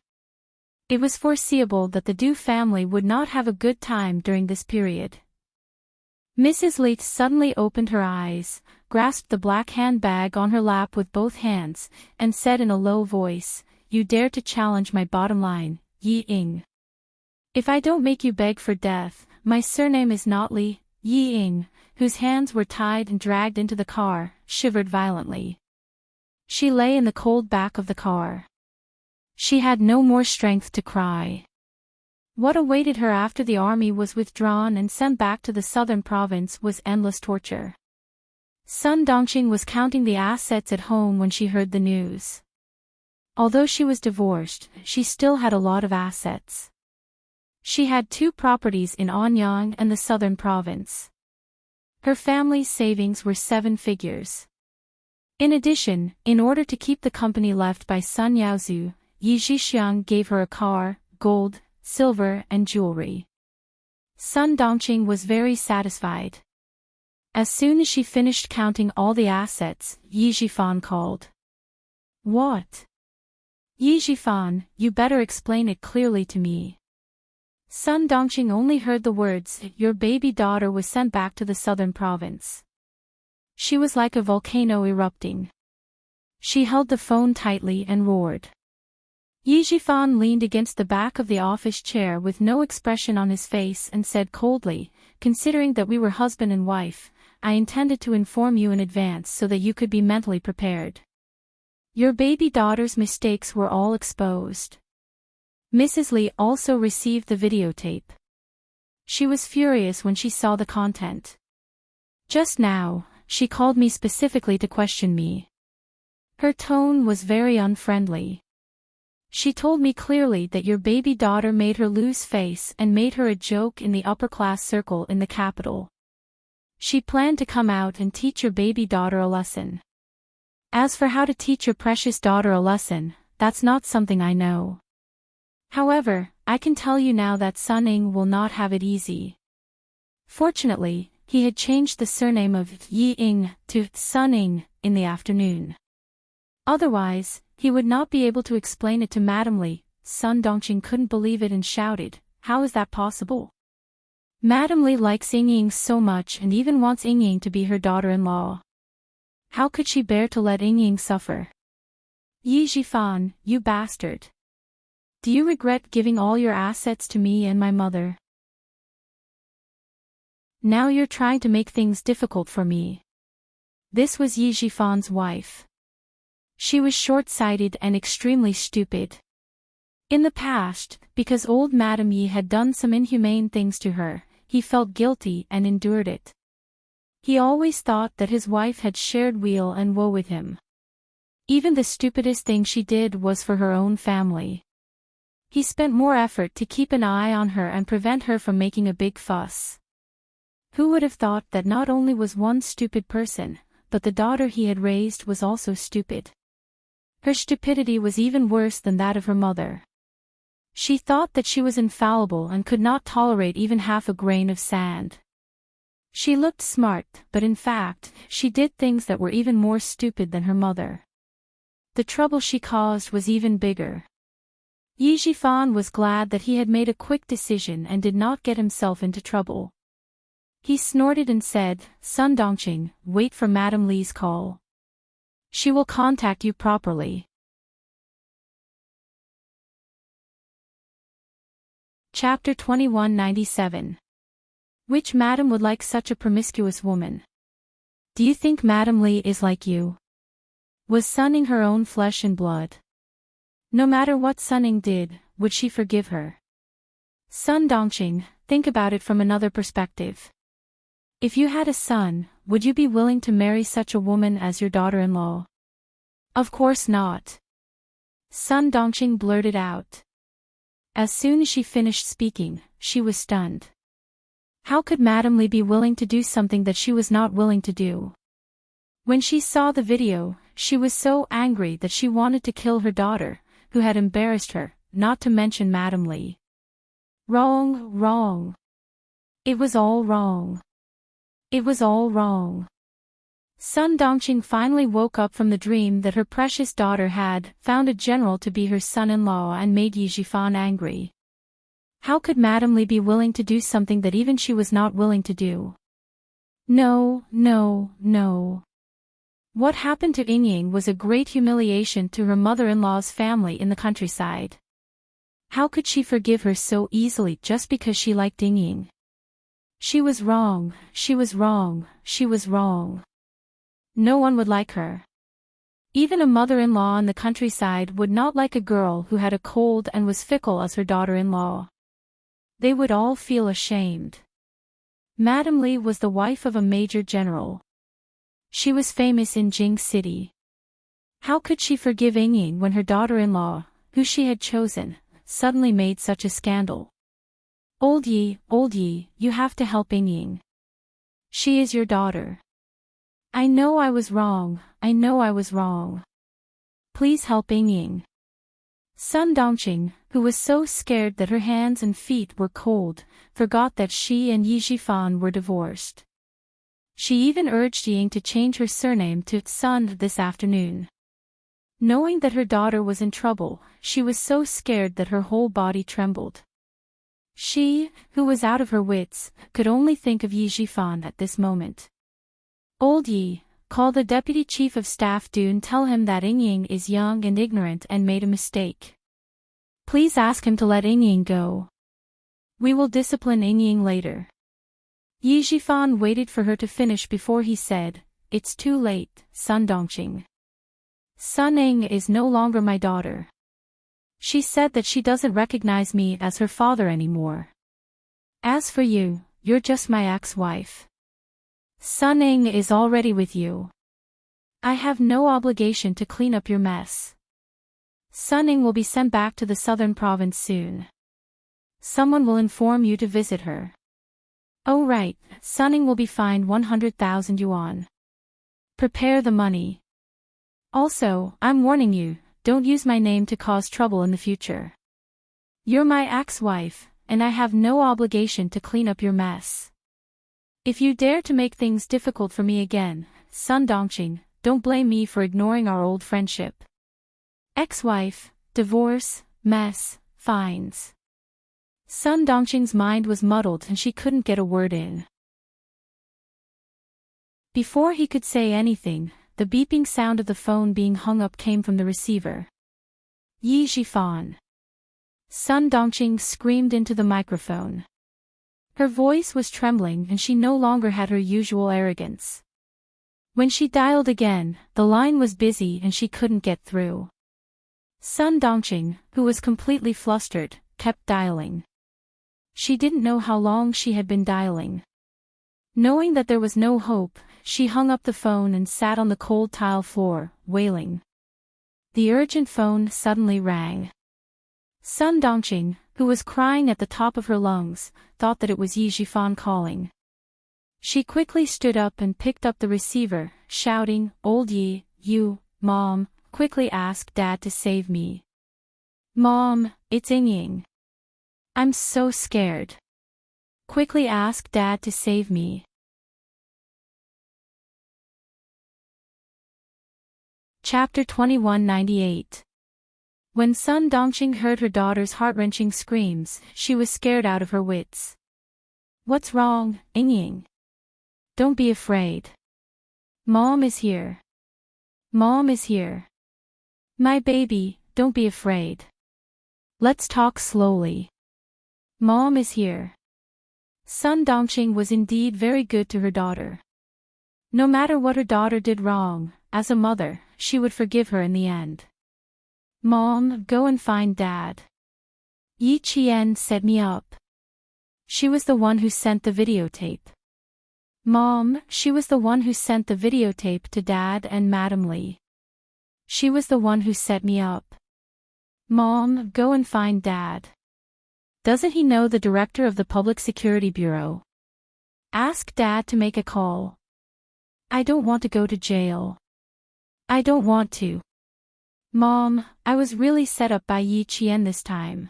[SPEAKER 1] It was foreseeable that the Du family would not have a good time during this period. Mrs. Li suddenly opened her eyes, grasped the black handbag on her lap with both hands, and said in a low voice, "You dare to challenge my bottom line, Yi Ying. If I don't make you beg for death, my surname is not Li." Yi Ying, whose hands were tied and dragged into the car, shivered violently. She lay in the cold back of the car. She had no more strength to cry. What awaited her after the army was withdrawn and sent back to the southern province was endless torture. Sun Dongqing was counting the assets at home when she heard the news. Although she was divorced, she still had a lot of assets. She had 2 properties in Anyang and the southern province. Her family's savings were 7 figures. In addition, in order to keep the company left by Sun Yaozu, Yi Zhixiang gave her a car, gold, silver and jewelry. Sun Dongqing was very satisfied. As soon as she finished counting all the assets, Yi Jifan called. What? Yi Jifan, you better explain it clearly to me. Sun Dongqing only heard the words, your baby daughter was sent back to the southern province. She was like a volcano erupting. She held the phone tightly and roared. Yi Jifan leaned against the back of the office chair with no expression on his face and said coldly, considering that we were husband and wife, I intended to inform you in advance so that you could be mentally prepared. Your baby daughter's mistakes were all exposed. Mrs. Li also received the videotape. She was furious when she saw the content. Just now, she called me specifically to question me. Her tone was very unfriendly. She told me clearly that your baby daughter made her lose face and made her a joke in the upper-class circle in the capital. She planned to come out and teach your baby daughter a lesson. As for how to teach your precious daughter a lesson, that's not something I know. However, I can tell you now that Sun Ying will not have it easy. Fortunately, he had changed the surname of Yi Ying to Sun Ying in the afternoon. Otherwise, he would not be able to explain it to Madame Li. Sun Dongqing couldn't believe it and shouted, how is that possible? Madame Li likes Ying Ying so much and even wants Ying Ying to be her daughter-in-law. How could she bear to let Ying Ying suffer? Yi Jifan, you bastard. Do you regret giving all your assets to me and my mother? Now you're trying to make things difficult for me. This was Yi Jifan's wife. She was short-sighted and extremely stupid. In the past, because old Madame Yi had done some inhumane things to her, he felt guilty and endured it. He always thought that his wife had shared weal and woe with him. Even the stupidest thing she did was for her own family. He spent more effort to keep an eye on her and prevent her from making a big fuss. Who would have thought that not only was one stupid person, but the daughter he had raised was also stupid? Her stupidity was even worse than that of her mother. She thought that she was infallible and could not tolerate even half a grain of sand. She looked smart, but in fact, she did things that were even more stupid than her mother. The trouble she caused was even bigger. Yi Jifan was glad that he had made a quick decision and did not get himself into trouble. He snorted and said, Sun Dongqing, wait for Madame Li's call. She will contact you properly. Chapter 2197. Which madam would like such a promiscuous woman? Do you think Madame Li is like you? Was Sun Ying her own flesh and blood? No matter what Sun Ying did, would she forgive her? Sun Dongqing, think about it from another perspective. If you had a son, would you be willing to marry such a woman as your daughter-in-law? Of course not. Sun Dongqing blurted out. As soon as she finished speaking, she was stunned. How could Madame Li be willing to do something that she was not willing to do? When she saw the video, she was so angry that she wanted to kill her daughter, who had embarrassed her, not to mention Madame Li. Wrong, wrong. It was all wrong. It was all wrong. Sun Dongqing finally woke up from the dream that her precious daughter had found a general to be her son-in-law and made Yi Jifan angry. How could Madame Li be willing to do something that even she was not willing to do? No, no, no. What happened to Ying Ying was a great humiliation to her mother-in-law's family in the countryside. How could she forgive her so easily just because she liked Ying Ying? She was wrong, she was wrong, she was wrong. No one would like her. Even a mother-in-law in the countryside would not like a girl who had a cold and was fickle as her daughter-in-law. They would all feel ashamed. Madame Li was the wife of a major general. She was famous in Jing City. How could she forgive Ying Ying when her daughter-in-law, who she had chosen, suddenly made such a scandal? Old Yi, you have to help Ying Ying. She is your daughter. I know I was wrong, I know I was wrong. Please help Ying Ying. Sun Dongqing, who was so scared that her hands and feet were cold, forgot that she and Yi Jifan were divorced. She even urged Ying to change her surname to Sun this afternoon. Knowing that her daughter was in trouble, she was so scared that her whole body trembled. She, who was out of her wits, could only think of Yi Jifan at this moment. Old Yi, call the deputy chief of staff and tell him that Ying is young and ignorant and made a mistake. Please ask him to let Ying go. We will discipline Ying later. Yi Jifan waited for her to finish before he said, It's too late, Sun Dongqing. Sun Ying is no longer my daughter. She said that she doesn't recognize me as her father anymore. As for you, you're just my ex-wife. Sun Ying is already with you. I have no obligation to clean up your mess. Sun Ying will be sent back to the southern province soon. Someone will inform you to visit her. Oh right, Sun Ying will be fined 100,000 yuan. Prepare the money. Also, I'm warning you, don't use my name to cause trouble in the future. You're my ex-wife, and I have no obligation to clean up your mess. If you dare to make things difficult for me again, Sun Dongqing, don't blame me for ignoring our old friendship. Ex-wife, divorce, mess, fines. Sun Dongqing's mind was muddled and she couldn't get a word in. Before he could say anything, the beeping sound of the phone being hung up came from the receiver. Yi Jifan. Sun Dongqing screamed into the microphone. Her voice was trembling and she no longer had her usual arrogance. When she dialed again, the line was busy and she couldn't get through. Sun Dongqing, who was completely flustered, kept dialing. She didn't know how long she had been dialing. Knowing that there was no hope, she hung up the phone and sat on the cold tile floor, wailing. The urgent phone suddenly rang. Sun Dongqing, who was crying at the top of her lungs, thought that it was Yi Jifan calling. She quickly stood up and picked up the receiver, shouting, Old Yi, you, Mom, quickly ask Dad to save me. Mom, it's Ying. I'm so scared. Quickly ask Dad to save me. Chapter 2198. When Sun Dongqing heard her daughter's heart-wrenching screams, she was scared out of her wits. What's wrong, Ying? Don't be afraid. Mom is here. Mom is here. My baby, don't be afraid. Let's talk slowly. Mom is here. Sun Dongqing was indeed very good to her daughter. No matter what her daughter did wrong, as a mother, she would forgive her in the end. Mom, go and find Dad. Yi Qian set me up. She was the one who sent the videotape. Mom, she was the one who sent the videotape to Dad and Madam Li. She was the one who set me up. Mom, go and find Dad. Doesn't he know the director of the Public Security Bureau? Ask Dad to make a call. I don't want to go to jail. I don't want to. Mom, I was really set up by Yi Qian this time.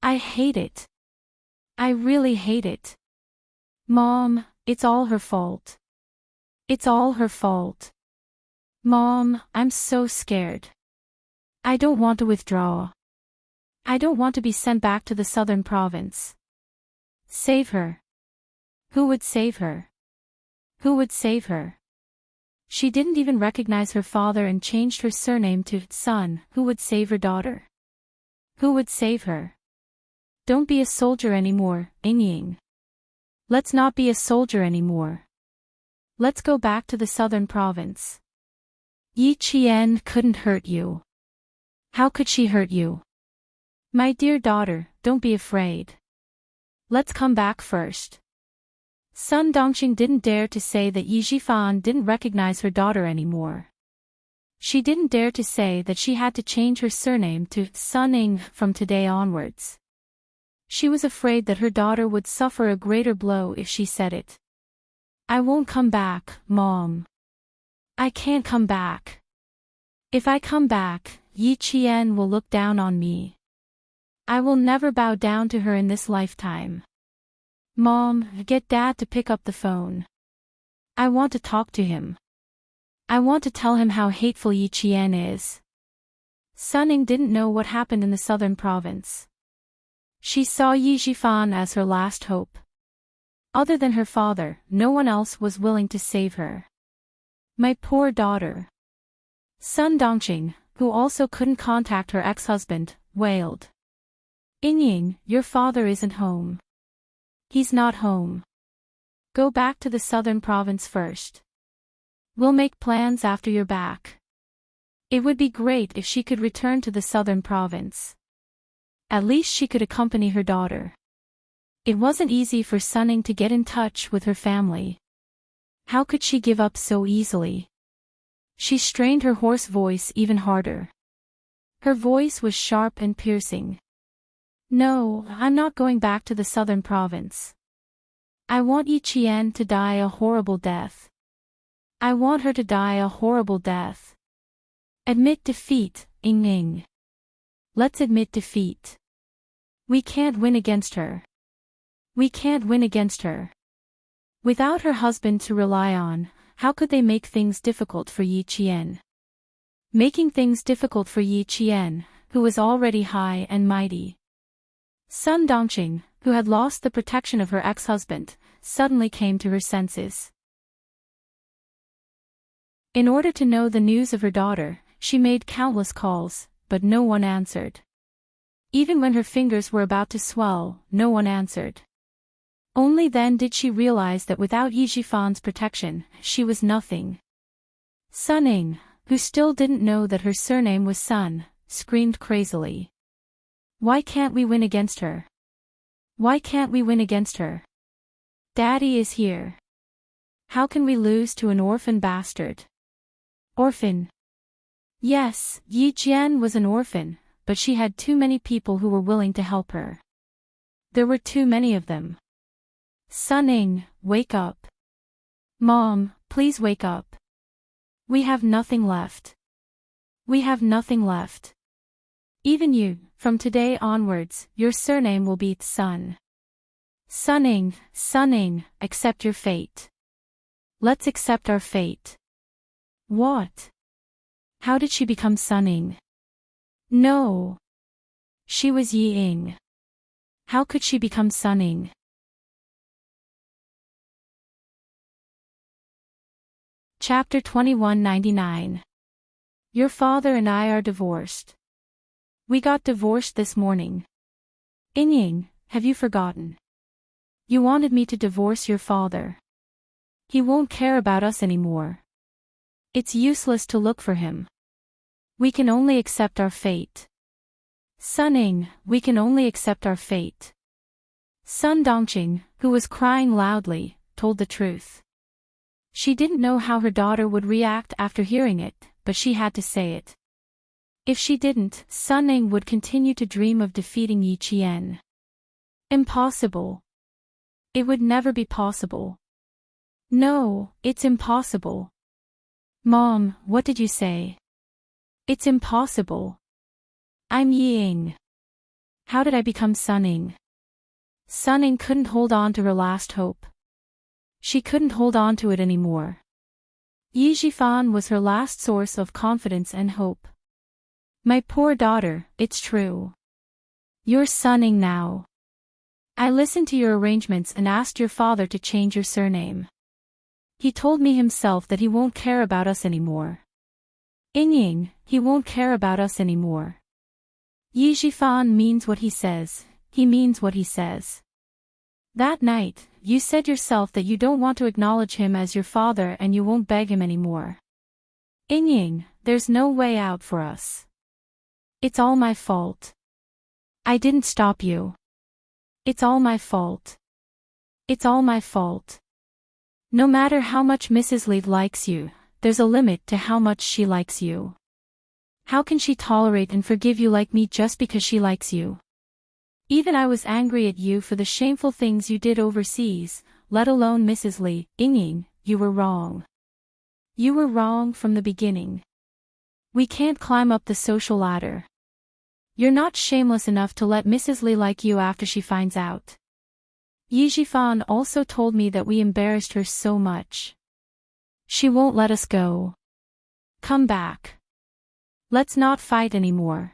[SPEAKER 1] I hate it. I really hate it. Mom, it's all her fault. It's all her fault. Mom, I'm so scared. I don't want to withdraw. I don't want to be sent back to the southern province. Save her. Who would save her? Who would save her? She didn't even recognize her father and changed her surname to Sun. Who would save her daughter? Who would save her? Don't be a soldier anymore, Ying. Let's not be a soldier anymore. Let's go back to the southern province. Yi Qian couldn't hurt you. How could she hurt you? My dear daughter, don't be afraid. Let's come back first. Sun Dongqing didn't dare to say that Yi Jifan didn't recognize her daughter anymore. She didn't dare to say that she had to change her surname to Sun Ying from today onwards. She was afraid that her daughter would suffer a greater blow if she said it. I won't come back, Mom. I can't come back. If I come back, Yi Qian will look down on me. I will never bow down to her in this lifetime. Mom, get Dad to pick up the phone. I want to talk to him. I want to tell him how hateful Yi Qian is. Suning didn't know what happened in the southern province. She saw Yi Zhifan as her last hope. Other than her father, no one else was willing to save her. My poor daughter. Sun Dongqing, who also couldn't contact her ex-husband, wailed. Yingying, your father isn't home. He's not home. Go back to the southern province first. We'll make plans after you're back. It would be great if she could return to the southern province. At least she could accompany her daughter. It wasn't easy for Suning to get in touch with her family. How could she give up so easily? She strained her hoarse voice even harder. Her voice was sharp and piercing. No, I'm not going back to the southern province. I want Yi Qian to die a horrible death. I want her to die a horrible death. Admit defeat, Ying. Let's admit defeat. We can't win against her. We can't win against her. Without her husband to rely on, how could they make things difficult for Yi Qian? Making things difficult for Yi Qian, who was already high and mighty. Sun Dongqing, who had lost the protection of her ex-husband, suddenly came to her senses. In order to know the news of her daughter, she made countless calls, but no one answered. Even when her fingers were about to swell, no one answered. Only then did she realize that without Yi Zhifan's protection, she was nothing. Suning, who still didn't know that her surname was Sun, screamed crazily. Why can't we win against her? Why can't we win against her? Daddy is here. How can we lose to an orphan bastard? Orphan. Yes, Yi Jian was an orphan, but she had too many people who were willing to help her. There were too many of them. Suning, wake up. Mom, please wake up. We have nothing left. We have nothing left. Even you, from today onwards, your surname will be Sun. Suning, accept your fate. Let's accept our fate. What? How did she become Suning? No. She was Yi Ying. How could she become Suning? Chapter 2199. Your father and I are divorced. We got divorced this morning. Ying, have you forgotten? You wanted me to divorce your father. He won't care about us anymore. It's useless to look for him. We can only accept our fate. Suning, we can only accept our fate. Sun Dongqing, who was crying loudly, told the truth. She didn't know how her daughter would react after hearing it, but she had to say it. If she didn't, Suning would continue to dream of defeating Yi Qian. Impossible. It would never be possible. No, it's impossible. Mom, what did you say? It's impossible. I'm Yi Ying. How did I become Suning? Suning couldn't hold on to her last hope. She couldn't hold on to it anymore. Yi Zhifan was her last source of confidence and hope. My poor daughter, it's true. You're Suning now. I listened to your arrangements and asked your father to change your surname. He told me himself that he won't care about us anymore. Ying, he won't care about us anymore. Yi Zhifan means what he says, he means what he says. That night, you said yourself that you don't want to acknowledge him as your father and you won't beg him anymore. Ying, there's no way out for us. It's all my fault. I didn't stop you. It's all my fault. It's all my fault. No matter how much Mrs. Li likes you, there's a limit to how much she likes you. How can she tolerate and forgive you like me just because she likes you? Even I was angry at you for the shameful things you did overseas, let alone Mrs. Li. Ying, you were wrong. You were wrong from the beginning. We can't climb up the social ladder. You're not shameless enough to let Mrs. Li like you after she finds out. Yi Jifan also told me that we embarrassed her so much. She won't let us go. Come back. Let's not fight anymore.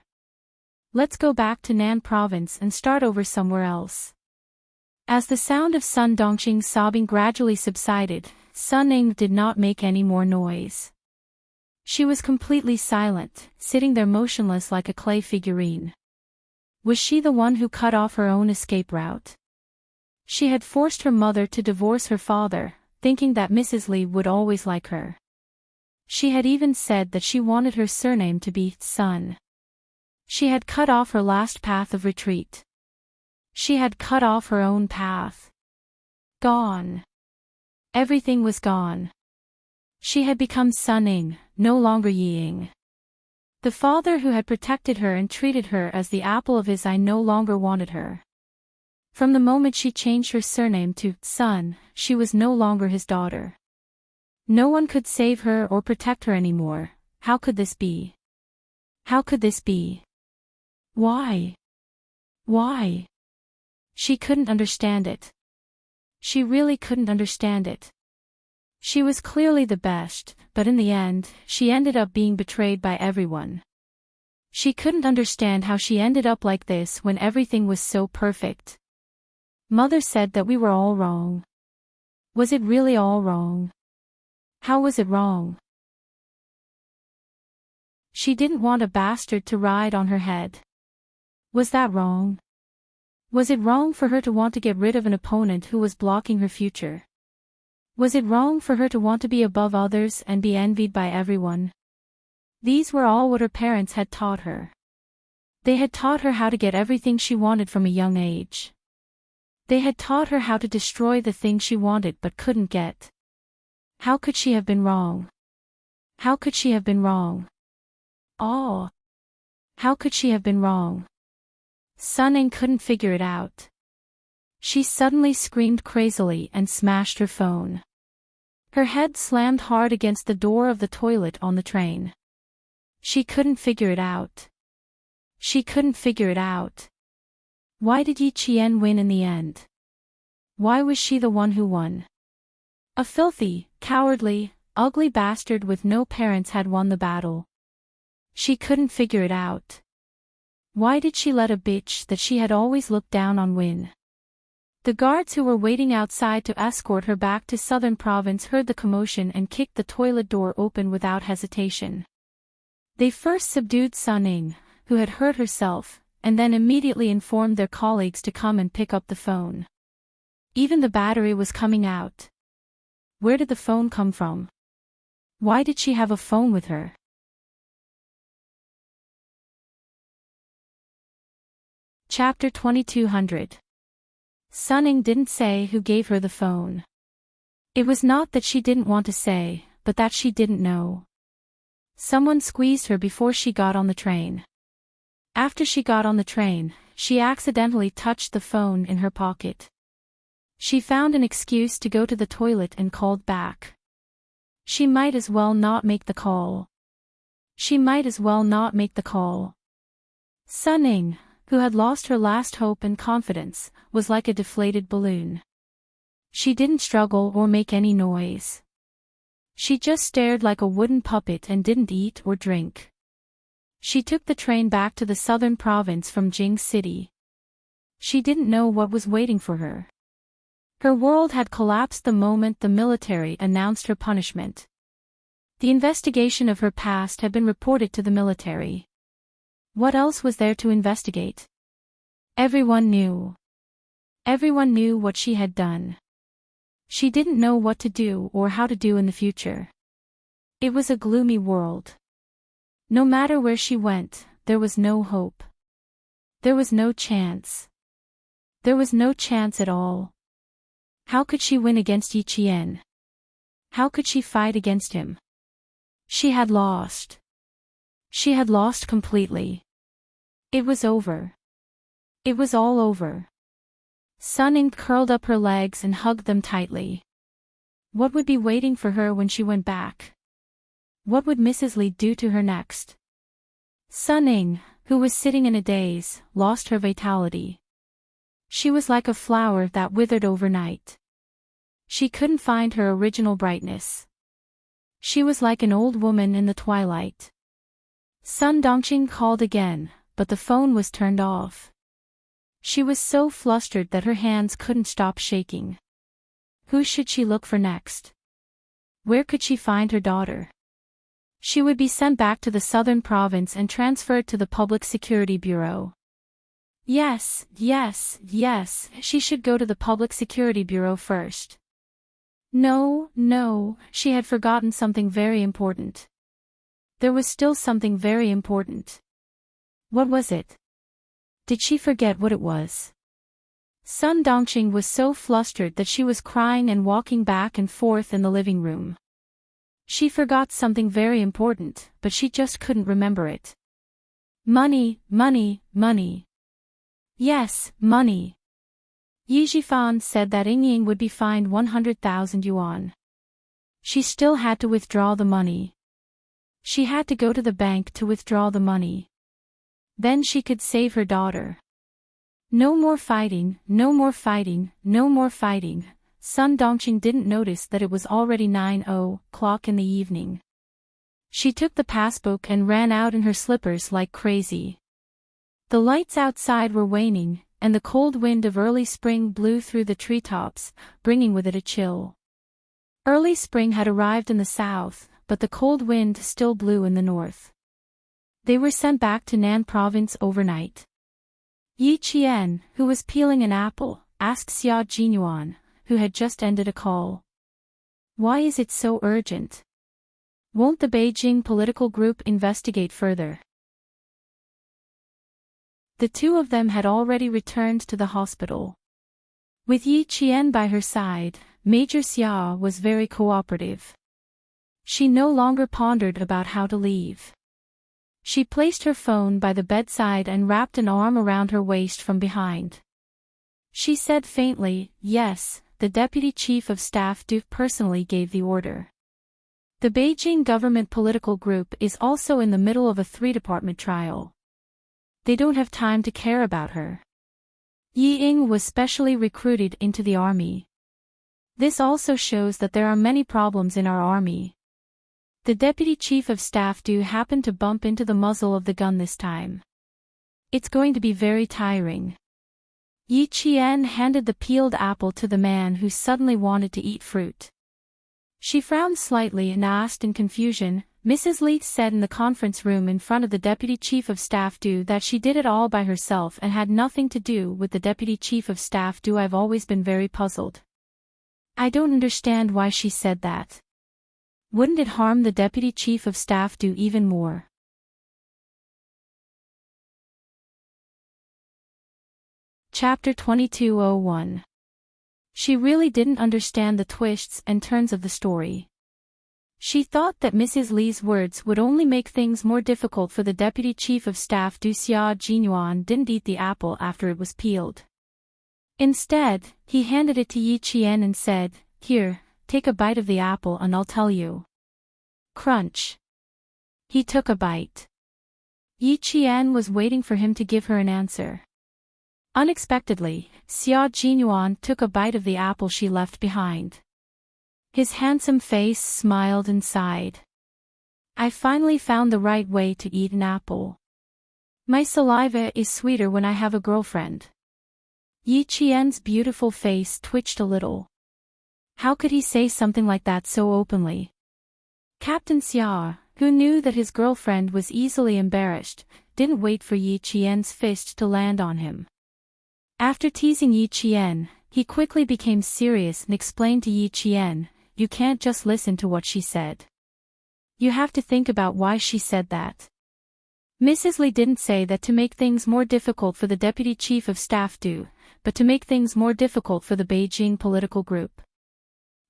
[SPEAKER 1] Let's go back to Nan province and start over somewhere else. As the sound of Sun Dongqing's sobbing gradually subsided, Sun Ning did not make any more noise. She was completely silent, sitting there motionless like a clay figurine. Was she the one who cut off her own escape route? She had forced her mother to divorce her father, thinking that Mrs. Li would always like her. She had even said that she wanted her surname to be Sun. She had cut off her last path of retreat. She had cut off her own path. Gone. Everything was gone. She had become Sun Ning, no longer Ying. The father who had protected her and treated her as the apple of his eye no longer wanted her. From the moment she changed her surname to Sun, she was no longer his daughter. No one could save her or protect her anymore. How could this be? How could this be? Why? Why? She couldn't understand it. She really couldn't understand it. She was clearly the best, but in the end, she ended up being betrayed by everyone. She couldn't understand how she ended up like this when everything was so perfect. Mother said that we were all wrong. Was it really all wrong? How was it wrong? She didn't want a bastard to ride on her head. Was that wrong? Was it wrong for her to want to get rid of an opponent who was blocking her future? Was it wrong for her to want to be above others and be envied by everyone? These were all what her parents had taught her. They had taught her how to get everything she wanted from a young age. They had taught her how to destroy the thing she wanted but couldn't get. How could she have been wrong? How could she have been wrong? Oh! How could she have been wrong? Sun Ning couldn't figure it out. She suddenly screamed crazily and smashed her phone. Her head slammed hard against the door of the toilet on the train. She couldn't figure it out. She couldn't figure it out. Why did Yi Qian win in the end? Why was she the one who won? A filthy, cowardly, ugly bastard with no parents had won the battle. She couldn't figure it out. Why did she let a bitch that she had always looked down on win? The guards who were waiting outside to escort her back to Southern Province heard the commotion and kicked the toilet door open without hesitation. They first subdued Sun Ning, who had hurt herself, and then immediately informed their colleagues to come and pick up the phone. Even the battery was coming out. Where did the phone come from? Why did she have a phone with her? Chapter 2200. Sun Ning didn't say who gave her the phone. It was not that she didn't want to say, but that she didn't know. Someone squeezed her before she got on the train. After she got on the train, she accidentally touched the phone in her pocket. She found an excuse to go to the toilet and called back. She might as well not make the call. She might as well not make the call. Sun Ning, who had lost her last hope and confidence, was like a deflated balloon. She didn't struggle or make any noise. She just stared like a wooden puppet and didn't eat or drink. She took the train back to the southern province from Jing City. She didn't know what was waiting for her. Her world had collapsed the moment the military announced her punishment. The investigation of her past had been reported to the military. What else was there to investigate? Everyone knew. Everyone knew what she had done. She didn't know what to do or how to do in the future. It was a gloomy world. No matter where she went, there was no hope. There was no chance. There was no chance at all. How could she win against Yi Qian? How could she fight against him? She had lost. She had lost completely. It was over. It was all over. Sun Ning curled up her legs and hugged them tightly. What would be waiting for her when she went back? What would Mrs. Li do to her next? Sun Ying, who was sitting in a daze, lost her vitality. She was like a flower that withered overnight. She couldn't find her original brightness. She was like an old woman in the twilight. Sun Dongqing called again, but the phone was turned off. She was so flustered that her hands couldn't stop shaking. Who should she look for next? Where could she find her daughter? She would be sent back to the southern province and transferred to the Public Security Bureau. Yes, she should go to the Public Security Bureau first. No, she had forgotten something very important. There was still something very important. What was it? Did she forget what it was? Sun Dongqing was so flustered that she was crying and walking back and forth in the living room. She forgot something very important, but she just couldn't remember it. Money. Yes, money. Yi Jifan said that Ying would be fined 100,000 yuan. She still had to withdraw the money. She had to go to the bank to withdraw the money. Then she could save her daughter. No more fighting. Sun Dongqing didn't notice that it was already 9:00 in the evening. She took the passbook and ran out in her slippers like crazy. The lights outside were waning, and the cold wind of early spring blew through the treetops, bringing with it a chill. Early spring had arrived in the south, but the cold wind still blew in the north. They were sent back to Nan province overnight. Yi Qian, who was peeling an apple, asked Xia Jinyuan, who had just ended a call. Why is it so urgent? Won't the Beijing political group investigate further? The two of them had already returned to the hospital. With Yi Qian by her side, Major Xia was very cooperative. She no longer pondered about how to leave. She placed her phone by the bedside and wrapped an arm around her waist from behind. She said faintly, "Yes, the Deputy Chief of Staff Du personally gave the order." The Beijing government political group is also in the middle of a 3-department trial. They don't have time to care about her. Yi Ying was specially recruited into the army. This also shows that there are many problems in our army. The Deputy Chief of Staff Du happened to bump into the muzzle of the gun this time. It's going to be very tiring. Yi Qian handed the peeled apple to the man who suddenly wanted to eat fruit. She frowned slightly and asked in confusion, Mrs. Li said in the conference room in front of the Deputy Chief of Staff Du that she did it all by herself and had nothing to do with the Deputy Chief of Staff Du. I've always been very puzzled. I don't understand why she said that. Wouldn't it harm the Deputy Chief of Staff Du even more? Chapter 2201. She really didn't understand the twists and turns of the story. She thought that Mrs. Li's words would only make things more difficult for the Deputy Chief of Staff Du. Xia Jinyuan didn't eat the apple after it was peeled. Instead, he handed it to Yi Qian and said, "Here, take a bite of the apple and I'll tell you." Crunch. He took a bite. Yi Qian was waiting for him to give her an answer. Unexpectedly, Xia Jinyuan took a bite of the apple she left behind. His handsome face smiled and sighed. I finally found the right way to eat an apple. My saliva is sweeter when I have a girlfriend. Yi Qian's beautiful face twitched a little. How could he say something like that so openly? Captain Xia, who knew that his girlfriend was easily embarrassed, didn't wait for Yi Qian's fist to land on him. After teasing Yi Qian, he quickly became serious and explained to Yi Qian, "You can't just listen to what she said. You have to think about why she said that." Mrs. Li didn't say that to make things more difficult for the Deputy Chief of Staff Du, but to make things more difficult for the Beijing political group.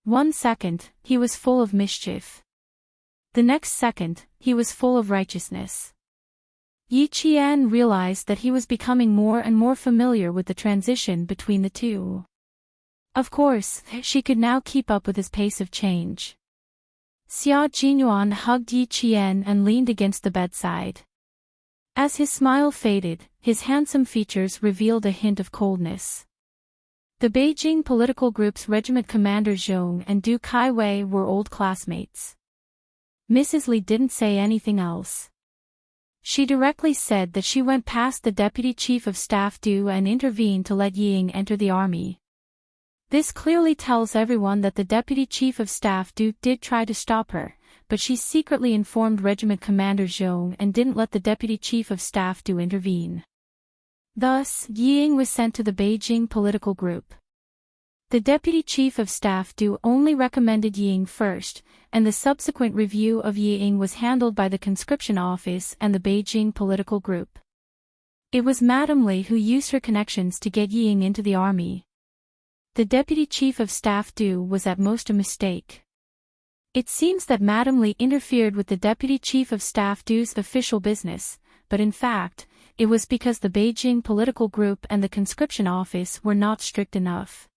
[SPEAKER 1] 1 second, he was full of mischief. The next second, he was full of righteousness. Yi Qian realized that he was becoming more and more familiar with the transition between the two. Of course, she could now keep up with his pace of change. Xia Jinyuan hugged Yi Qian and leaned against the bedside. As his smile faded, his handsome features revealed a hint of coldness. The Beijing political group's regiment commander Zhong and Du Kaiwei were old classmates. Mrs. Li didn't say anything else. She directly said that she went past the deputy chief of staff Du and intervened to let Ying enter the army. This clearly tells everyone that the deputy chief of staff Du did try to stop her, but she secretly informed regiment commander Zhong and didn't let the deputy chief of staff Du intervene. Thus, Ying was sent to the Beijing political group. The deputy chief of staff Du only recommended Ying first, and the subsequent review of Ying was handled by the conscription office and the Beijing political group. It was Madame Li who used her connections to get Ying into the army. The deputy chief of staff Du was at most a mistake. It seems that Madame Li interfered with the deputy chief of staff Du's official business, but in fact, it was because the Beijing political group and the conscription office were not strict enough.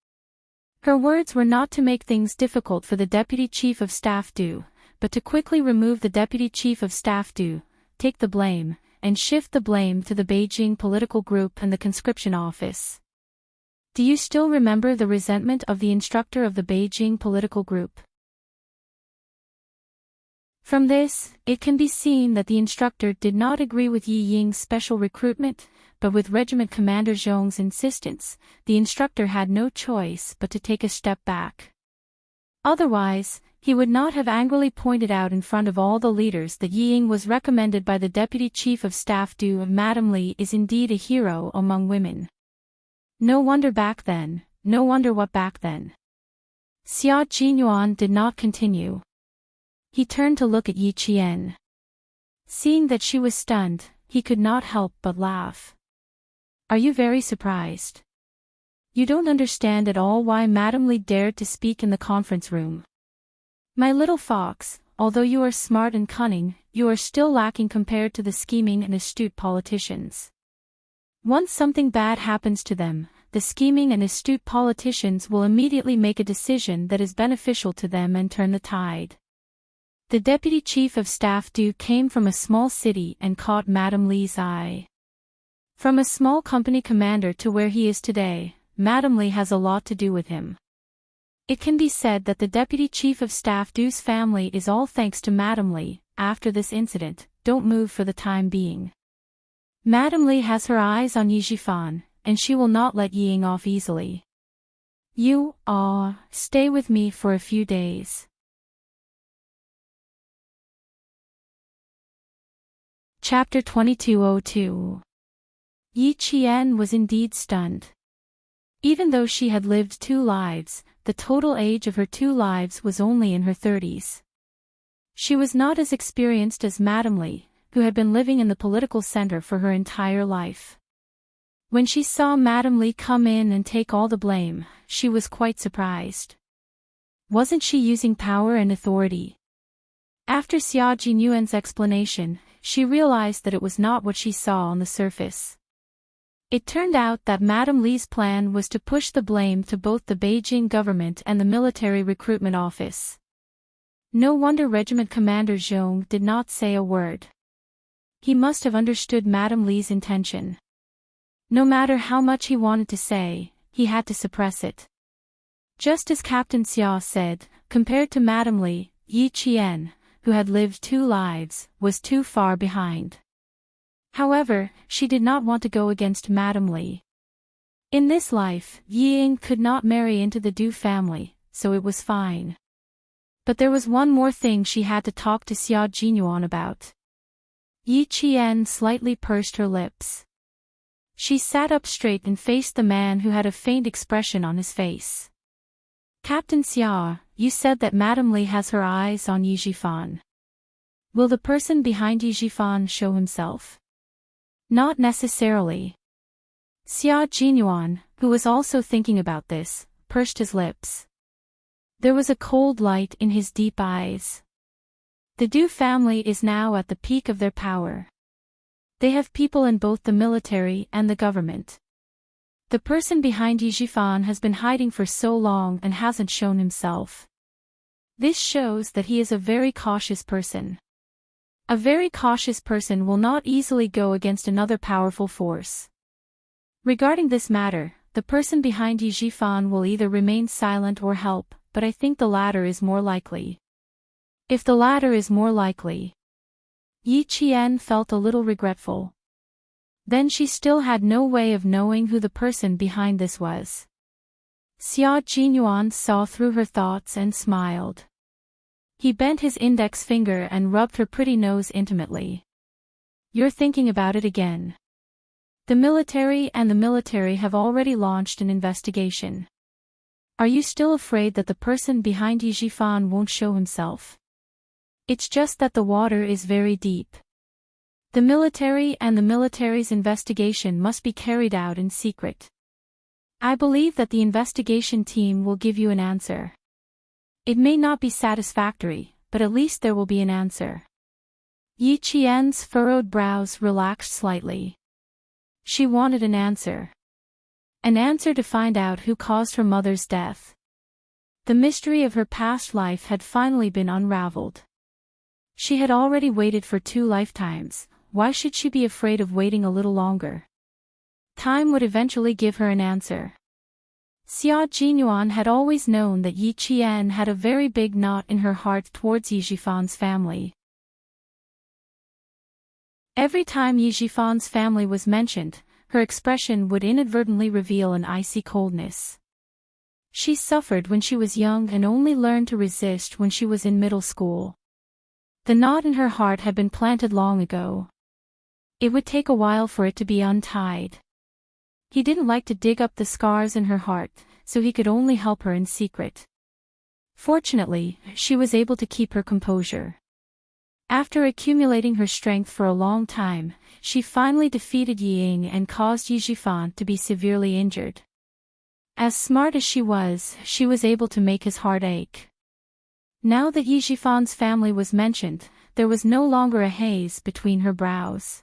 [SPEAKER 1] Her words were not to make things difficult for the deputy chief of staff Du, but to quickly remove the deputy chief of staff Du, take the blame, and shift the blame to the Beijing political group and the conscription office. Do you still remember the resentment of the instructor of the Beijing political group? From this, it can be seen that the instructor did not agree with Yi Ying's special recruitment, but with Regiment Commander Zhong's insistence, the instructor had no choice but to take a step back. Otherwise, he would not have angrily pointed out in front of all the leaders that Yi Ying was recommended by the Deputy Chief of Staff Du and Madame Li is indeed a hero among women. No wonder back then, no wonder what back then. Xia Jinyuan did not continue. He turned to look at Yi Qian. Seeing that she was stunned, he could not help but laugh. Are you very surprised? You don't understand at all why Madame Li dared to speak in the conference room. My little fox, although you are smart and cunning, you are still lacking compared to the scheming and astute politicians. Once something bad happens to them, the scheming and astute politicians will immediately make a decision that is beneficial to them and turn the tide. The deputy chief of staff Du came from a small city and caught Madame Li's eye. From a small company commander to where he is today, Madame Li has a lot to do with him. It can be said that the deputy chief of staff Du's family is all thanks to Madame Li. After this incident, don't move for the time being. Madame Li has her eyes on Yi Jifan, and she will not let Ying off easily. You, stay with me for a few days. Chapter 2202. Yi Qian was indeed stunned. Even though she had lived 2 lives, the total age of her 2 lives was only in her 30s. She was not as experienced as Madame Li, who had been living in the political center for her entire life. When she saw Madame Li come in and take all the blame, she was quite surprised. Wasn't she using power and authority? After Xia Jinyuan's explanation, she realized that it was not what she saw on the surface. It turned out that Madame Li's plan was to push the blame to both the Beijing government and the military recruitment office. No wonder Regiment Commander Zhong did not say a word. He must have understood Madame Li's intention. No matter how much he wanted to say, he had to suppress it. Just as Captain Xia said, compared to Madame Li, Yi Qian, who had lived 2 lives, was too far behind. However, she did not want to go against Madame Li. In this life, Ying could not marry into the Du family, so it was fine. But there was one more thing she had to talk to Xia Jinyuan about. Yi Qian slightly pursed her lips. She sat up straight and faced the man who had a faint expression on his face. Captain Xia, you said that Madame Li has her eyes on Yi Jifan. Will the person behind Yi Jifan show himself? Not necessarily. Xia Jinyuan, who was also thinking about this, pursed his lips. There was a cold light in his deep eyes. The Du family is now at the peak of their power. They have people in both the military and the government. The person behind Yi Jifan has been hiding for so long and hasn't shown himself. This shows that he is a very cautious person. A very cautious person will not easily go against another powerful force. Regarding this matter, the person behind Yi Jifan will either remain silent or help, but I think the latter is more likely. If the latter is more likely. Yi Qian felt a little regretful. Then she still had no way of knowing who the person behind this was. Xia Jinyuan saw through her thoughts and smiled. He bent his index finger and rubbed her pretty nose intimately. You're thinking about it again. The military have already launched an investigation. Are you still afraid that the person behind Yi Jifan won't show himself? It's just that the water is very deep. The military's investigation must be carried out in secret. I believe that the investigation team will give you an answer. It may not be satisfactory, but at least there will be an answer. Yi Qian's furrowed brows relaxed slightly. She wanted an answer. An answer to find out who caused her mother's death. The mystery of her past life had finally been unraveled. She had already waited for 2 lifetimes, why should she be afraid of waiting a little longer? Time would eventually give her an answer. Xia Jinyuan had always known that Yi Qian had a very big knot in her heart towards Yi Jifan's family. Every time Yi Jifan's family was mentioned, her expression would inadvertently reveal an icy coldness. She suffered when she was young and only learned to resist when she was in middle school. The knot in her heart had been planted long ago. It would take a while for it to be untied. He didn't like to dig up the scars in her heart, so he could only help her in secret. Fortunately, she was able to keep her composure. After accumulating her strength for a long time, she finally defeated Yi Ying and caused Yi Jifan to be severely injured. As smart as she was able to make his heart ache. Now that Yi Jifan's family was mentioned, there was no longer a haze between her brows.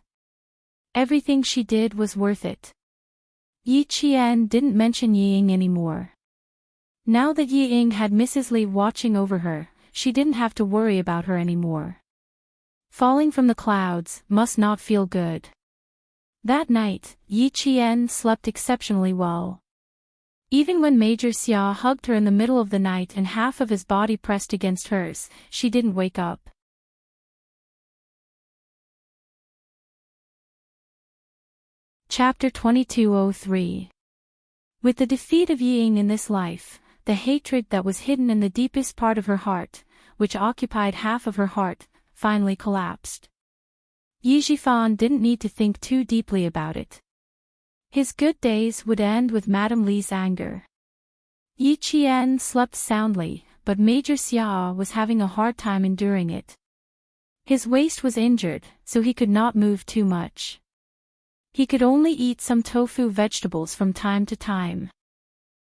[SPEAKER 1] Everything she did was worth it. Yi Qian didn't mention Yi Ying anymore. Now that Yi Ying had Mrs. Li watching over her, she didn't have to worry about her anymore. Falling from the clouds must not feel good. That night, Yi Qian slept exceptionally well. Even when Major Xia hugged her in the middle of the night and half of his body pressed against hers, she didn't wake up. Chapter 2203. With the defeat of Yi Ying in this life, the hatred that was hidden in the deepest part of her heart, which occupied half of her heart, finally collapsed. Yi Jifan didn't need to think too deeply about it. His good days would end with Madame Li's anger. Yi Qian slept soundly, but Major Xia was having a hard time enduring it. His waist was injured, so he could not move too much. He could only eat some tofu vegetables from time to time.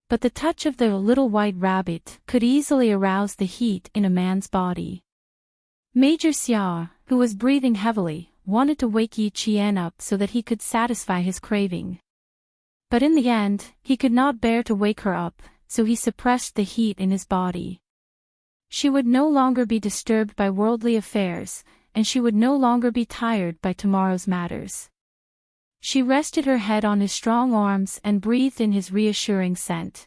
[SPEAKER 1] But the touch of the little white rabbit could easily arouse the heat in a man's body. Major Xia, who was breathing heavily, wanted to wake Yi Qian up so that he could satisfy his craving. But in the end, he could not bear to wake her up, so he suppressed the heat in his body. She would no longer be disturbed by worldly affairs, and she would no longer be tired by tomorrow's matters. She rested her head on his strong arms and breathed in his reassuring scent.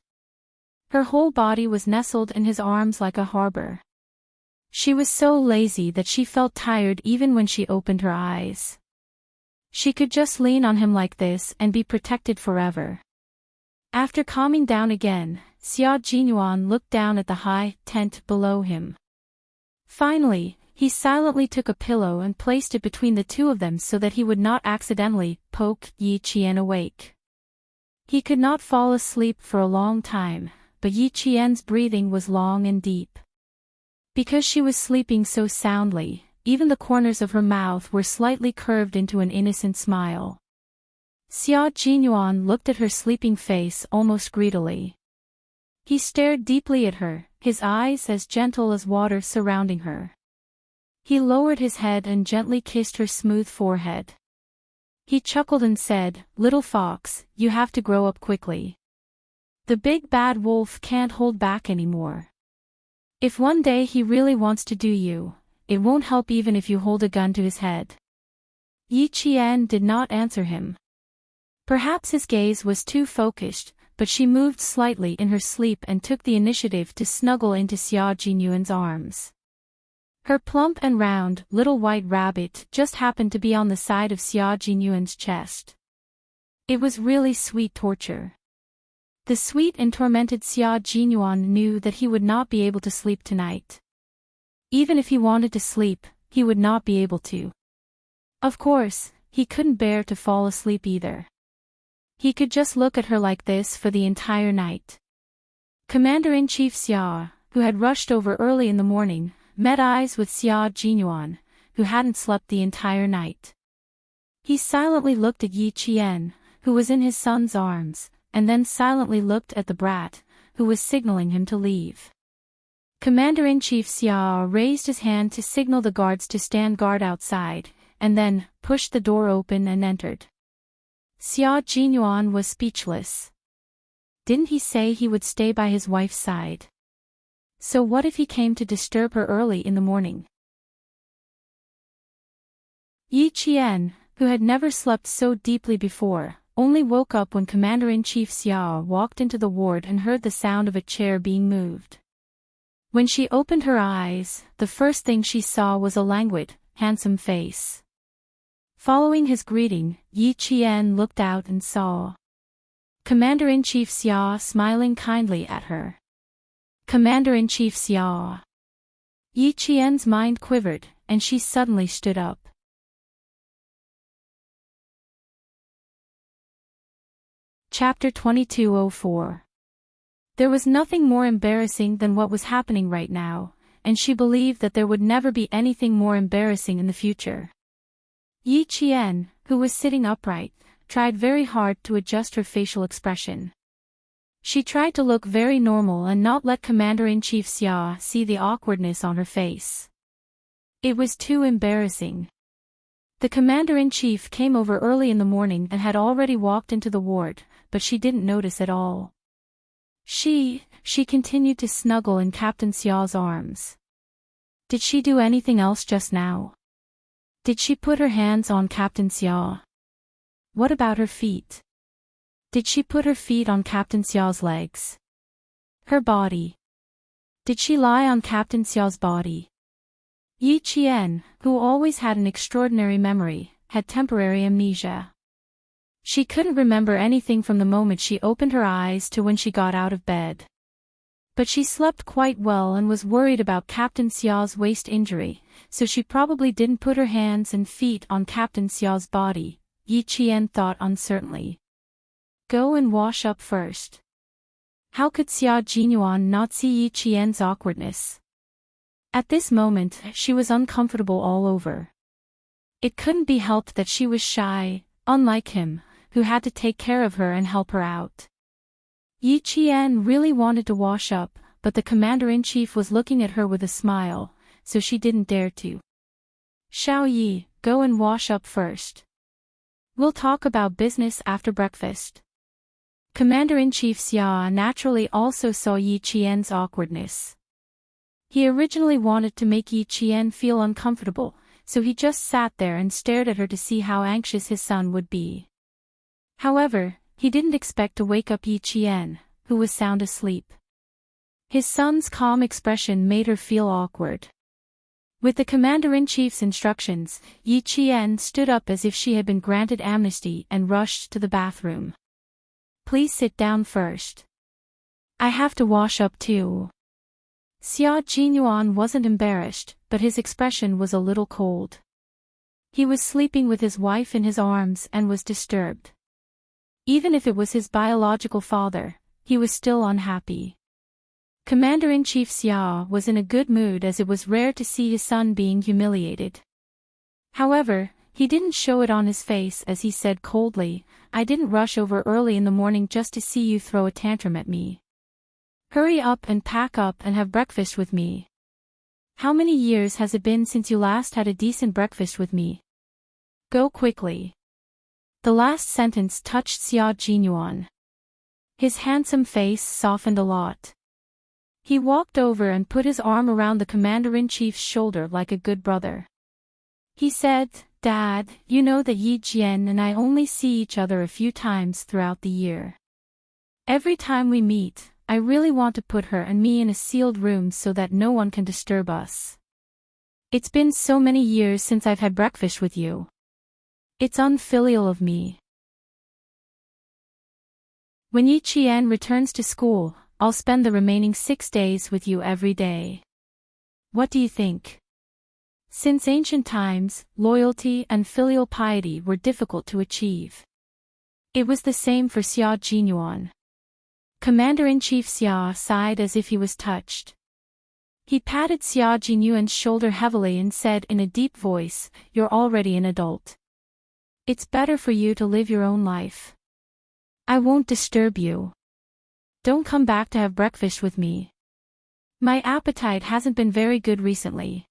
[SPEAKER 1] Her whole body was nestled in his arms like a harbor. She was so lazy that she felt tired even when she opened her eyes. She could just lean on him like this and be protected forever. After calming down again, Xia Jinyuan looked down at the high tent below him. Finally, he silently took a pillow and placed it between the two of them so that he would not accidentally poke Yi Qian awake. He could not fall asleep for a long time, but Yi Qian's breathing was long and deep. Because she was sleeping so soundly, even the corners of her mouth were slightly curved into an innocent smile. Xia Jinyuan looked at her sleeping face almost greedily. He stared deeply at her, his eyes as gentle as water surrounding her. He lowered his head and gently kissed her smooth forehead. He chuckled and said, "Little fox, you have to grow up quickly. The big bad wolf can't hold back anymore. If one day he really wants to do you, it won't help even if you hold a gun to his head. Yi Qian did not answer him. Perhaps his gaze was too focused, but she moved slightly in her sleep and took the initiative to snuggle into Xia Jinyuan's arms. Her plump and round, little white rabbit just happened to be on the side of Xia Jinyuan's chest. It was really sweet torture. The sweet and tormented Xia Jinyuan knew that he would not be able to sleep tonight. Even if he wanted to sleep, he would not be able to. Of course, he couldn't bear to fall asleep either. He could just look at her like this for the entire night. Commander-in-Chief Xia, who had rushed over early in the morning, met eyes with Xia Jinyuan, who hadn't slept the entire night. He silently looked at Yi Qian, who was in his son's arms, and then silently looked at the brat, who was signaling him to leave. Commander-in-Chief Xia raised his hand to signal the guards to stand guard outside, and then pushed the door open and entered. Xia Jinyuan was speechless. Didn't he say he would stay by his wife's side? So what if he came to disturb her early in the morning? Yi Qian, who had never slept so deeply before, only woke up when Commander-in-Chief Xia walked into the ward and heard the sound of a chair being moved. When she opened her eyes, the first thing she saw was a languid, handsome face. Following his greeting, Yi Qian looked out and saw Commander-in-Chief Xia smiling kindly at her. Commander-in-Chief Xia. Yi Qian's mind quivered, and she suddenly stood up. Chapter 2204. There was nothing more embarrassing than what was happening right now, and she believed that there would never be anything more embarrassing in the future. Yi Qian, who was sitting upright, tried very hard to adjust her facial expression. She tried to look very normal and not let Commander-in-Chief Xia see the awkwardness on her face. It was too embarrassing. The Commander-in-Chief came over early in the morning and had already walked into the ward, but she didn't notice at all. She continued to snuggle in Captain Xia's arms. Did she do anything else just now? Did she put her hands on Captain Xia? What about her feet? Did she put her feet on Captain Xia's legs? Her body. Did she lie on Captain Xia's body? Yi Qian, who always had an extraordinary memory, had temporary amnesia. She couldn't remember anything from the moment she opened her eyes to when she got out of bed. But she slept quite well and was worried about Captain Xia's waist injury, so she probably didn't put her hands and feet on Captain Xia's body, Yi Qian thought uncertainly. Go and wash up first. How could Xia Jinyuan not see Yi Qian's awkwardness? At this moment, she was uncomfortable all over. It couldn't be helped that she was shy, unlike him, who had to take care of her and help her out. Yi Qian really wanted to wash up, but the Commander-in-Chief was looking at her with a smile, so she didn't dare to. Xiao Yi, go and wash up first. We'll talk about business after breakfast. Commander-in-Chief Xia naturally also saw Yi Qian's awkwardness. He originally wanted to make Yi Qian feel uncomfortable, so he just sat there and stared at her to see how anxious his son would be. However, he didn't expect to wake up Yi Qian, who was sound asleep. His son's calm expression made her feel awkward. With the Commander-in-Chief's instructions, Yi Qian stood up as if she had been granted amnesty and rushed to the bathroom. Please sit down first. I have to wash up too. Xia Jinyuan wasn't embarrassed, but his expression was a little cold. He was sleeping with his wife in his arms and was disturbed. Even if it was his biological father, he was still unhappy. Commander-in-Chief Xia was in a good mood as it was rare to see his son being humiliated. However, he didn't show it on his face as he said coldly, I didn't rush over early in the morning just to see you throw a tantrum at me. Hurry up and pack up and have breakfast with me. How many years has it been since you last had a decent breakfast with me? Go quickly. The last sentence touched Xia Jinyuan. His handsome face softened a lot. He walked over and put his arm around the commander-in-chief's shoulder like a good brother. He said, "Dad, you know that Yi Jian and I only see each other a few times throughout the year. Every time we meet, I really want to put her and me in a sealed room so that no one can disturb us. It's been so many years since I've had breakfast with you. It's unfilial of me. When Yi Qian returns to school, I'll spend the remaining 6 days with you every day. What do you think?" Since ancient times, loyalty and filial piety were difficult to achieve. It was the same for Xia Jinyuan. Commander-in-Chief Xia sighed as if he was touched. He patted Xia Jinyuan's shoulder heavily and said in a deep voice, "You're already an adult. It's better for you to live your own life. I won't disturb you. Don't come back to have breakfast with me. My appetite hasn't been very good recently.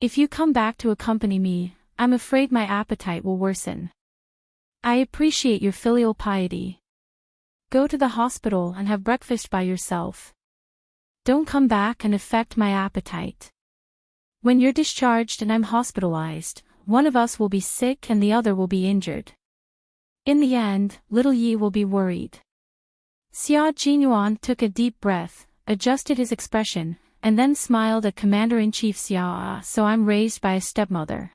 [SPEAKER 1] If you come back to accompany me, I'm afraid my appetite will worsen. I appreciate your filial piety. Go to the hospital and have breakfast by yourself. Don't come back and affect my appetite. When you're discharged and I'm hospitalized, one of us will be sick and the other will be injured. In the end, little Yi will be worried." Xia Jinyuan took a deep breath, adjusted his expression, and then smiled at Commander-in-Chief Xia. "So I'm raised by a stepmother.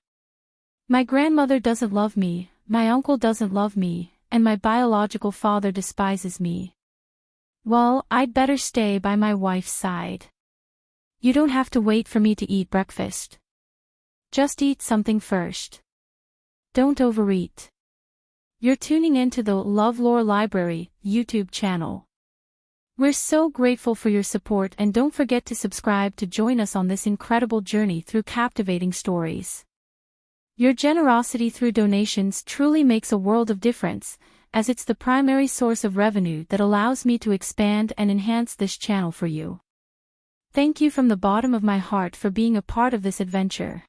[SPEAKER 1] My grandmother doesn't love me, my uncle doesn't love me, and my biological father despises me. Well, I'd better stay by my wife's side. You don't have to wait for me to eat breakfast. Just eat something first. Don't overeat." You're tuning into the LoveLore Library YouTube channel. We're so grateful for your support, and don't forget to subscribe to join us on this incredible journey through captivating stories. Your generosity through donations truly makes a world of difference, as it's the primary source of revenue that allows me to expand and enhance this channel for you. Thank you from the bottom of my heart for being a part of this adventure.